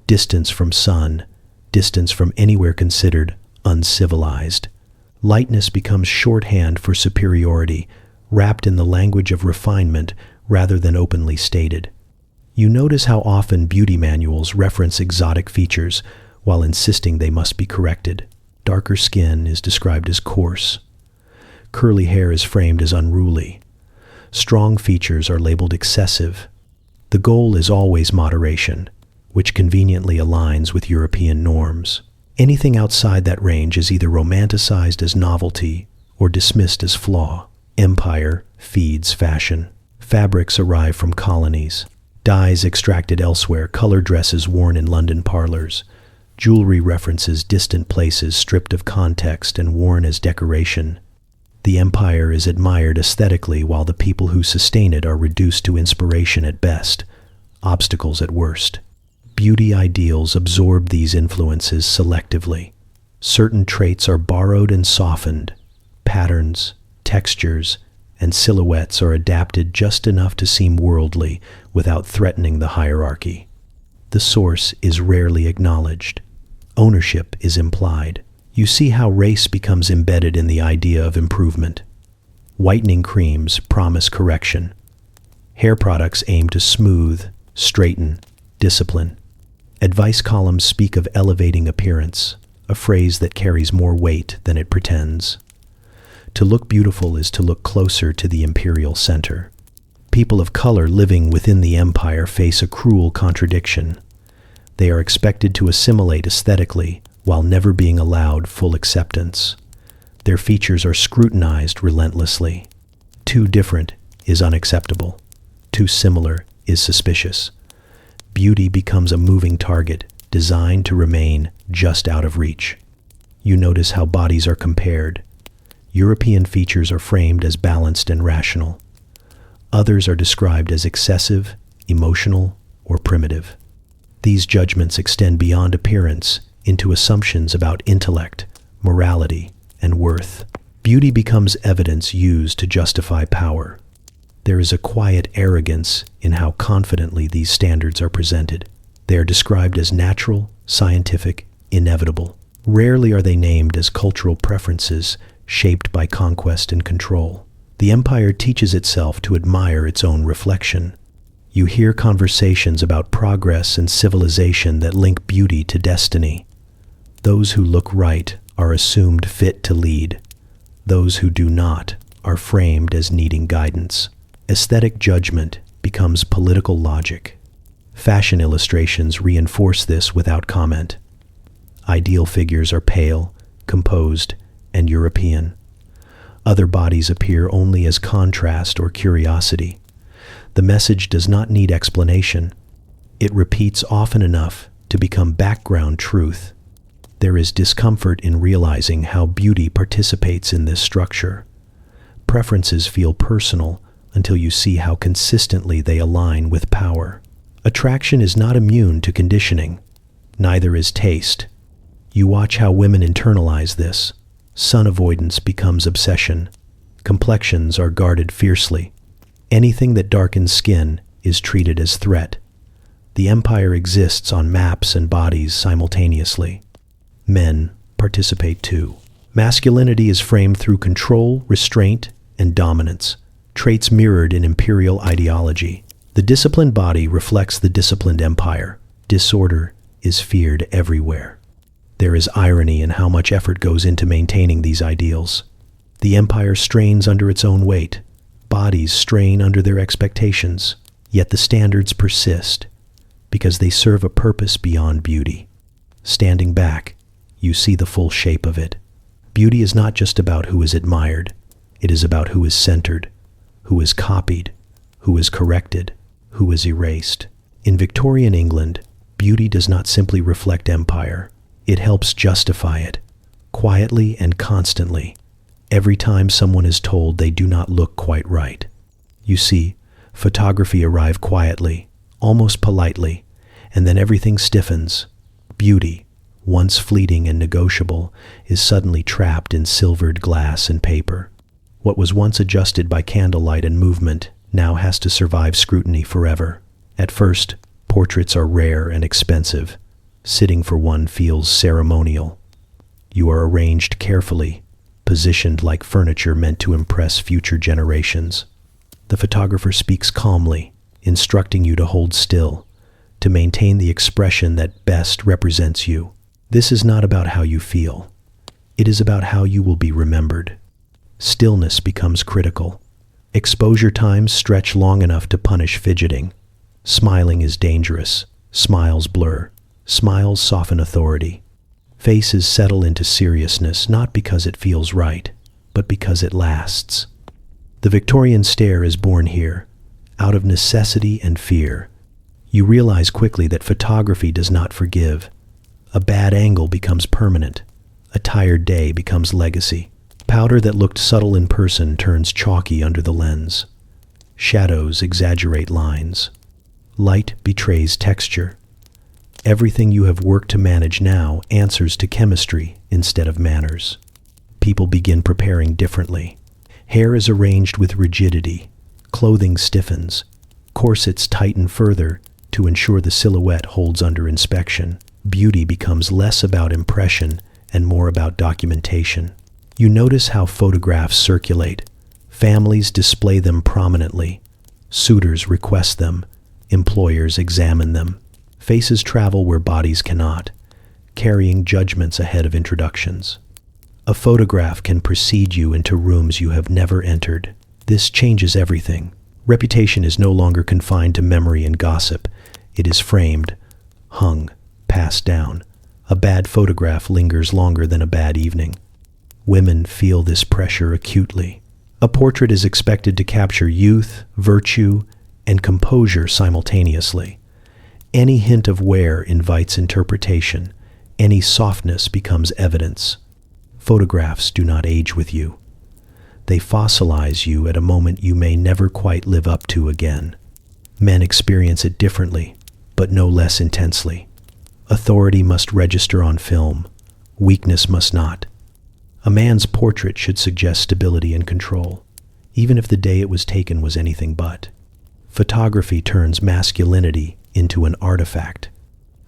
distance from sun, distance from anywhere considered uncivilized. Lightness becomes shorthand for superiority, wrapped in the language of refinement rather than openly stated. You notice how often beauty manuals reference exotic features while insisting they must be corrected. Darker skin is described as coarse. Curly hair is framed as unruly. Strong features are labeled excessive. The goal is always moderation, which conveniently aligns with European norms. Anything outside that range is either romanticized as novelty or dismissed as flaw. Empire feeds fashion. Fabrics arrive from colonies. Dyes extracted elsewhere, color dresses worn in London parlors. Jewelry references distant places stripped of context and worn as decoration. The empire is admired aesthetically while the people who sustain it are reduced to inspiration at best, obstacles at worst. Beauty ideals absorb these influences selectively. Certain traits are borrowed and softened. Patterns, textures, and silhouettes are adapted just enough to seem worldly without threatening the hierarchy. The source is rarely acknowledged. Ownership is implied. You see how race becomes embedded in the idea of improvement. Whitening creams promise correction. Hair products aim to smooth, straighten, discipline. Advice columns speak of elevating appearance, a phrase that carries more weight than it pretends. To look beautiful is to look closer to the imperial center. People of color living within the empire face a cruel contradiction. They are expected to assimilate aesthetically while never being allowed full acceptance. Their features are scrutinized relentlessly. Too different is unacceptable. Too similar is suspicious. Beauty becomes a moving target designed to remain just out of reach. You notice how bodies are compared. European features are framed as balanced and rational. Others are described as excessive, emotional, or primitive. These judgments extend beyond appearance into assumptions about intellect, morality, and worth. Beauty becomes evidence used to justify power. There is a quiet arrogance in how confidently these standards are presented. They are described as natural, scientific, inevitable. Rarely are they named as cultural preferences shaped by conquest and control. The empire teaches itself to admire its own reflection. You hear conversations about progress and civilization that link beauty to destiny. Those who look right are assumed fit to lead. Those who do not are framed as needing guidance. Aesthetic judgment becomes political logic. Fashion illustrations reinforce this without comment. Ideal figures are pale, composed, and European. Other bodies appear only as contrast or curiosity. The message does not need explanation. It repeats often enough to become background truth. There is discomfort in realizing how beauty participates in this structure. Preferences feel personal until you see how consistently they align with power. Attraction is not immune to conditioning. Neither is taste. You watch how women internalize this. Sun avoidance becomes obsession. Complexions are guarded fiercely. Anything that darkens skin is treated as threat. The empire exists on maps and bodies simultaneously. Men participate too. Masculinity is framed through control, restraint, and dominance, traits mirrored in imperial ideology. The disciplined body reflects the disciplined empire. Disorder is feared everywhere. There is irony in how much effort goes into maintaining these ideals. The empire strains under its own weight. Bodies strain under their expectations. Yet the standards persist because they serve a purpose beyond beauty. Standing back, you see the full shape of it. Beauty is not just about who is admired. It is about who is centered, who is copied, who is corrected, who is erased. In Victorian England, beauty does not simply reflect empire. It helps justify it, quietly and constantly, every time someone is told they do not look quite right. You see, photography arrives quietly, almost politely, and then everything stiffens. Beauty, once fleeting and negotiable, is suddenly trapped in silvered glass and paper. What was once adjusted by candlelight and movement now has to survive scrutiny forever. At first, portraits are rare and expensive. Sitting for one feels ceremonial. You are arranged carefully, positioned like furniture meant to impress future generations. The photographer speaks calmly, instructing you to hold still, to maintain the expression that best represents you. This is not about how you feel. It is about how you will be remembered. Stillness becomes critical. Exposure times stretch long enough to punish fidgeting. Smiling is dangerous. Smiles blur. Smiles soften authority. Faces settle into seriousness not because it feels right, but because it lasts. The Victorian stare is born here, out of necessity and fear. You realize quickly that photography does not forgive. A bad angle becomes permanent. A tired day becomes legacy. Powder that looked subtle in person turns chalky under the lens. Shadows exaggerate lines. Light betrays texture. Everything you have worked to manage now answers to chemistry instead of manners. People begin preparing differently. Hair is arranged with rigidity. Clothing stiffens. Corsets tighten further to ensure the silhouette holds under inspection. Beauty becomes less about impression and more about documentation. You notice how photographs circulate. Families display them prominently. Suitors request them. Employers examine them. Faces travel where bodies cannot, carrying judgments ahead of introductions. A photograph can precede you into rooms you have never entered. This changes everything. Reputation is no longer confined to memory and gossip. It is framed, hung, passed down. A bad photograph lingers longer than a bad evening. Women feel this pressure acutely. A portrait is expected to capture youth, virtue, and composure simultaneously. Any hint of wear invites interpretation. Any softness becomes evidence. Photographs do not age with you. They fossilize you at a moment you may never quite live up to again. Men experience it differently, but no less intensely. Authority must register on film. Weakness must not. A man's portrait should suggest stability and control, even if the day it was taken was anything but. Photography turns masculinity into an artifact.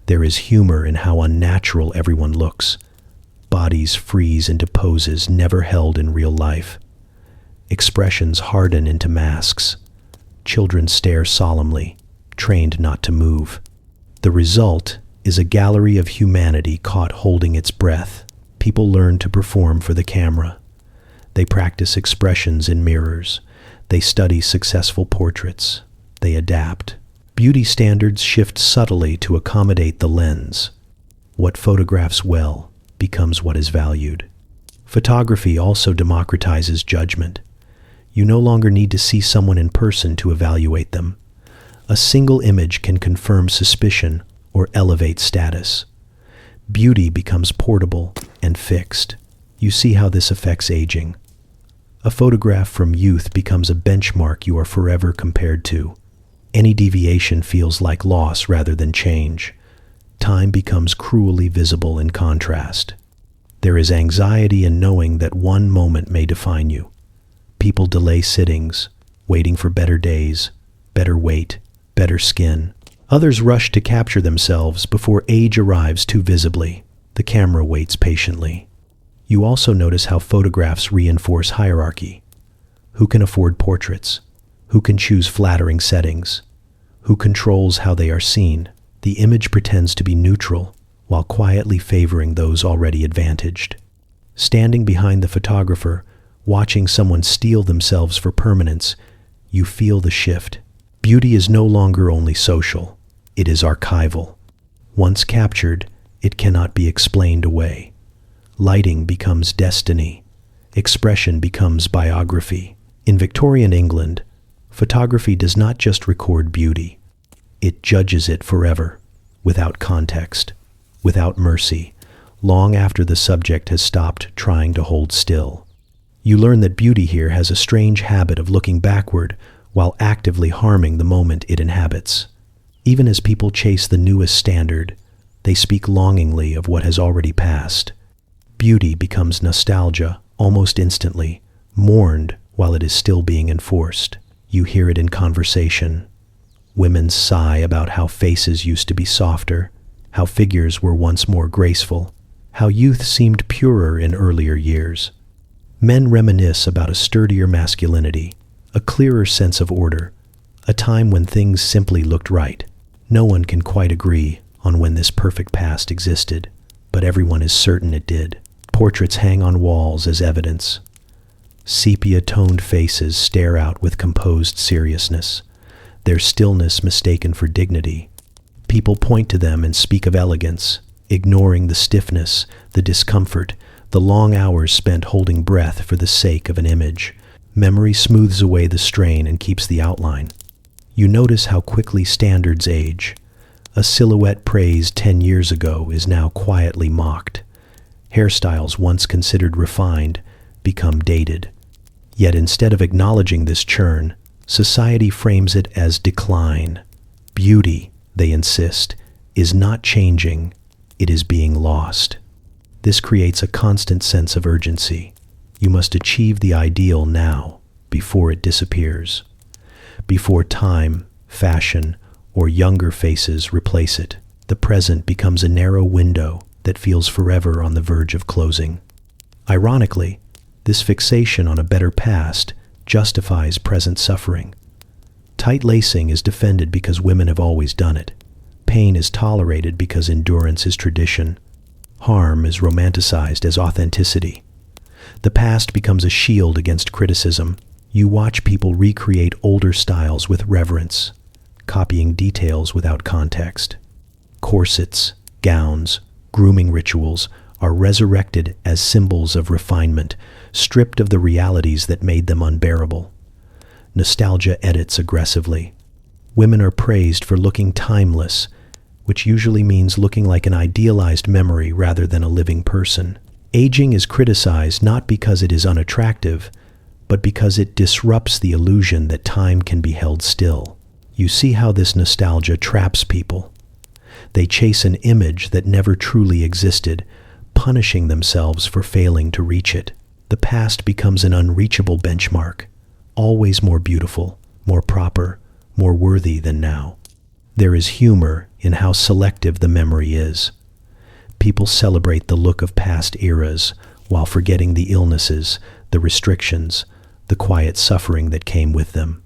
There is humor in how unnatural everyone looks. Bodies freeze into poses never held in real life. Expressions harden into masks. Children stare solemnly, trained not to move. The result is a gallery of humanity caught holding its breath. People learn to perform for the camera. They practice expressions in mirrors. They study successful portraits. They adapt. Beauty standards shift subtly to accommodate the lens. What photographs well becomes what is valued. Photography also democratizes judgment. You no longer need to see someone in person to evaluate them. A single image can confirm suspicion or elevate status. Beauty becomes portable and fixed. You see how this affects aging. A photograph from youth becomes a benchmark you are forever compared to. Any deviation feels like loss rather than change. Time becomes cruelly visible in contrast. There is anxiety in knowing that one moment may define you. People delay sittings, waiting for better days, better weight, better skin. Others rush to capture themselves before age arrives too visibly. The camera waits patiently. You also notice how photographs reinforce hierarchy. Who can afford portraits? Who can choose flattering settings? Who controls how they are seen? The image pretends to be neutral, while quietly favoring those already advantaged. Standing behind the photographer, watching someone steel themselves for permanence, you feel the shift. Beauty is no longer only social. It is archival. Once captured, it cannot be explained away. Lighting becomes destiny. Expression becomes biography. In Victorian England, photography does not just record beauty. It judges it forever, without context, without mercy, long after the subject has stopped trying to hold still. You learn that beauty here has a strange habit of looking backward while actively harming the moment it inhabits. Even as people chase the newest standard, they speak longingly of what has already passed. Beauty becomes nostalgia almost instantly, mourned while it is still being enforced. You hear it in conversation. Women sigh about how faces used to be softer, how figures were once more graceful, how youth seemed purer in earlier years. Men reminisce about a sturdier masculinity, a clearer sense of order, a time when things simply looked right. No one can quite agree on when this perfect past existed, but everyone is certain it did. Portraits hang on walls as evidence. Sepia-toned faces stare out with composed seriousness, their stillness mistaken for dignity. People point to them and speak of elegance, ignoring the stiffness, the discomfort, the long hours spent holding breath for the sake of an image. Memory smooths away the strain and keeps the outline. You notice how quickly standards age. A silhouette praised 10 years ago is now quietly mocked. Hairstyles once considered refined become dated. Yet instead of acknowledging this churn, society frames it as decline. Beauty, they insist, is not changing, it is being lost. This creates a constant sense of urgency. You must achieve the ideal now, before it disappears, before time, fashion, or younger faces replace it. The present becomes a narrow window that feels forever on the verge of closing. Ironically, this fixation on a better past justifies present suffering. Tight lacing is defended because women have always done it. Pain is tolerated because endurance is tradition. Harm is romanticized as authenticity. The past becomes a shield against criticism. You watch people recreate older styles with reverence, copying details without context. Corsets, gowns, grooming rituals are resurrected as symbols of refinement, stripped of the realities that made them unbearable. Nostalgia edits aggressively. Women are praised for looking timeless, which usually means looking like an idealized memory rather than a living person. Aging is criticized not because it is unattractive, but because it disrupts the illusion that time can be held still. You see how this nostalgia traps people. They chase an image that never truly existed, punishing themselves for failing to reach it. The past becomes an unreachable benchmark, always more beautiful, more proper, more worthy than now. There is humor in how selective the memory is. People celebrate the look of past eras while forgetting the illnesses, the restrictions, the quiet suffering that came with them.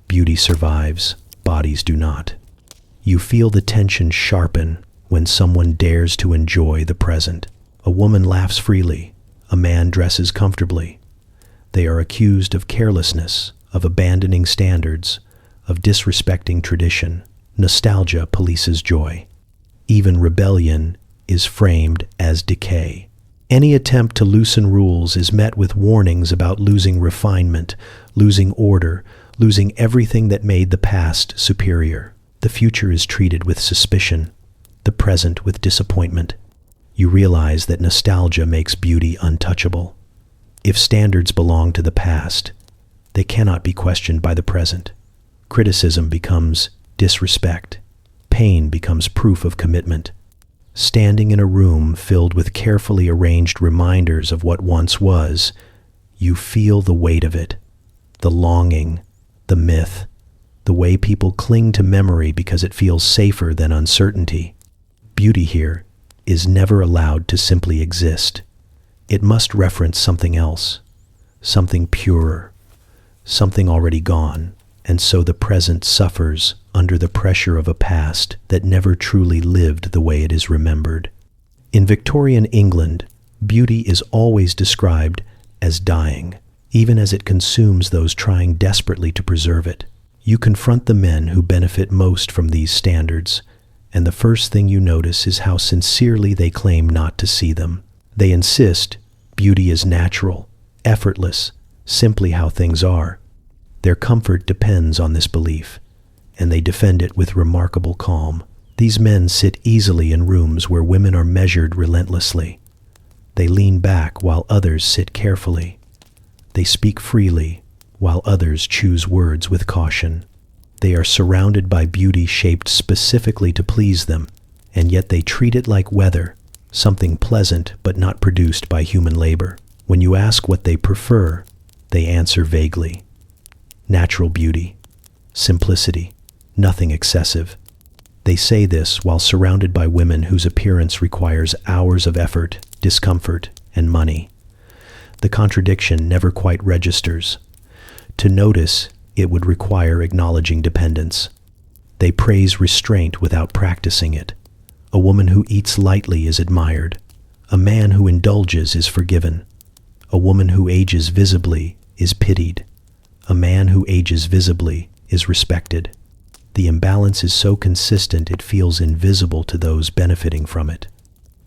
Beauty survives, bodies do not. You feel the tension sharpen when someone dares to enjoy the present. A woman laughs freely, a man dresses comfortably. They are accused of carelessness, of abandoning standards, of disrespecting tradition. Nostalgia polices joy. Even rebellion is framed as decay. Any attempt to loosen rules is met with warnings about losing refinement, losing order, losing everything that made the past superior. The future is treated with suspicion, the present with disappointment. You realize that nostalgia makes beauty untouchable. If standards belong to the past, they cannot be questioned by the present. Criticism becomes disrespect. Pain becomes proof of commitment. Standing in a room filled with carefully arranged reminders of what once was, you feel the weight of it, the longing, the myth, the way people cling to memory because it feels safer than uncertainty. Beauty here is never allowed to simply exist. It must reference something else, something purer, something already gone, and so the present suffers under the pressure of a past that never truly lived the way it is remembered. In Victorian England, beauty is always described as dying, even as it consumes those trying desperately to preserve it. You confront the men who benefit most from these standards, and the first thing you notice is how sincerely they claim not to see them. They insist beauty is natural, effortless, simply how things are. Their comfort depends on this belief, and they defend it with remarkable calm. These men sit easily in rooms where women are measured relentlessly. They lean back while others sit carefully. They speak freely while others choose words with caution. They are surrounded by beauty shaped specifically to please them, and yet they treat it like weather, something pleasant but not produced by human labor. When you ask what they prefer, they answer vaguely. Natural beauty, simplicity, nothing excessive. They say this while surrounded by women whose appearance requires hours of effort, discomfort, and money. The contradiction never quite registers. To notice, it would require acknowledging dependence. They praise restraint without practicing it. A woman who eats lightly is admired. A man who indulges is forgiven. A woman who ages visibly is pitied. A man who ages visibly is respected. The imbalance is so consistent it feels invisible to those benefiting from it.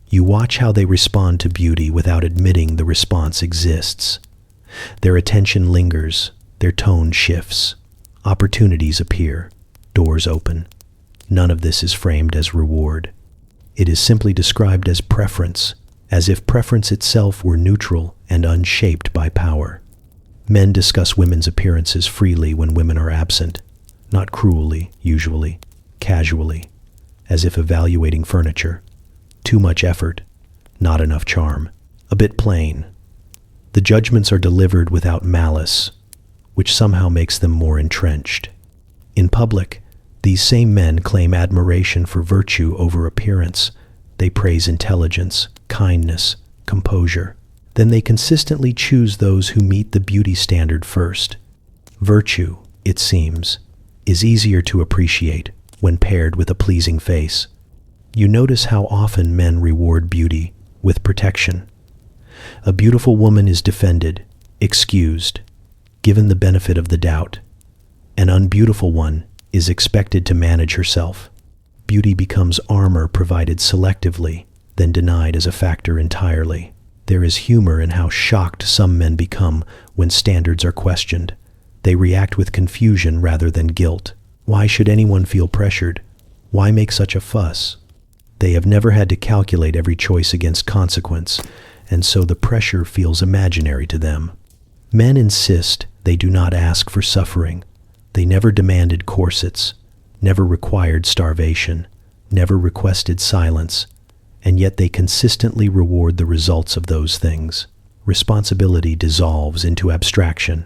You watch how they respond to beauty without admitting the response exists. Their attention lingers, their tone shifts. Opportunities appear, doors open. None of this is framed as reward. It is simply described as preference, as if preference itself were neutral and unshaped by power. Men discuss women's appearances freely when women are absent, not cruelly, usually, casually, as if evaluating furniture. Too much effort, not enough charm, a bit plain. The judgments are delivered without malice, which somehow makes them more entrenched. In public, these same men claim admiration for virtue over appearance. They praise intelligence, kindness, composure. Then they consistently choose those who meet the beauty standard first. Virtue, it seems, is easier to appreciate when paired with a pleasing face. You notice how often men reward beauty with protection. A beautiful woman is defended, excused, given the benefit of the doubt. An unbeautiful one is expected to manage herself. Beauty becomes armor provided selectively, then denied as a factor entirely. There is humor in how shocked some men become when standards are questioned. They react with confusion rather than guilt. Why should anyone feel pressured? Why make such a fuss? They have never had to calculate every choice against consequence, and so the pressure feels imaginary to them. Men insist they do not ask for suffering. They never demanded corsets, never required starvation, never requested silence, and yet they consistently reward the results of those things. Responsibility dissolves into abstraction.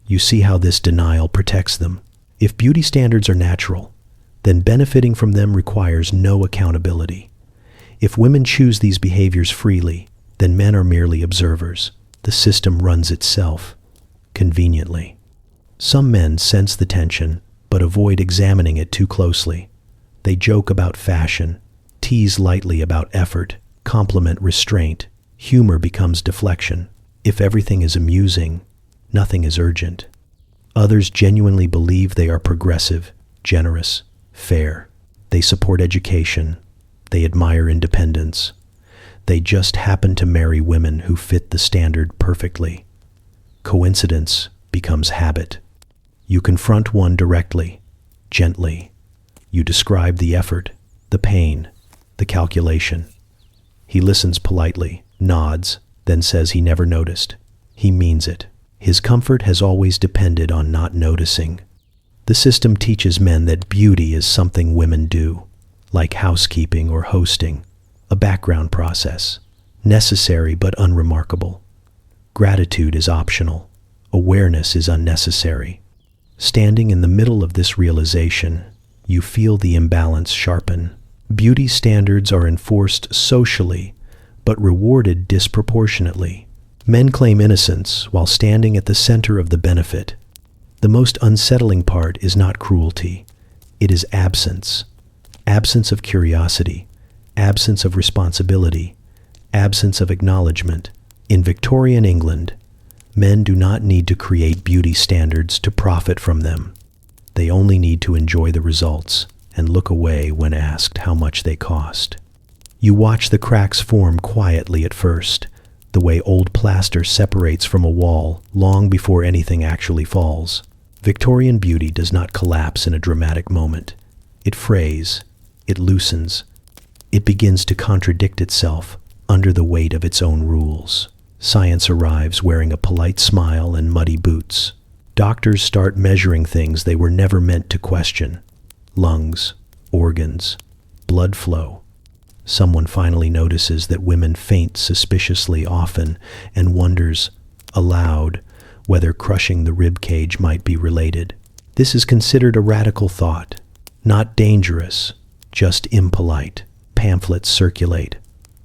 You see how this denial protects them. If beauty standards are natural, then benefiting from them requires no accountability. If women choose these behaviors freely, then men are merely observers. The system runs itself, conveniently. Some men sense the tension, but avoid examining it too closely. They joke about fashion, tease lightly about effort, compliment restraint. Humor becomes deflection. If everything is amusing, nothing is urgent. Others genuinely believe they are progressive, generous, fair. They support education. They admire independence. They just happen to marry women who fit the standard perfectly. Coincidence becomes habit. You confront one directly, gently. You describe the effort, the pain, the calculation. He listens politely, nods, then says he never noticed. He means it. His comfort has always depended on not noticing. The system teaches men that beauty is something women do, like housekeeping or hosting, a background process, necessary but unremarkable. Gratitude is optional. Awareness is unnecessary. Standing in the middle of this realization, you feel the imbalance sharpen. Beauty standards are enforced socially, but rewarded disproportionately. Men claim innocence while standing at the center of the benefit. The most unsettling part is not cruelty. It is absence. Absence of curiosity, absence of responsibility, absence of acknowledgement. In Victorian England, men do not need to create beauty standards to profit from them. They only need to enjoy the results and look away when asked how much they cost. You watch the cracks form quietly at first, the way old plaster separates from a wall long before anything actually falls. Victorian beauty does not collapse in a dramatic moment. It frays, it loosens, it begins to contradict itself under the weight of its own rules. Science arrives wearing a polite smile and muddy boots. Doctors start measuring things they were never meant to question. Lungs, organs, blood flow. Someone finally notices that women faint suspiciously often and wonders, aloud, whether crushing the rib cage might be related. This is considered a radical thought, not dangerous, just impolite. Pamphlets circulate.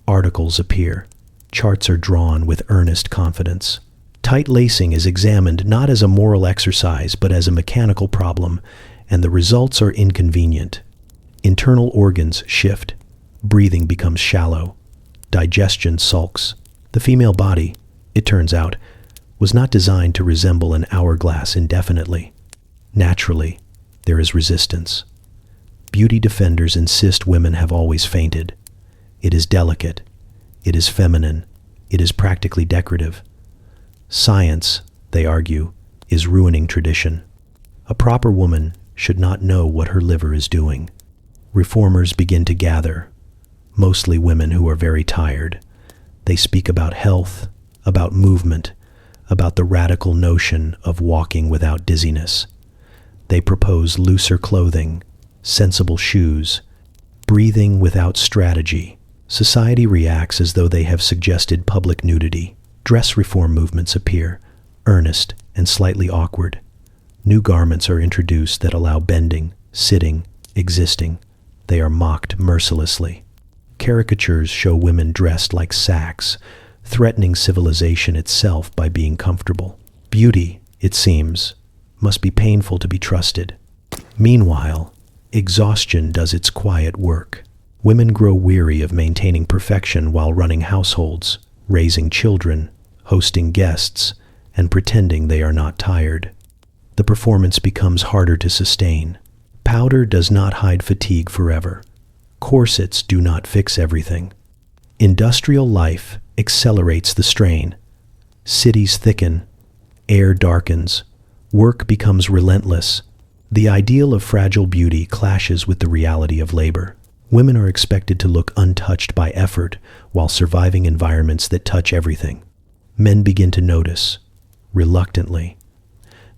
Articles appear. Charts are drawn with earnest confidence. Tight lacing is examined not as a moral exercise but as a mechanical problem, and the results are inconvenient. Internal organs shift. Breathing becomes shallow. Digestion sulks. The female body, it turns out, was not designed to resemble an hourglass indefinitely. Naturally, there is resistance. Beauty defenders insist women have always fainted. It is delicate. It is feminine. It is practically decorative. Science, they argue, is ruining tradition. A proper woman should not know what her liver is doing. Reformers begin to gather, mostly women who are very tired. They speak about health, about movement, about the radical notion of walking without dizziness. They propose looser clothing, sensible shoes, breathing without strategy. Society reacts as though they have suggested public nudity. Dress reform movements appear, earnest and slightly awkward. New garments are introduced that allow bending, sitting, existing. They are mocked mercilessly. Caricatures show women dressed like sacks, threatening civilization itself by being comfortable. Beauty, it seems, must be painful to be trusted. Meanwhile, exhaustion does its quiet work. Women grow weary of maintaining perfection while running households, raising children, hosting guests, and pretending they are not tired. The performance becomes harder to sustain. Powder does not hide fatigue forever. Corsets do not fix everything. Industrial life accelerates the strain. Cities thicken. Air darkens. Work becomes relentless. The ideal of fragile beauty clashes with the reality of labor. Women are expected to look untouched by effort while surviving environments that touch everything. Men begin to notice, reluctantly.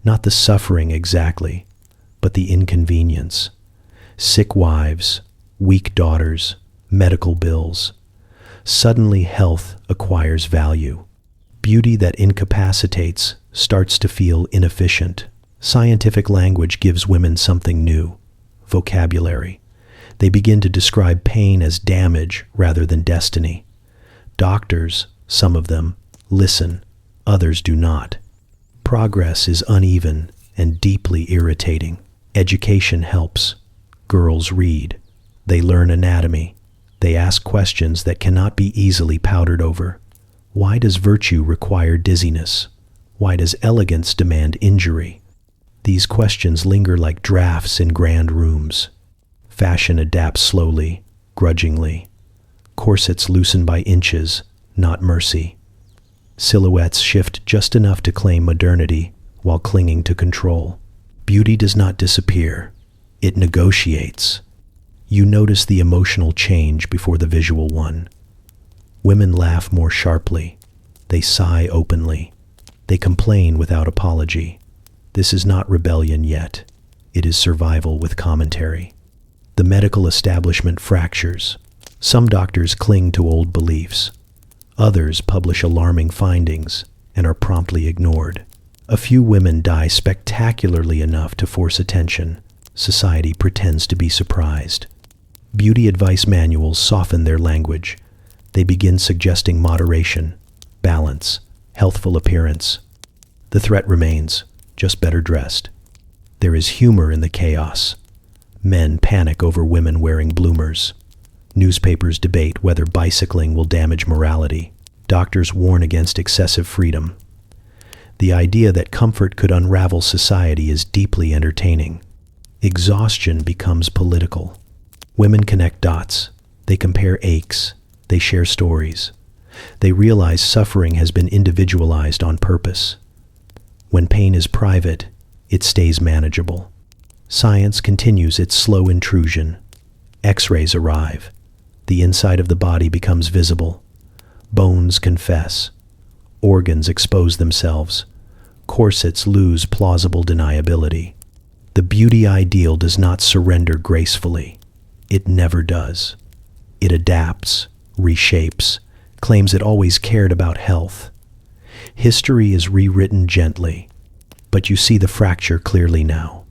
Not the suffering exactly, but the inconvenience. Sick wives, weak daughters, medical bills. Suddenly health acquires value. Beauty that incapacitates starts to feel inefficient. Scientific language gives women something new, vocabulary. They begin to describe pain as damage rather than destiny. Doctors, some of them, listen, others do not. Progress is uneven and deeply irritating. Education helps. Girls read. They learn anatomy. They ask questions that cannot be easily powdered over. Why does virtue require dizziness? Why does elegance demand injury? These questions linger like drafts in grand rooms. Fashion adapts slowly, grudgingly. Corsets loosen by inches, not mercy. Silhouettes shift just enough to claim modernity while clinging to control. Beauty does not disappear. It negotiates. You notice the emotional change before the visual one. Women laugh more sharply. They sigh openly. They complain without apology. This is not rebellion yet. It is survival with commentary. The medical establishment fractures. Some doctors cling to old beliefs. Others publish alarming findings and are promptly ignored. A few women die spectacularly enough to force attention. Society pretends to be surprised. Beauty advice manuals soften their language. They begin suggesting moderation, balance, healthful appearance. The threat remains, just better dressed. There is humor in the chaos. Men panic over women wearing bloomers. Newspapers debate whether bicycling will damage morality. Doctors warn against excessive freedom. The idea that comfort could unravel society is deeply entertaining. Exhaustion becomes political. Women connect dots. They compare aches. They share stories. They realize suffering has been individualized on purpose. When pain is private, it stays manageable. Science continues its slow intrusion. X-rays arrive. The inside of the body becomes visible. Bones confess. Organs expose themselves. Corsets lose plausible deniability. The beauty ideal does not surrender gracefully. It never does. It adapts, reshapes, claims it always cared about health. History is rewritten gently, but you see the fracture clearly now.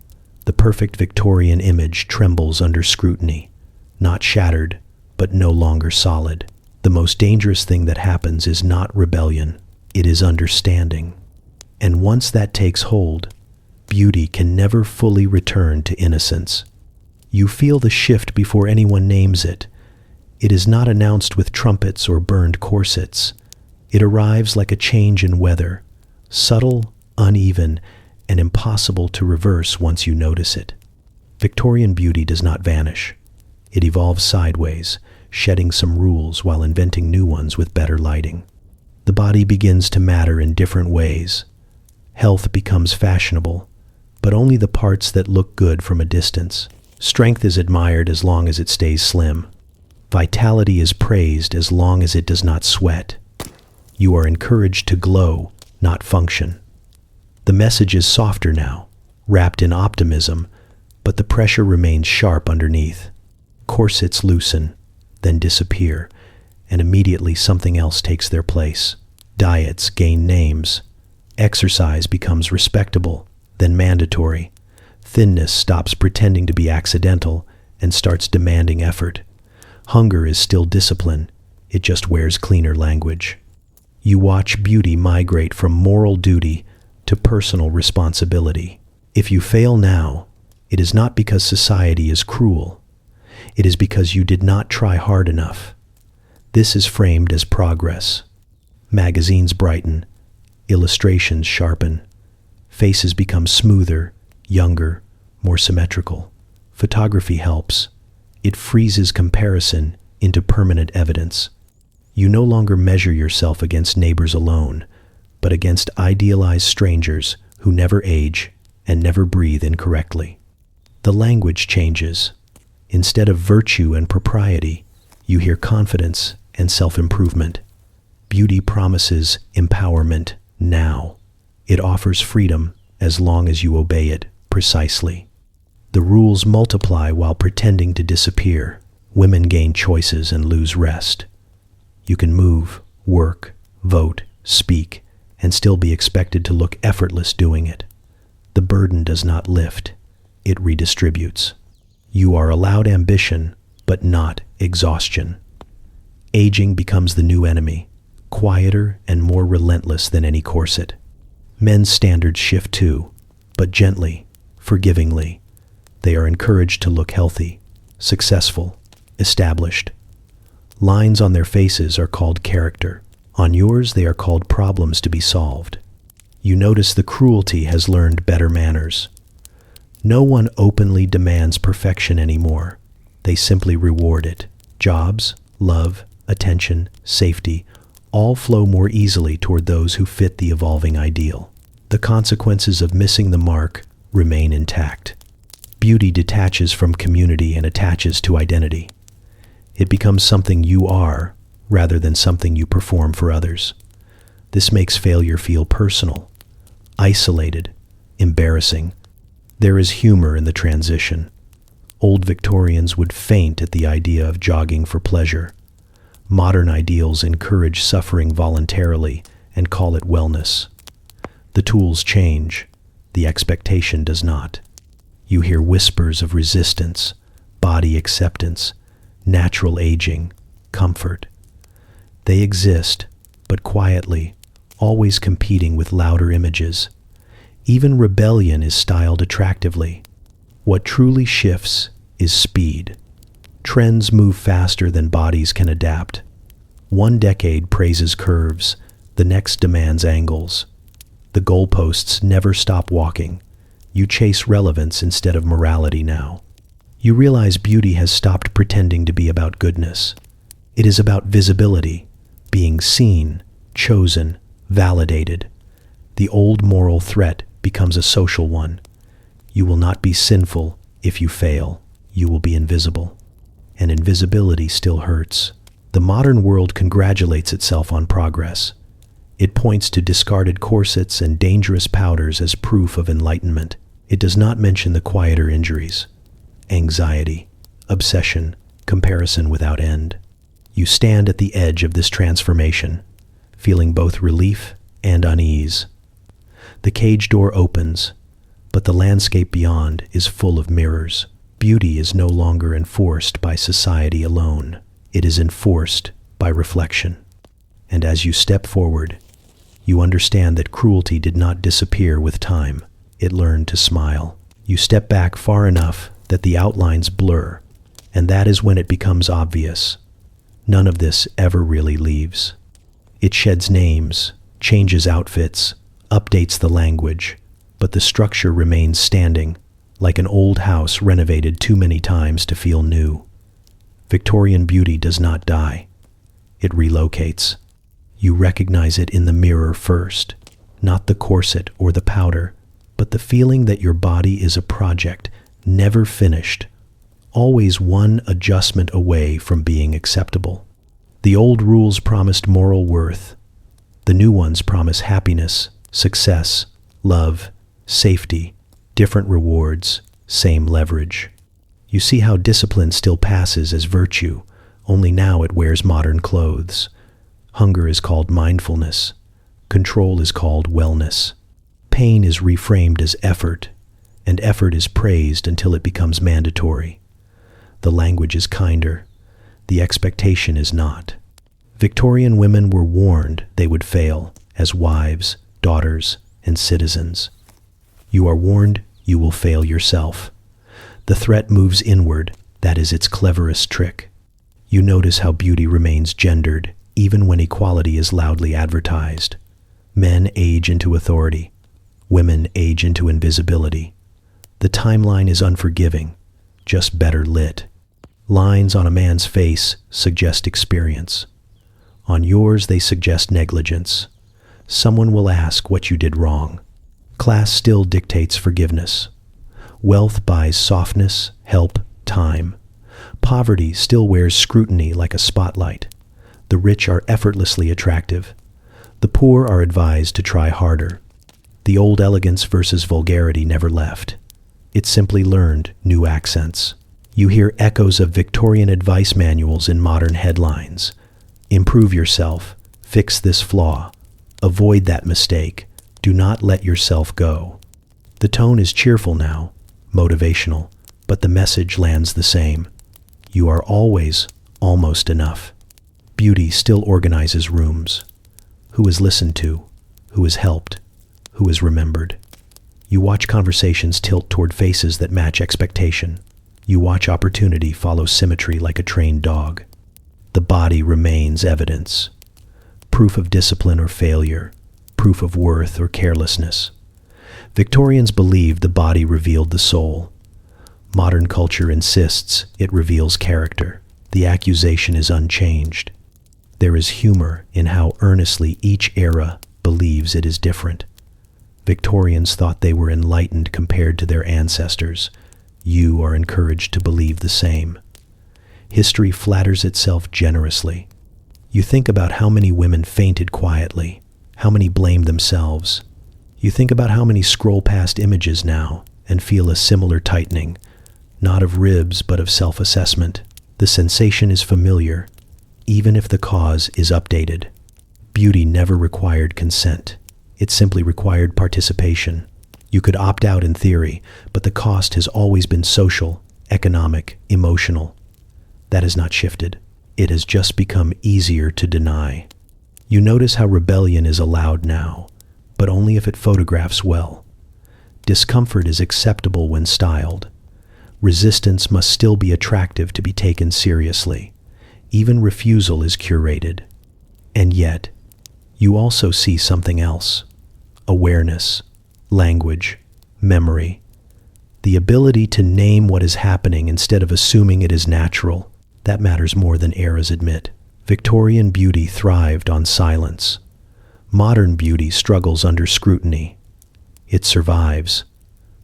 The perfect Victorian image trembles under scrutiny, not shattered, but no longer solid. The most dangerous thing that happens is not rebellion, it is understanding. And once that takes hold, beauty can never fully return to innocence. You feel the shift before anyone names it. It is not announced with trumpets or burned corsets. It arrives like a change in weather, subtle, uneven, and impossible to reverse once you notice it. Victorian beauty does not vanish. It evolves sideways, shedding some rules while inventing new ones with better lighting. The body begins to matter in different ways. Health becomes fashionable, but only the parts that look good from a distance. Strength is admired as long as it stays slim. Vitality is praised as long as it does not sweat. You are encouraged to glow, not function. The message is softer now, wrapped in optimism, but the pressure remains sharp underneath. Corsets loosen, then disappear, and immediately something else takes their place. Diets gain names. Exercise becomes respectable, then mandatory. Thinness stops pretending to be accidental and starts demanding effort. Hunger is still discipline, it just wears cleaner language. You watch beauty migrate from moral duty to personal responsibility. If you fail now, it is not because society is cruel. It is because you did not try hard enough. This is framed as progress. Magazines brighten, illustrations sharpen, faces become smoother, younger, more symmetrical. Photography helps. It freezes comparison into permanent evidence. You no longer measure yourself against neighbors alone, but against idealized strangers who never age and never breathe incorrectly. The language changes. Instead of virtue and propriety, you hear confidence and self-improvement. Beauty promises empowerment now. It offers freedom as long as you obey it precisely. The rules multiply while pretending to disappear. Women gain choices and lose rest. You can move, work, vote, speak, and still be expected to look effortless doing it. The burden does not lift, it redistributes. You are allowed ambition, but not exhaustion. Aging becomes the new enemy, quieter and more relentless than any corset. Men's standards shift too, but gently, forgivingly. They are encouraged to look healthy, successful, established. Lines on their faces are called character. On yours, they are called problems to be solved. You notice the cruelty has learned better manners. No one openly demands perfection anymore. They simply reward it. Jobs, love, attention, safety, all flow more easily toward those who fit the evolving ideal. The consequences of missing the mark remain intact. Beauty detaches from community and attaches to identity. It becomes something you are, rather than something you perform for others. This makes failure feel personal, isolated, embarrassing. There is humor in the transition. Old Victorians would faint at the idea of jogging for pleasure. Modern ideals encourage suffering voluntarily and call it wellness. The tools change, the expectation does not. You hear whispers of resistance, body acceptance, natural aging, comfort. They exist, but quietly, always competing with louder images. Even rebellion is styled attractively. What truly shifts is speed. Trends move faster than bodies can adapt. One decade praises curves, the next demands angles. The goalposts never stop walking. You chase relevance instead of morality now. You realize beauty has stopped pretending to be about goodness. It is about visibility, being seen, chosen, validated. The old moral threat becomes a social one. You will not be sinful if you fail. You will be invisible. And invisibility still hurts. The modern world congratulates itself on progress. It points to discarded corsets and dangerous powders as proof of enlightenment. It does not mention the quieter injuries. Anxiety, obsession, comparison without end. You stand at the edge of this transformation, feeling both relief and unease. The cage door opens, but the landscape beyond is full of mirrors. Beauty is no longer enforced by society alone. It is enforced by reflection. And as you step forward, you understand that cruelty did not disappear with time. It learned to smile. You step back far enough that the outlines blur, and that is when it becomes obvious. None of this ever really leaves. It sheds names, changes outfits, updates the language, but the structure remains standing, like an old house renovated too many times to feel new. Victorian beauty does not die. It relocates. You recognize it in the mirror first, not the corset or the powder, but the feeling that your body is a project, never finished, always one adjustment away from being acceptable. The old rules promised moral worth. The new ones promise happiness, success, love, safety, different rewards, same leverage. You see how discipline still passes as virtue, only now it wears modern clothes. Hunger is called mindfulness. Control is called wellness. Pain is reframed as effort, and effort is praised until it becomes mandatory. The language is kinder. The expectation is not. Victorian women were warned they would fail as wives, daughters, and citizens. You are warned you will fail yourself. The threat moves inward. That is its cleverest trick. You notice how beauty remains gendered, even when equality is loudly advertised. Men age into authority. Women age into invisibility. The timeline is unforgiving, just better lit. Lines on a man's face suggest experience. On yours, they suggest negligence. Someone will ask what you did wrong. Class still dictates forgiveness. Wealth buys softness, help, time. Poverty still wears scrutiny like a spotlight. The rich are effortlessly attractive. The poor are advised to try harder. The old elegance versus vulgarity never left. It simply learned new accents. You hear echoes of Victorian advice manuals in modern headlines. Improve yourself. Fix this flaw. Avoid that mistake. Do not let yourself go. The tone is cheerful now, motivational, but the message lands the same. You are always almost enough. Beauty still organizes rooms. Who is listened to? Who is helped? Who is remembered? You watch conversations tilt toward faces that match expectation. You watch opportunity follow symmetry like a trained dog. The body remains evidence. Proof of discipline or failure. Proof of worth or carelessness. Victorians believed the body revealed the soul. Modern culture insists it reveals character. The accusation is unchanged. There is humor in how earnestly each era believes it is different. Victorians thought they were enlightened compared to their ancestors. You are encouraged to believe the same. History flatters itself generously. You think about how many women fainted quietly, how many blamed themselves. You think about how many scroll past images now and feel a similar tightening, not of ribs but of self-assessment. The sensation is familiar, even if the cause is updated. Beauty never required consent. It simply required participation. You could opt out in theory, but the cost has always been social, economic, emotional. That has not shifted. It has just become easier to deny. You notice how rebellion is allowed now, but only if it photographs well. Discomfort is acceptable when styled. Resistance must still be attractive to be taken seriously. Even refusal is curated. And yet, you also see something else. Awareness, language, memory. The ability to name what is happening instead of assuming it is natural. That matters more than eras admit. Victorian beauty thrived on silence. Modern beauty struggles under scrutiny. It survives,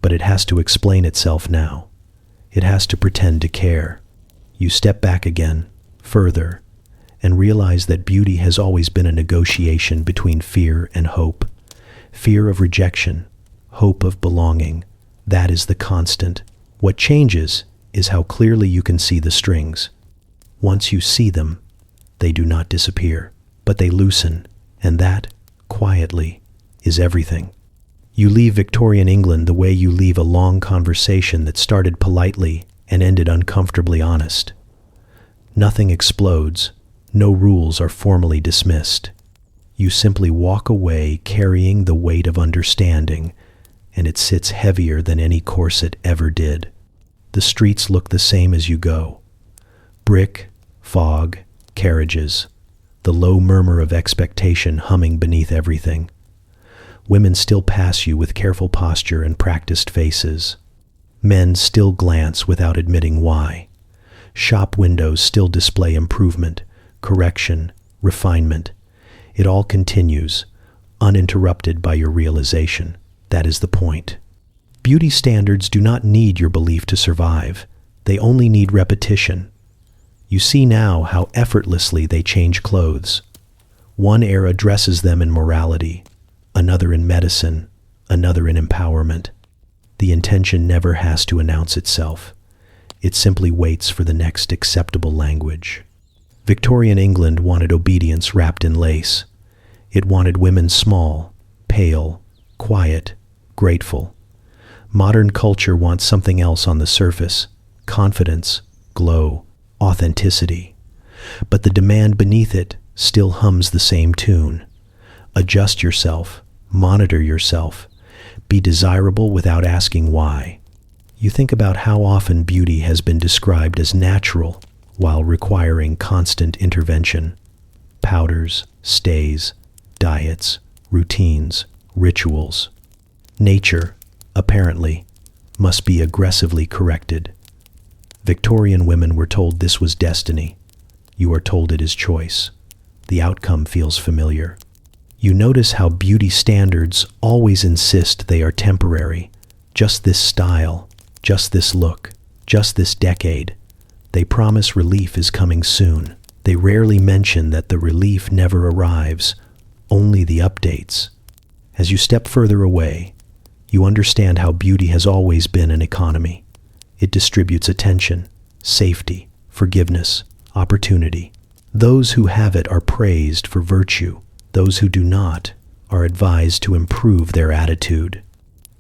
but it has to explain itself now. It has to pretend to care. You step back again, further, and realize that beauty has always been a negotiation between fear and hope. Fear of rejection, hope of belonging. That is the constant. What changes is how clearly you can see the strings. Once you see them, they do not disappear, but they loosen, and that, quietly, is everything. You leave Victorian England the way you leave a long conversation that started politely and ended uncomfortably honest. Nothing explodes. No rules are formally dismissed. You simply walk away carrying the weight of understanding, and it sits heavier than any corset ever did. The streets look the same as you go. Brick, fog, carriages. the low murmur of expectation humming beneath everything. Women still pass you with careful posture and practiced faces. Men still glance without admitting why. Shop windows still display improvement, correction, refinement. It all continues, uninterrupted by your realization. That is the point. Beauty standards do not need your belief to survive. They only need repetition. You see now how effortlessly they change clothes. One era dresses them in morality, another in medicine, another in empowerment. The intention never has to announce itself. It simply waits for the next acceptable language. Victorian England wanted obedience wrapped in lace. It wanted women small, pale, quiet, grateful. Modern culture wants something else on the surface: confidence, glow, authenticity. But the demand beneath it still hums the same tune. Adjust yourself, monitor yourself, be desirable without asking why. You think about how often beauty has been described as natural while requiring constant intervention. Powders, stays, diets, routines, rituals. Nature, apparently, must be aggressively corrected. Victorian women were told this was destiny. You are told it is choice. The outcome feels familiar. You notice how beauty standards always insist they are temporary. Just this style, just this look, just this decade. They promise relief is coming soon. They rarely mention that the relief never arrives, only the updates. As you step further away, you understand how beauty has always been an economy. It distributes attention, safety, forgiveness, opportunity. Those who have it are praised for virtue. Those who do not are advised to improve their attitude.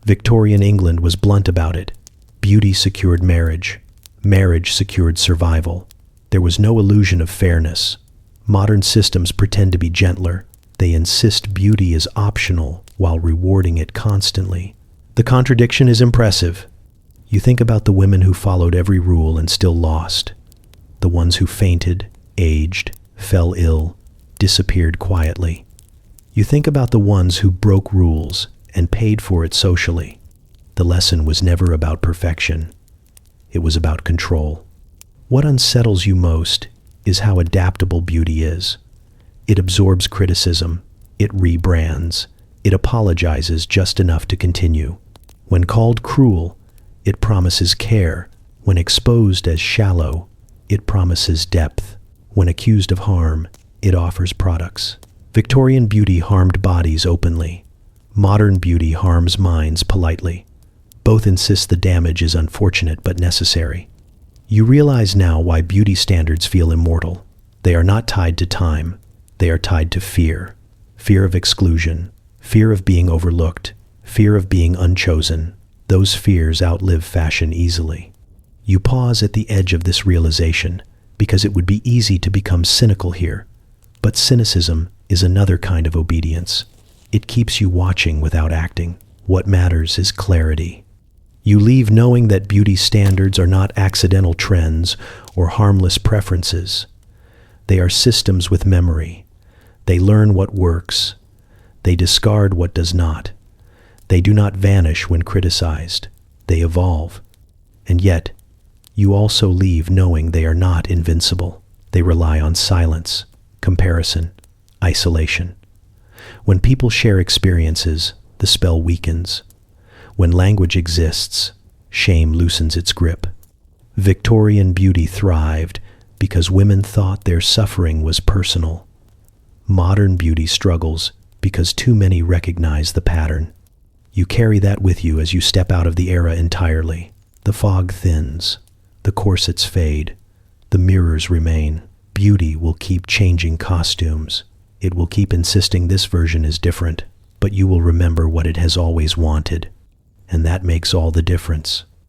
Victorian England was blunt about it. Beauty secured marriage. Marriage secured survival. There was no illusion of fairness. Modern systems pretend to be gentler. They insist beauty is optional while rewarding it constantly. The contradiction is impressive. You think about the women who followed every rule and still lost. The ones who fainted, aged, fell ill, disappeared quietly. You think about the ones who broke rules and paid for it socially. The lesson was never about perfection. It was about control. What unsettles you most is how adaptable beauty is. It absorbs criticism. It rebrands. It apologizes just enough to continue. When called cruel, it promises care. When exposed as shallow, it promises depth. When accused of harm, it offers products. Victorian beauty harmed bodies openly. Modern beauty harms minds politely. Both insist the damage is unfortunate but necessary. You realize now why beauty standards feel immortal. They are not tied to time. They are tied to fear. Fear of exclusion. Fear of being overlooked. Fear of being unchosen. Those fears outlive fashion easily. You pause at the edge of this realization because it would be easy to become cynical here. But cynicism is another kind of obedience. It keeps you watching without acting. What matters is clarity. You leave knowing that beauty standards are not accidental trends or harmless preferences. They are systems with memory. They learn what works. They discard what does not. They do not vanish when criticized. They evolve. And yet, you also leave knowing they are not invincible. They rely on silence, comparison, isolation. When people share experiences, the spell weakens. When language exists, shame loosens its grip. Victorian beauty thrived because women thought their suffering was personal. Modern beauty struggles because too many recognize the pattern. You carry that with you as you step out of the era entirely. The fog thins. The corsets fade. The mirrors remain. Beauty will keep changing costumes. It will keep insisting this version is different, but you will remember what it has always wanted. And that makes all the difference.